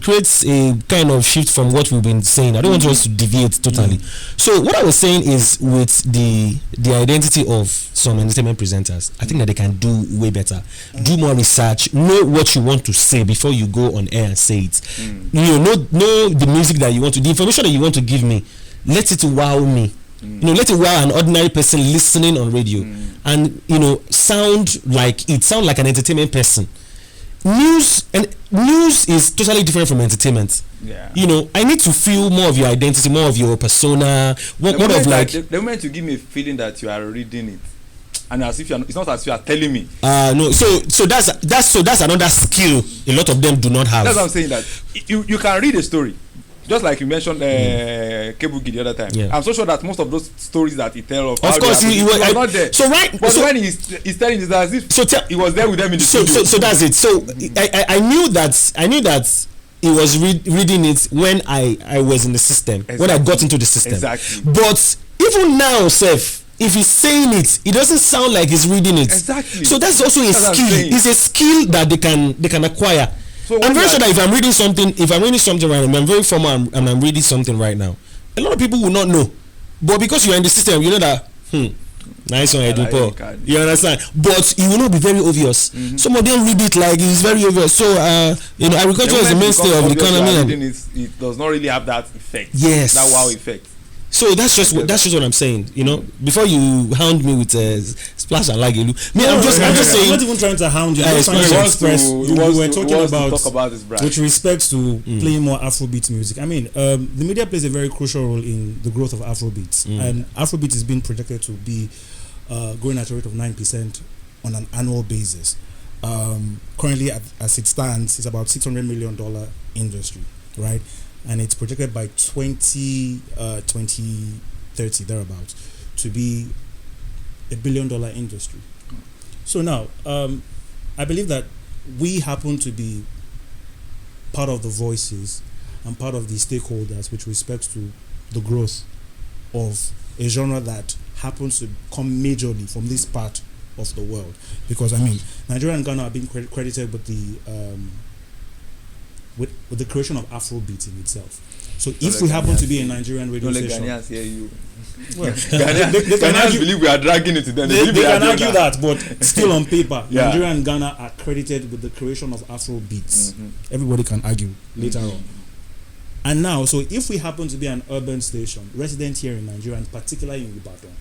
create a kind of shift from what we've been saying. I don't want us to deviate totally. So what I was saying is with the identity of some entertainment presenters, I think that they can do way better. Do more research. Know what you want to say before you go on air and say it. Know the music that you want to, the information that you want to give me, let it wow me. Let it wow an ordinary person listening on radio, and sound like an entertainment person. News is totally different from entertainment. Yeah. I need to feel more of your identity, more of your persona, the moment you give me a feeling that you are reading it, and as if it's not as if you are telling me. No. So that's another skill a lot of them do not have. That's what I'm saying, that you can read a story. Just like you mentioned Kebuki the other time. Yeah. I'm so sure that most of those stories that he tells of course he was not there. But when he's telling it as if he was there with them in the studio. So that's it. So I knew that he was reading it when I was in the system. Exactly. When I got into the system. Exactly. But even now, Seth, if he's saying it doesn't sound like he's reading it. Exactly. So that's also a skill. It's a skill that they can acquire. So I'm very sure that if I'm reading something right now, I'm very formal and I'm reading something right now, a lot of people will not know. But because you're in the system, you know that nice one, Edwin Paul. You understand? But it will not be very obvious. Some of them read it like it's very obvious. So agriculture is the mainstay of the economy. It does not really have that effect. Yes. That wow effect. So that's just what I'm saying. Before you hound me with Splash and Lagelu, I'm just saying. I'm not even trying to hound you. I'm just trying to express. You were talking about with respect to playing more Afrobeat music. I mean, the media plays a very crucial role in the growth of Afrobeat, and Afrobeat is being projected to be growing at a rate of 9% on an annual basis. Currently, as it stands, it's about $600 million industry, right? And it's projected by 2030 thereabouts to be $1 billion industry. So now, I believe that we happen to be part of the voices and part of the stakeholders with respect to the growth of a genre that happens to come majorly from this part of the world. Because Nigeria and Ghana are being credited with the with the creation of Afrobeat in itself. So if we happen to be a Nigerian radio station, Ghanaians hear you. Well, Ghanaians believe we are dragging it to them. They can argue that, but still on paper, Nigeria and Ghana are credited with the creation of Afrobeats. Everybody can argue later on. And now, so if we happen to be an urban station, resident here in Nigeria, and particularly in Ibadan,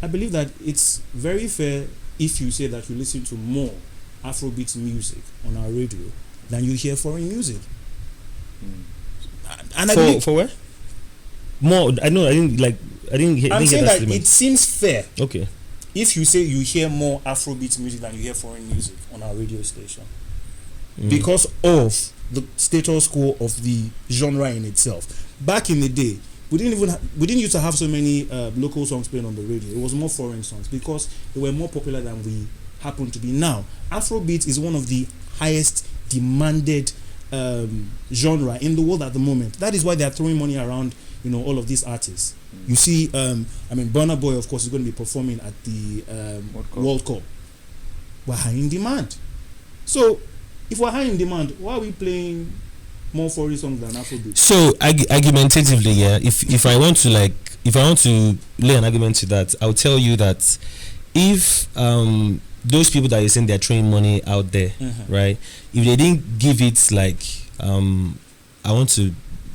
I believe that it's very fair if you say that you listen to more Afrobeat music on our radio than you hear foreign music. And I believe, for where? More. I know. I didn't hear. I'm saying that that statement. it seems fair Okay. if you say you hear more Afrobeat music than you hear foreign music on our radio station, because of the status quo of the genre in itself. Back in the day, we didn't used to have so many local songs playing on the radio. It was more foreign songs because they were more popular than we happen to be now. Afrobeat is one of the highest demanded genre in the world at the moment. That is why they are throwing money around, all of these artists. You see, Burna Boy, of course, is going to be performing at the World Cup. We're high in demand. So, if we're high in demand, why are we playing more foreign songs than Afrobeat? So, argumentatively, yeah, if I want to lay an argument to that, I'll tell you that if those people that you're saying they're throwing money out there, right? If they didn't give it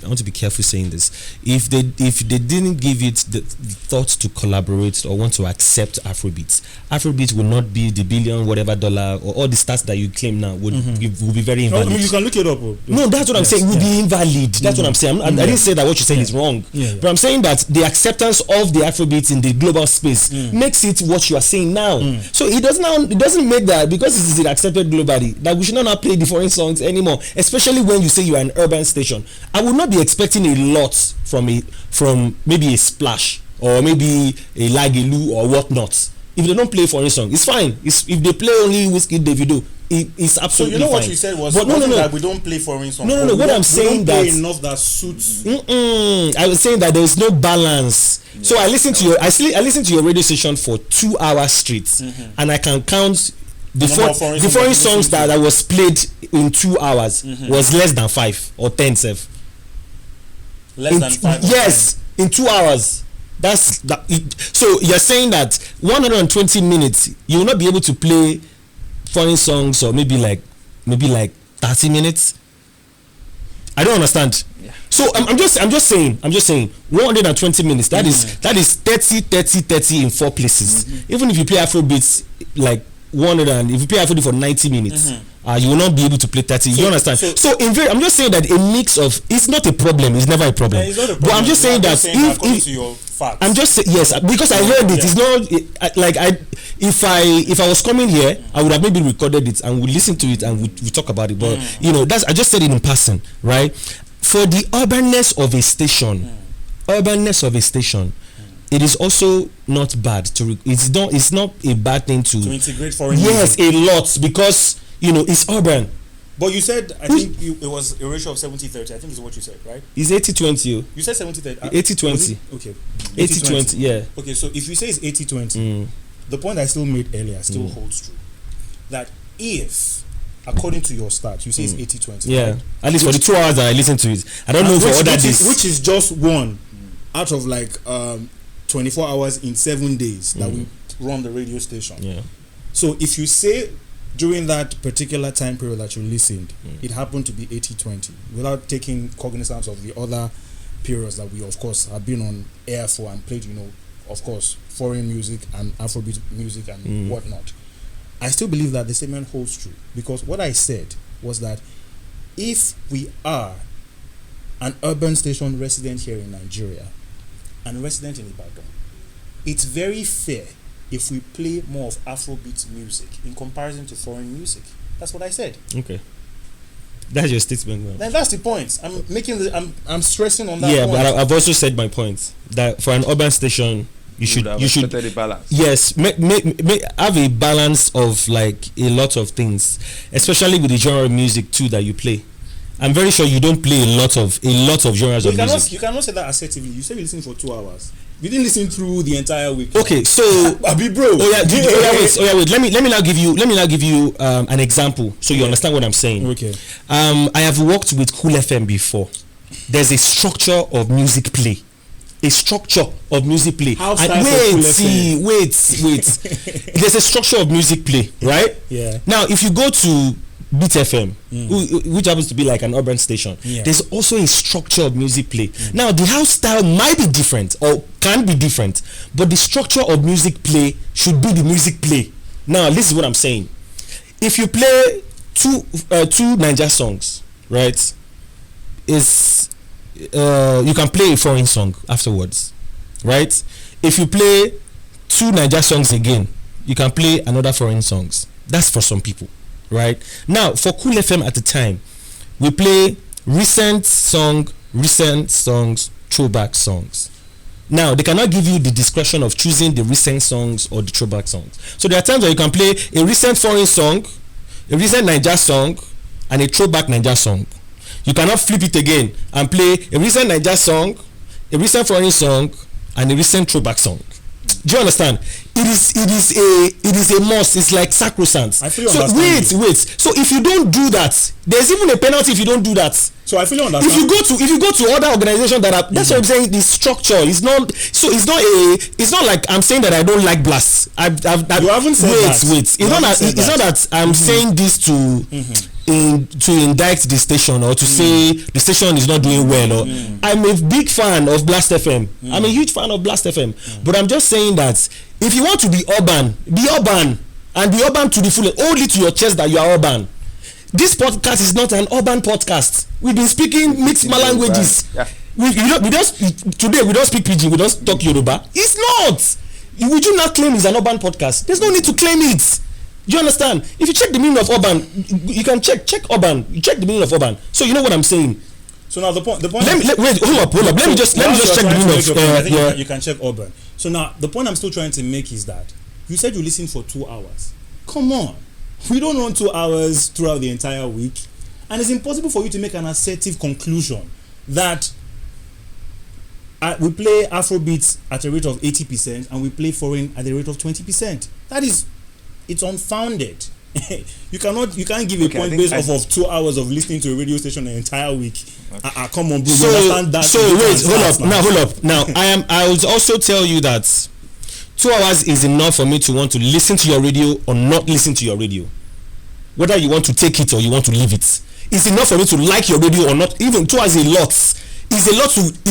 I want to be careful saying this. If they didn't give it the thought to collaborate or want to accept Afrobeat will not be the billion whatever dollar or all the stats that you claim now will be very invalid. You can look it up. No, that's what I'm saying. Will be invalid. That's what I'm saying. I didn't say that what you're saying is wrong. But I'm saying that the acceptance of the Afrobeat in the global space makes it what you are saying now. So it doesn't make that because it is accepted globally that we should not play the foreign songs anymore. Especially when you say you are an urban station. I would not be expecting a lot from maybe a Splash or maybe a Lagelu or whatnot. If they don't play foreign song, it's fine. If they play only Whiskey Davido, it's absolutely fine. So what you said was that we don't play foreign songs. No. What I'm saying that enough that suits. I was saying that there is no balance. So I listened to your radio station for 2 hours straight, and I can count the foreign songs that was played in 2 hours was less than 5 or 10. Less than 5. Yes, in 2 hours. That's that. So you're saying that 120 minutes you will not be able to play foreign songs, or maybe like 30 minutes. I don't understand. Yeah. So I'm just saying 120 minutes. That is 30 in 4 places. Even if you play Afrobeats like 100, and if you play Afrobeat for 90 minutes, you will not be able to play 30. You understand? So I'm just saying that a mix of, it's not a problem. It's never a problem. It's not a problem. But I'm just saying that if to your facts. I'm just saying yes, because I heard it. It's not like if I was coming here, I would have maybe recorded it and we listen to it and we talk about it. But I just said it in person, right? For the urbanness of a station, it is also not bad to. It's not a bad thing to integrate foreign. Yes, music. a lot, because it's urban. But you said it was a ratio of 70-30. I think is what you said, right? It's 80-20. You said 70-30. 80-20. Okay. 80-20. Yeah. Okay, so if you say it's 80-20, the point I still made earlier still holds true. That if, according to your stats, you say it's 80-20. Yeah. Right? At least for the 2 hours that I listened to it. I don't know for other days. Which is just one out of 24 hours in 7 days that we run the radio station. Yeah. So if you say during that particular time period that you listened, it happened to be 80-20, without taking cognizance of the other periods that we, of course, have been on air for and played, of course, foreign music and Afrobeat music and whatnot, I still believe that the statement holds true. Because what I said was that if we are an urban station resident here in Nigeria and resident in Ibadan, it's very fair if we play more of Afrobeat music in comparison to foreign music. That's what I said. Okay. That's your statement now. That's the point. I'm stressing on that. Yeah, point. but I've also said my point that for an urban station you should a balance. Yes, make have a balance of a lot of things, especially with the genre of music too that you play. I'm very sure you don't play a lot of genres of music. You cannot say that assertively. You said you listened for 2 hours. You didn't listen through the entire week. Okay, so Abi bro. Wait. Let me now give you an example so you understand what I'm saying. Okay. I have worked with Cool FM before. There's a structure of music play. How wait. There's a structure of music play, right? Yeah. Now, if you go to Beat FM, which happens to be like an urban station, there's also a structure of music play. Now, the house style might be different or can be different, but the structure of music play should be the music play. Now, this is what I'm saying. If you play two Niger songs, right, you can play a foreign song afterwards, right? If you play two Niger songs again, you can play another foreign songs. That's for some people, right? Now, for Cool FM at the time, we play recent songs, throwback songs. Now, they cannot give you the discretion of choosing the recent songs or the throwback songs. So there are times where you can play a recent foreign song, a recent Niger song, and a throwback Niger song. You cannot flip it again and play a recent Niger song, a recent foreign song, and a recent throwback song. Do you understand? It is a must. It's like sacrosanct. I fully so understand. Wait. So if you don't do that, there's even a penalty if you don't do that. So I fully understand. If you go to other organizations that are, that's what I'm saying. The structure is not. So it's not like I'm saying that I don't like blasts. You haven't said that. Wait. It's not that I'm saying this to indict the station or to say the station is not doing well. Or I'm a big fan of Blast FM. I'm a huge fan of Blast FM. But I'm just saying that if you want to be urban and be urban to the full. Hold it to your chest that you are urban. This podcast is not an urban podcast. We've been speaking mixed languages. Yeah. We don't speak Pidgin. We don't talk Yoruba. It's not. Would you not claim it's an urban podcast? There's no need to claim it. Do you understand? If you check the meaning of urban, you can check urban. You check the meaning of urban. So you know what I'm saying. So now the point. Hold up. Let me just check the meaning of. I think you can check urban. So now the point I'm still trying to make is that you said you listen for 2 hours. Come on, we don't run 2 hours throughout the entire week, and it's impossible for you to make an assertive conclusion that we play Afrobeats at a rate of 80% and we play foreign at a rate of 20%. It's unfounded. you can't give a point based off of 2 hours of listening to a radio station the entire week. Okay. Come on, bro. So hold up. Now I will also tell you that 2 hours is enough for me to want to listen to your radio or not listen to your radio. Whether you want to take it or you want to leave it, it's enough for me to like your radio or not. Even 2 hours is a lot. It's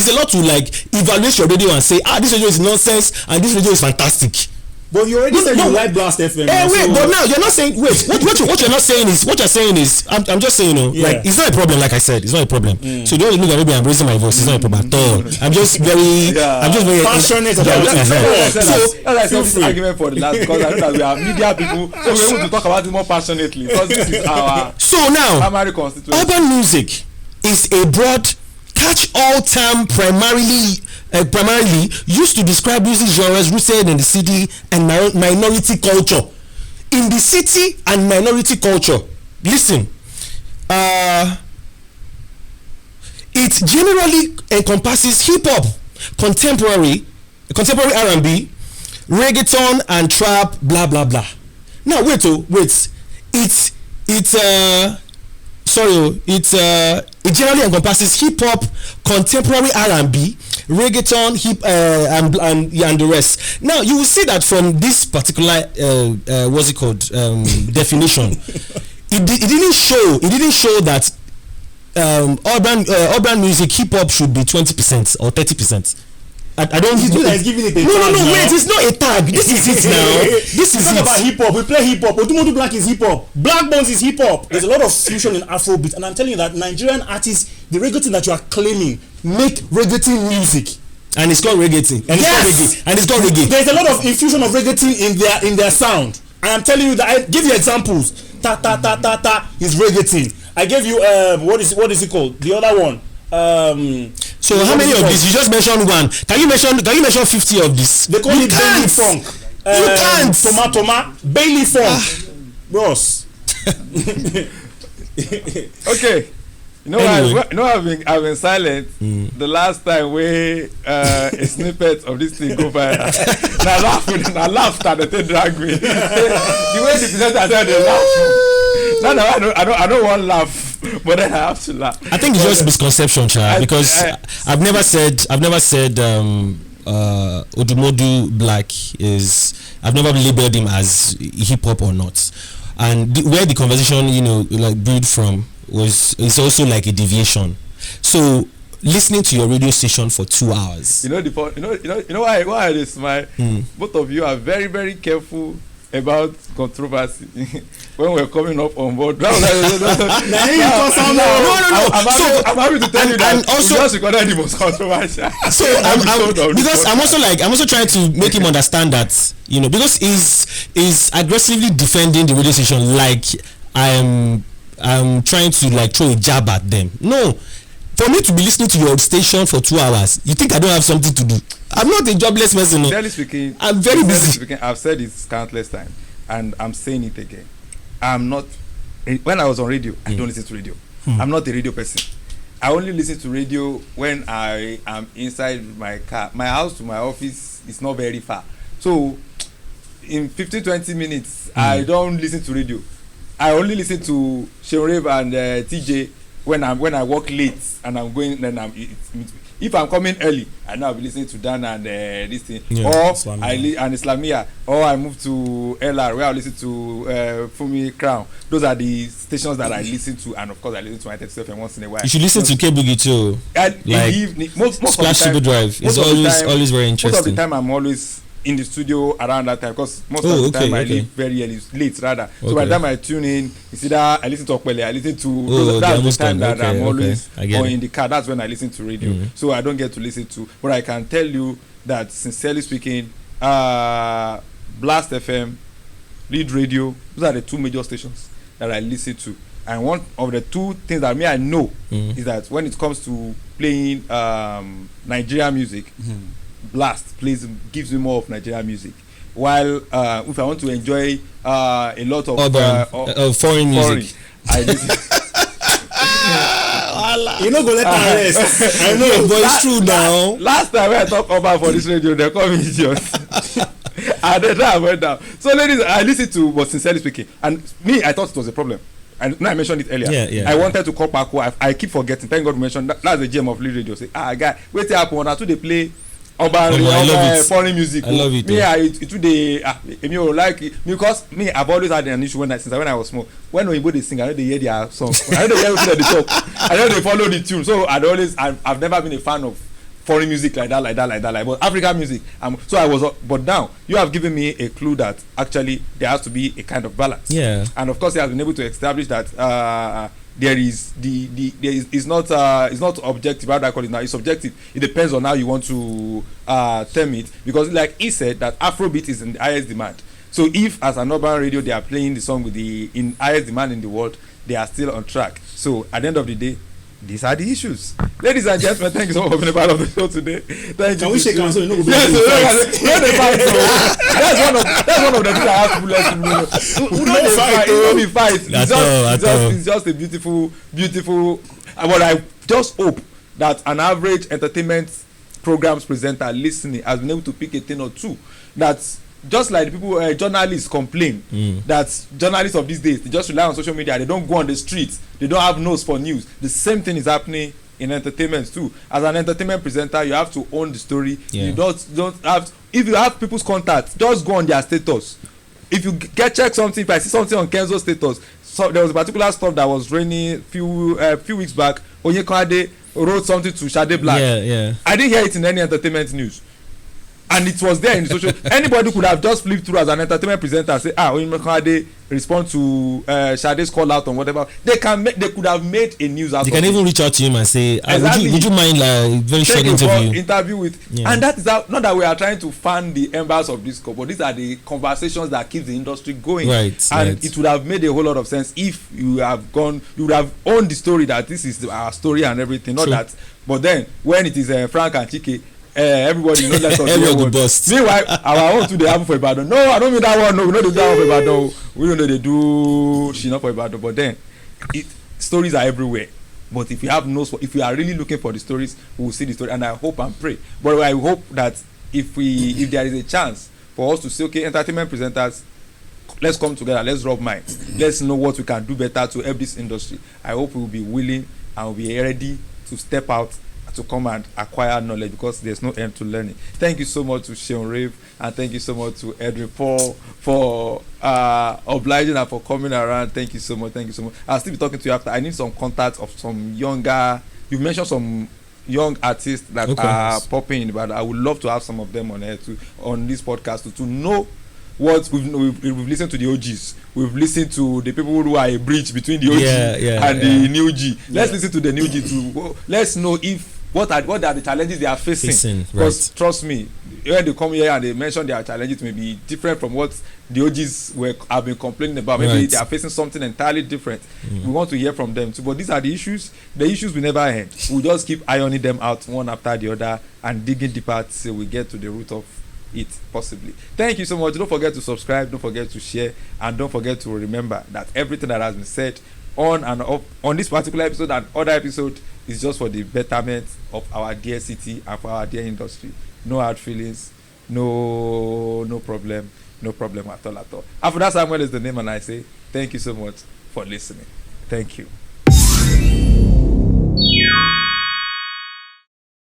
a lot to like evaluate your radio and say, this radio is nonsense and this radio is fantastic. But you already said you like Blast FM. But now you're not saying. Wait, what you're not saying is, what you're saying is, I'm just saying, like it's not a problem. Like I said, it's not a problem. So don't look at me. I'm raising my voice. It's not a problem at all. I'm just very passionate about it. So this argument for the last, because I know that we are media people, so we're able to talk about it more passionately because this is our primary constituency. Urban music is a broad catch-all term primarily used to describe music genres rooted in the city and minority culture. In the city and minority culture, listen, it generally encompasses hip-hop, contemporary R&B, reggaeton and trap, blah blah blah. Now wait, it generally encompasses hip-hop, contemporary R&B, reggaeton, and the rest. Now you will see that from this particular definition, it didn't show that urban music, hip-hop should be 20% or 30%. I don't. You guys giving it a tag. No, wait, it's not a tag. This is it now. This is it. About hip hop. We play hip hop. Odumodu Black is hip hop. Black Bones is hip hop. There's a lot of fusion in Afrobeat, and I'm telling you that Nigerian artists, the reggaeton that you are claiming, make reggaeton music. And it's called reggaeton. And it's called reggae. There's a lot of infusion of reggaeton in their sound. I am telling you that. I give you examples. Ta ta ta ta ta is reggaeton. I gave you what is it called? The other one. So how many of these? You just mentioned one. Can you mention 50 of this? They call it Bailey Funk. You can't. Toma Bailey Funk. Bros. Okay. I've been silent the last time we a snippet of this thing go viral. I laughed at the thing drag me. The way the presenter said they laugh. No, I don't want to laugh. But then I have to laugh. I think it's just misconception, because I've never said Odumodu Black is. I've never labeled him as hip hop or not. and where the conversation, like brewed from is also like a deviation. So listening to your radio station for 2 hours. You know why I dey smile? Both of you are very, very careful about controversy when we're coming up on board. No. I'm happy to tell you that and also, we just recorded the most controversial. So I'm also trying to make him understand that, because he's aggressively defending the radio station like I'm trying to like throw a jab at them. No. For me to be listening to your station for 2 hours, you think I don't have something to do? I'm not a jobless person. Sincerely speaking, I'm very busy. I've said it countless times, and I'm saying it again. I'm not. When I was on radio, I don't listen to radio. I'm not a radio person. I only listen to radio when I am inside my car. My house to my office is not very far, so in 15-20 minutes, I don't listen to radio. I only listen to Seunrave and TJ. When I work late and I'm going, then if I'm coming early, I know I'll be listening to Dan and this thing, or and Islamia, or I move to LR where I listen to Fumi Crown. Those are the stations that I listen to, and of course I listen to my FM once in a while. You should listen to Kebugi too. Like most Splash Super Drive is always very interesting. Most of the time I'm always in the studio around that time, because most of the time I leave very early, late rather. So by the time I tune in, it's either I listen to Okpele, I listen to that's the time that I'm always or in the car. That's when I listen to radio. So I don't get to listen to, but I can tell you that sincerely speaking, Blast FM, Lead Radio, those are the two major stations that I listen to. And one of the two things that I know is that when it comes to playing Nigerian music, Blast gives me more of Nigerian music, while if I want to enjoy a lot of foreign music, I listen. You know, go let her rest. I know, but it's true now. Last time when I talk about for this radio, they call me idiot. And then I went down. So ladies, I listened to, but sincerely speaking, and me, I thought it was a problem. And I mentioned it earlier. I wanted to call back. I keep forgetting. Thank God you mentioned that. That's the gem of lead radio. Say, guy, wait till I happen. One or two they play foreign music. I love it. Me, I like it because me, I've always had an issue since when I was small. When Oyibo they sing, I know they hear their song. I know they hear everything that they talk. I know they follow the tune. So I've never been a fan of foreign music like that. But African music. So I was. But now you have given me a clue that actually there has to be a kind of balance. Yeah. And of course, he has been able to establish that. It's not objective. How do I call it now? It's subjective. It depends on how you want to term it, because like he said that Afrobeat is in the highest demand. So if as an urban radio they are playing the song with in highest demand in the world, they are still on track. So at the end of the day, these are the issues. Ladies and gentlemen, thank you so much for being a part of the show today. Thank you. Can we shake hands so you know we'll be That's one of the things I have to let you know. Who don't fight? It won't be fight. It's just a beautiful. But I just hope that an average entertainment programs presenter listening has been able to pick a thing or two. That's just like the people, journalists complain that journalists of these days, they just rely on social media. They don't go on the streets. They don't have nose for news. The same thing is happening in entertainment too. As an entertainment presenter, you have to own the story. You don't have. If you have people's contact, just go on their status. If you check something, if I see something on Kenzo's status, so there was a particular stuff that was raining few weeks back. Onyekade wrote something to Shade Black. I didn't hear it in any entertainment news. And it was there in the social. Anybody could have just flipped through as an entertainment presenter and say, Onyekade respond to Shade's call out on whatever. They could have made a news out. They can even reach out to him and say, would you mind like very short interview with? And that is not that we are trying to fan the embers of this call, but these are the conversations that keep the industry going. And it would have made a whole lot of sense if you would have owned the story that this is our story and everything. Not that, but then when it is Frank and Chike. Everybody knows that meanwhile our own too they happen for Ibadan. No, I don't mean that one. No, we know they do that for Ibadan. We don't know they do Shina for Ibadan. But then stories are everywhere. But if you have if we are really looking for the stories, we will see the story. And I hope and pray. But I hope that if there is a chance for us to say, okay, entertainment presenters, let's come together, let's rub minds, let's know what we can do better to help this industry. I hope we will be willing and will be ready to step out to come and acquire knowledge, because there's no end to learning. Thank you so much to Seunrave, and thank you so much to Edwin for obliging and for coming around. Thank you so much. I'll still be talking to you after. I need some contacts of some younger. You mentioned some young artists that are popping in, but I would love to have some of them on here on this podcast to know what we've listened to the OGs. We've listened to the people who are a bridge between the OG and the new G. Let's listen to the new G too. Let's know what are the challenges they are facing. Because trust me, when they come here and they mention their challenges may be different from what the OGs have been complaining about. Maybe they are facing something entirely different. We want to hear from them too. But these are the issues. The issues will never end. We'll just keep ironing them out one after the other and digging deeper till we get to the root of it, possibly. Thank you so much. Don't forget to subscribe, don't forget to share, and don't forget to remember that everything that has been said on and off on this particular episode and other episode is just for the betterment of our dear city and for our dear industry. No hard feelings, no problem at all. After that, Samuel is the name, and I say thank you so much for listening. Thank you.